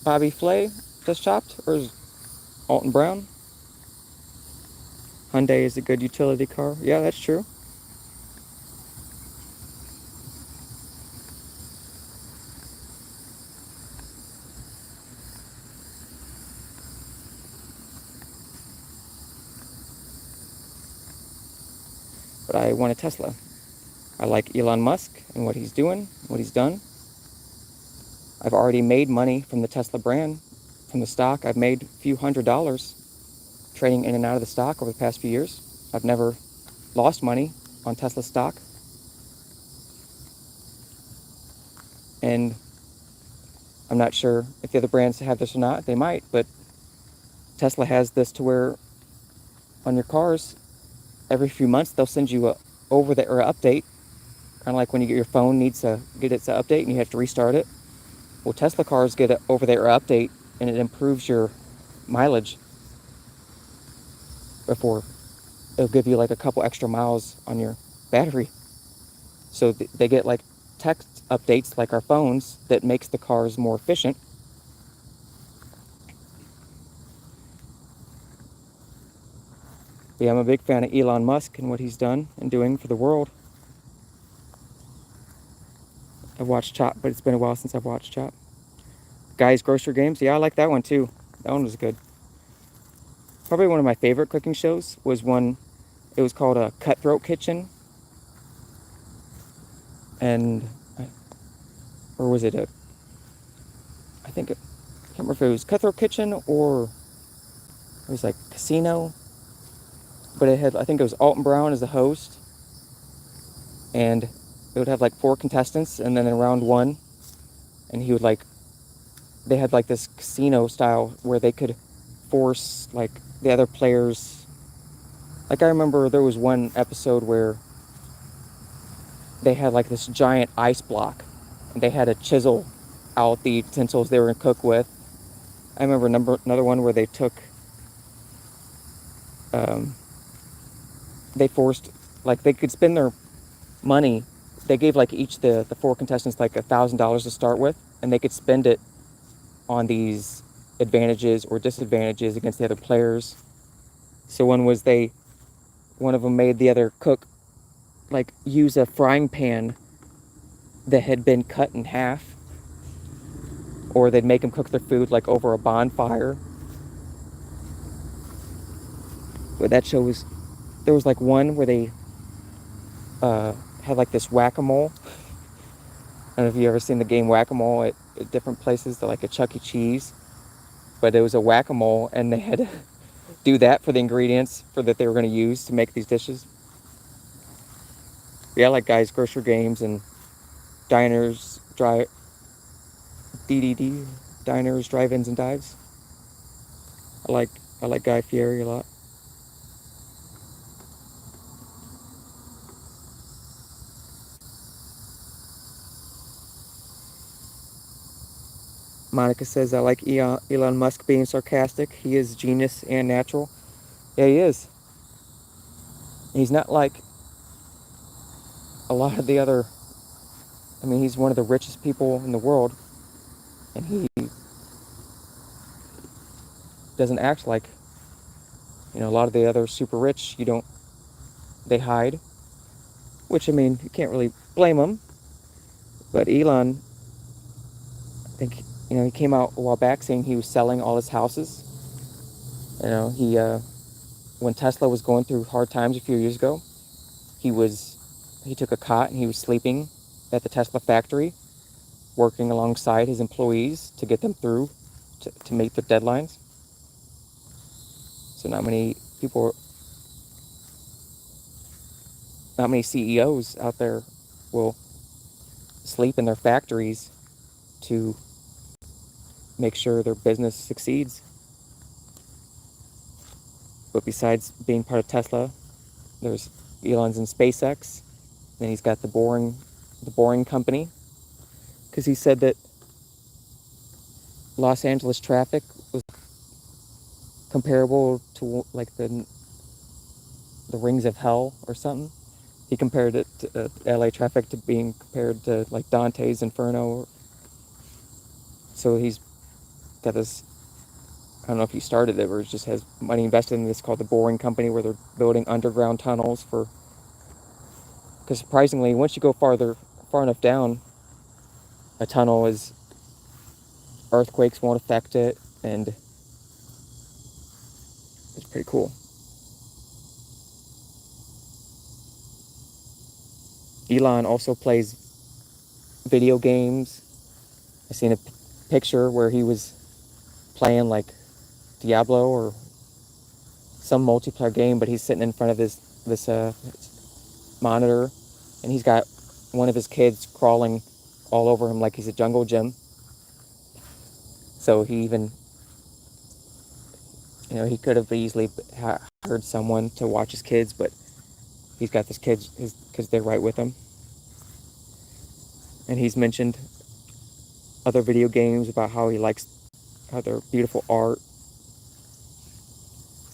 Bobby Flay does Chopped, or is Alton Brown? Hyundai is a good utility car. Yeah, that's true. But I want a Tesla. I like Elon Musk and what he's doing, what he's done. I've already made money from the Tesla brand, from the stock. I've made a few $100s trading in and out of the stock over the past few years. I've never lost money on Tesla stock. And I'm not sure if the other brands have this or not. They might, but Tesla has this to where on your cars, every few months they'll send you a over-the-air update, kind of like when you get your phone needs to get its update and you have to restart it. Well, Tesla cars get an over-the-air update and it improves your mileage. before it'll give you like a couple extra miles on your battery. So they get like text updates like our phones that makes the cars more efficient. But yeah, I'm a big fan of Elon Musk and what he's done and doing for the world. I've watched Chop, but it's been a while since I've watched Chop. Guy's Grocery Games, yeah, I like that one too. That one was good. Probably one of my favorite cooking shows was one, it was called a Cutthroat Kitchen. And, or was it a, I think, I can't remember if it was Cutthroat Kitchen or it was like Casino. But it had, I think it was Alton Brown as the host. And it would have like 4 contestants, and then in round 1, and he would like, they had like this casino style where they could force like the other players. Like I remember there was one episode where they had like this giant ice block and they had to chisel out the utensils they were gonna cook with. I remember another one where they took, they forced, like they could spend their money. They gave like each the 4 contestants like $1,000 to start with, and they could spend it on these advantages or disadvantages against the other players. So one of them made the other cook like use a frying pan that had been cut in half, or they'd make them cook their food like over a bonfire. But that show was, there was like one where they had like this whack-a-mole. I don't know if you've ever seen the game whack-a-mole at different places, like a Chuck E. Cheese. But it was a whack-a-mole, and they had to do that for the ingredients that they were going to use to make these dishes. Yeah, I like Guys Grocery Games and Diners, DDD, Diners, Drive-Ins, and Dives. I like Guy Fieri a lot. Monica says, I like Elon Musk being sarcastic. He is genius and natural. Yeah, he is. He's not like a lot of the other, I mean, he's one of the richest people in the world, and he doesn't act like, a lot of the other super rich, they hide. Which, I mean, you can't really blame him. But Elon, I think, he came out a while back saying he was selling all his houses. He, when Tesla was going through hard times a few years ago, he took a cot and he was sleeping at the Tesla factory, working alongside his employees to get them through, to meet their deadlines. So not many CEOs out there will sleep in their factories to make sure their business succeeds. But besides being part of Tesla, there's Elon's in SpaceX. Then he's got the Boring Company, because he said that Los Angeles traffic was comparable to like the rings of hell or something. He compared it to LA traffic to being compared to like Dante's Inferno. So he's got this, I don't know if he started it or just has money invested in this called the Boring Company, where they're building underground tunnels because surprisingly, once you go far enough down a tunnel, earthquakes won't affect it, and it's pretty cool. Elon also plays video games. I seen a picture where he was playing like Diablo or some multiplayer game, but he's sitting in front of this monitor, and he's got one of his kids crawling all over him like he's a jungle gym. So he even, he could have easily hired someone to watch his kids, but he's got this kid because they're right with him. And he's mentioned other video games about how they're beautiful art.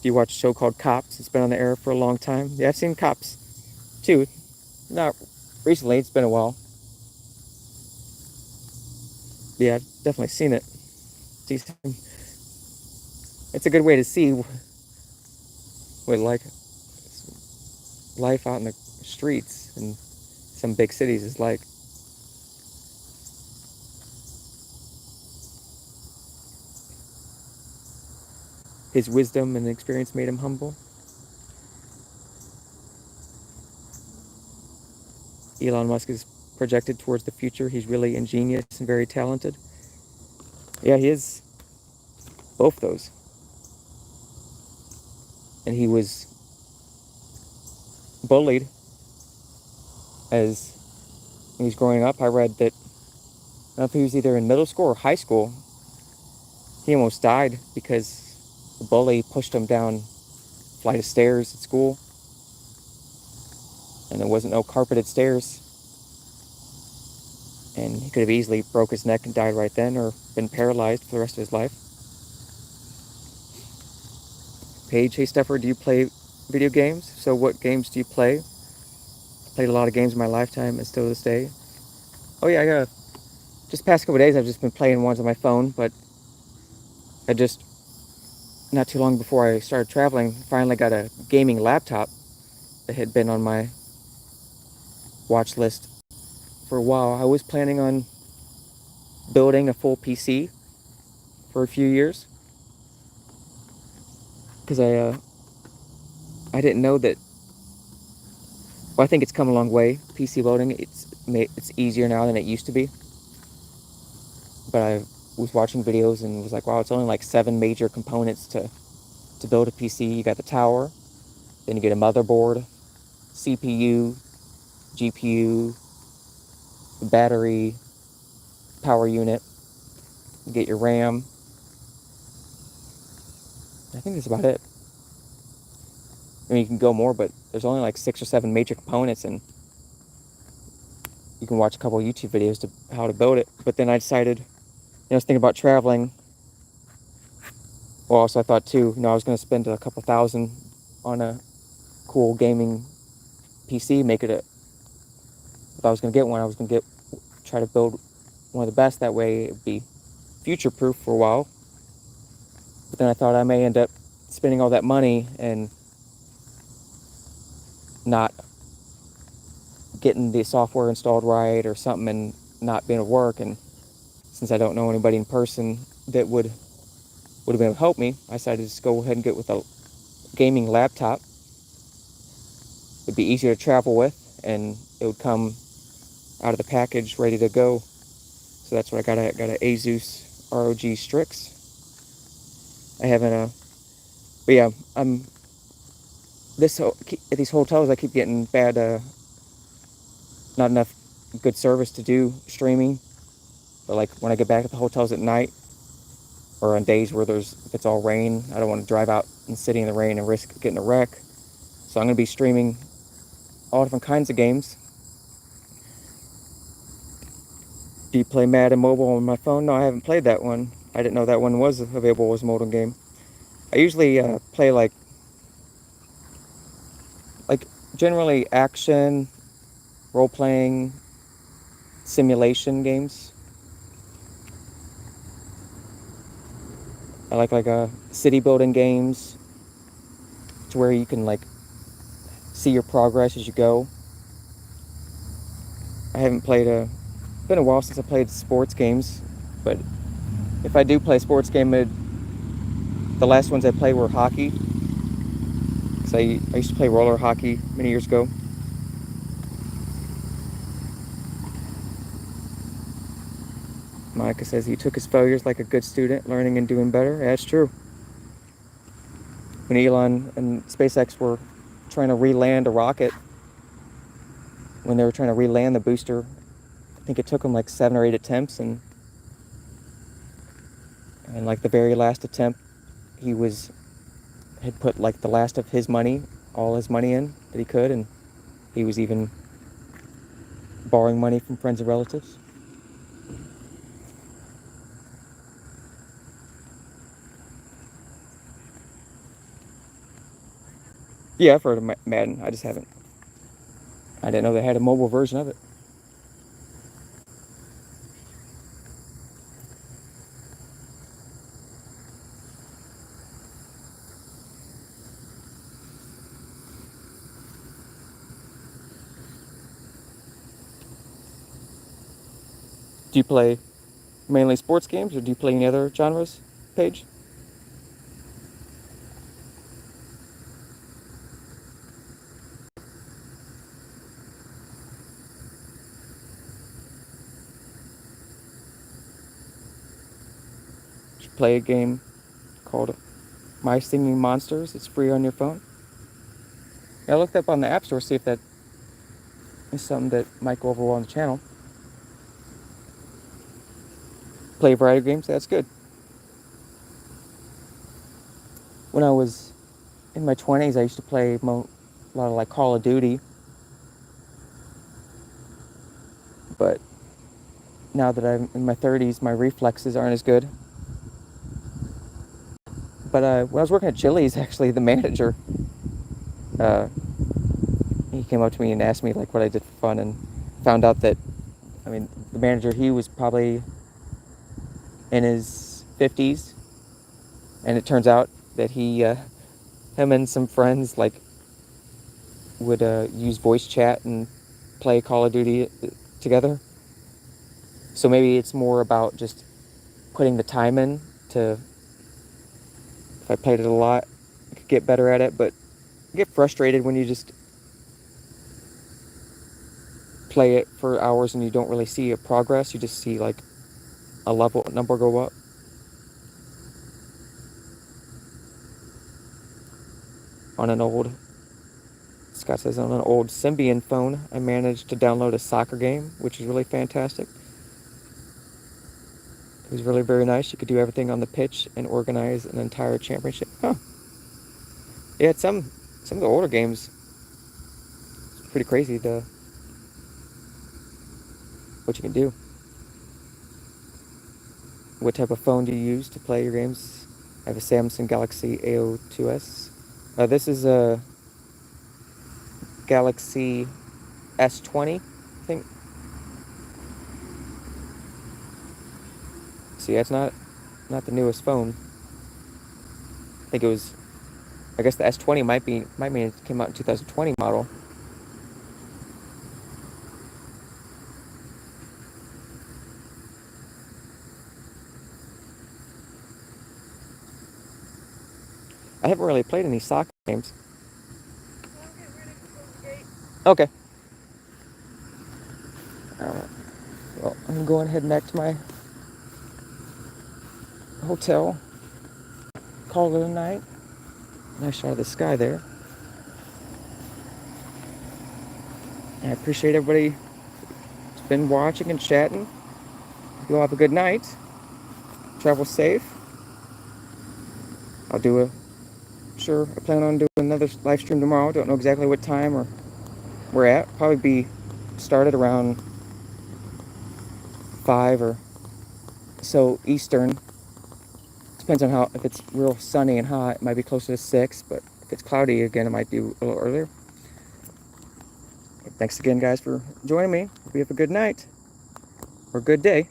Do you watch a show called Cops? It's been on the air for a long time. Yeah, I've seen Cops too. Not recently, it's been a while. Yeah, I've definitely seen it. It's a good way to see what like life out in the streets in some big cities is like. His wisdom and experience made him humble. Elon Musk is projected towards the future. He's really ingenious and very talented. Yeah, he is both those. And he was bullied as when he was growing up. I read that, I don't know if he was either in middle school or high school, he almost died because the bully pushed him down a flight of stairs at school. And there wasn't no carpeted stairs. And he could have easily broke his neck and died right then, or been paralyzed for the rest of his life. Paige, hey Steffer, do you play video games? So what games do you play? Played a lot of games in my lifetime and still to this day. Oh yeah, I got just past couple of days I've just been playing ones on my phone, but I just, not too long before I started traveling, finally got a gaming laptop that had been on my watch list for a while. I was planning on building a full PC for a few years because I didn't know that. Well, I think it's come a long way. PC building, it's easier now than it used to be. But I was watching videos and was like, wow, it's only like 7 major components to build a PC. You got the tower, then you get a motherboard, CPU, GPU, the battery, power unit, you get your RAM. I think that's about it. I mean, you can go more, but there's only like 6 or 7 major components, and you can watch a couple of YouTube videos to how to build it. But then I decided, I was thinking about traveling. Well, also I thought too, I was going to spend a couple thousand on a cool gaming PC, make it a, if I was going to get one, I was going to try to build one of the best. That way it would be future-proof for a while. But then I thought I may end up spending all that money and not getting the software installed right or something and not being able to work. And since I don't know anybody in person that would have been able to help me, I decided to just go ahead and get with a gaming laptop. It'd be easier to travel with, and it would come out of the package ready to go. So that's what I got. I got an Asus ROG Strix. I haven't but yeah, at these hotels I keep getting bad, not enough good service to do streaming. But like when I get back at the hotels at night, or on days where if it's all rain, I don't want to drive out and sit in the rain and risk getting a wreck. So I'm going to be streaming all different kinds of games. Do you play Madden Mobile on my phone? No, I haven't played that one. I didn't know that one was available as a mobile game. I usually play like generally action, role-playing, simulation games. I like city building games to where you can like see your progress as you go. I haven't played been a while since I played sports games, but if I do play a sports game, the last ones I played were hockey. Because I used to play roller hockey many years ago. Monica says he took his failures like a good student, learning and doing better. Yeah, that's true. When Elon and SpaceX were trying to re-land a rocket, when they were trying to re-land the booster, I think it took them like 7 or 8 attempts, and like the very last attempt, he had put like the last of his money, all his money in that he could, and he was even borrowing money from friends and relatives. Yeah, I've heard of Madden. I just haven't. I didn't know they had a mobile version of it. Do you play mainly sports games, or do you play any other genres, Paige? Do you play a game called My Singing Monsters? It's free on your phone. I looked up on the App Store, see if that is something that might go over well on the channel. Play a variety of games, that's good. When I was in my 20s, I used to play a lot of like Call of Duty. But now that I'm in my 30s, my reflexes aren't as good. But when I was working at Chili's, actually, the manager, he came up to me and asked me like what I did for fun, and found out that, I mean, the manager, he was probably in his 50s, and it turns out that him and some friends like would use voice chat and play Call of Duty together. So maybe it's more about just putting the time in to, if I played it a lot, I could get better at it, but I get frustrated when you just play it for hours and you don't really see a progress. You just see like a level number go up. On an old, Scott says, on an old Symbian phone, I managed to download a soccer game, which is really fantastic. It was really very nice. You could do everything on the pitch and organize an entire championship. Huh. Yeah, some of the older games, it's pretty crazy what you can do. What type of phone do you use to play your games? I have a Samsung Galaxy A02s. This is a Galaxy S20, I think. So yeah, it's not the newest phone. I think it was, I guess the S20 might mean it came out in 2020 model. I haven't really played any soccer games. Okay. Alright. Well, I'm going heading back to my hotel. Call it a night. Nice shot of the sky there. And I appreciate everybody who's been watching and chatting. You all have a good night. Travel safe. I plan on doing another live stream tomorrow. Don't know exactly what time or we're at. Probably be started around 5 or so Eastern. Depends on how, if it's real sunny and hot, it might be closer to 6, but if it's cloudy again, it might be a little earlier. Thanks again, guys, for joining me. Hope you have a good night or good day.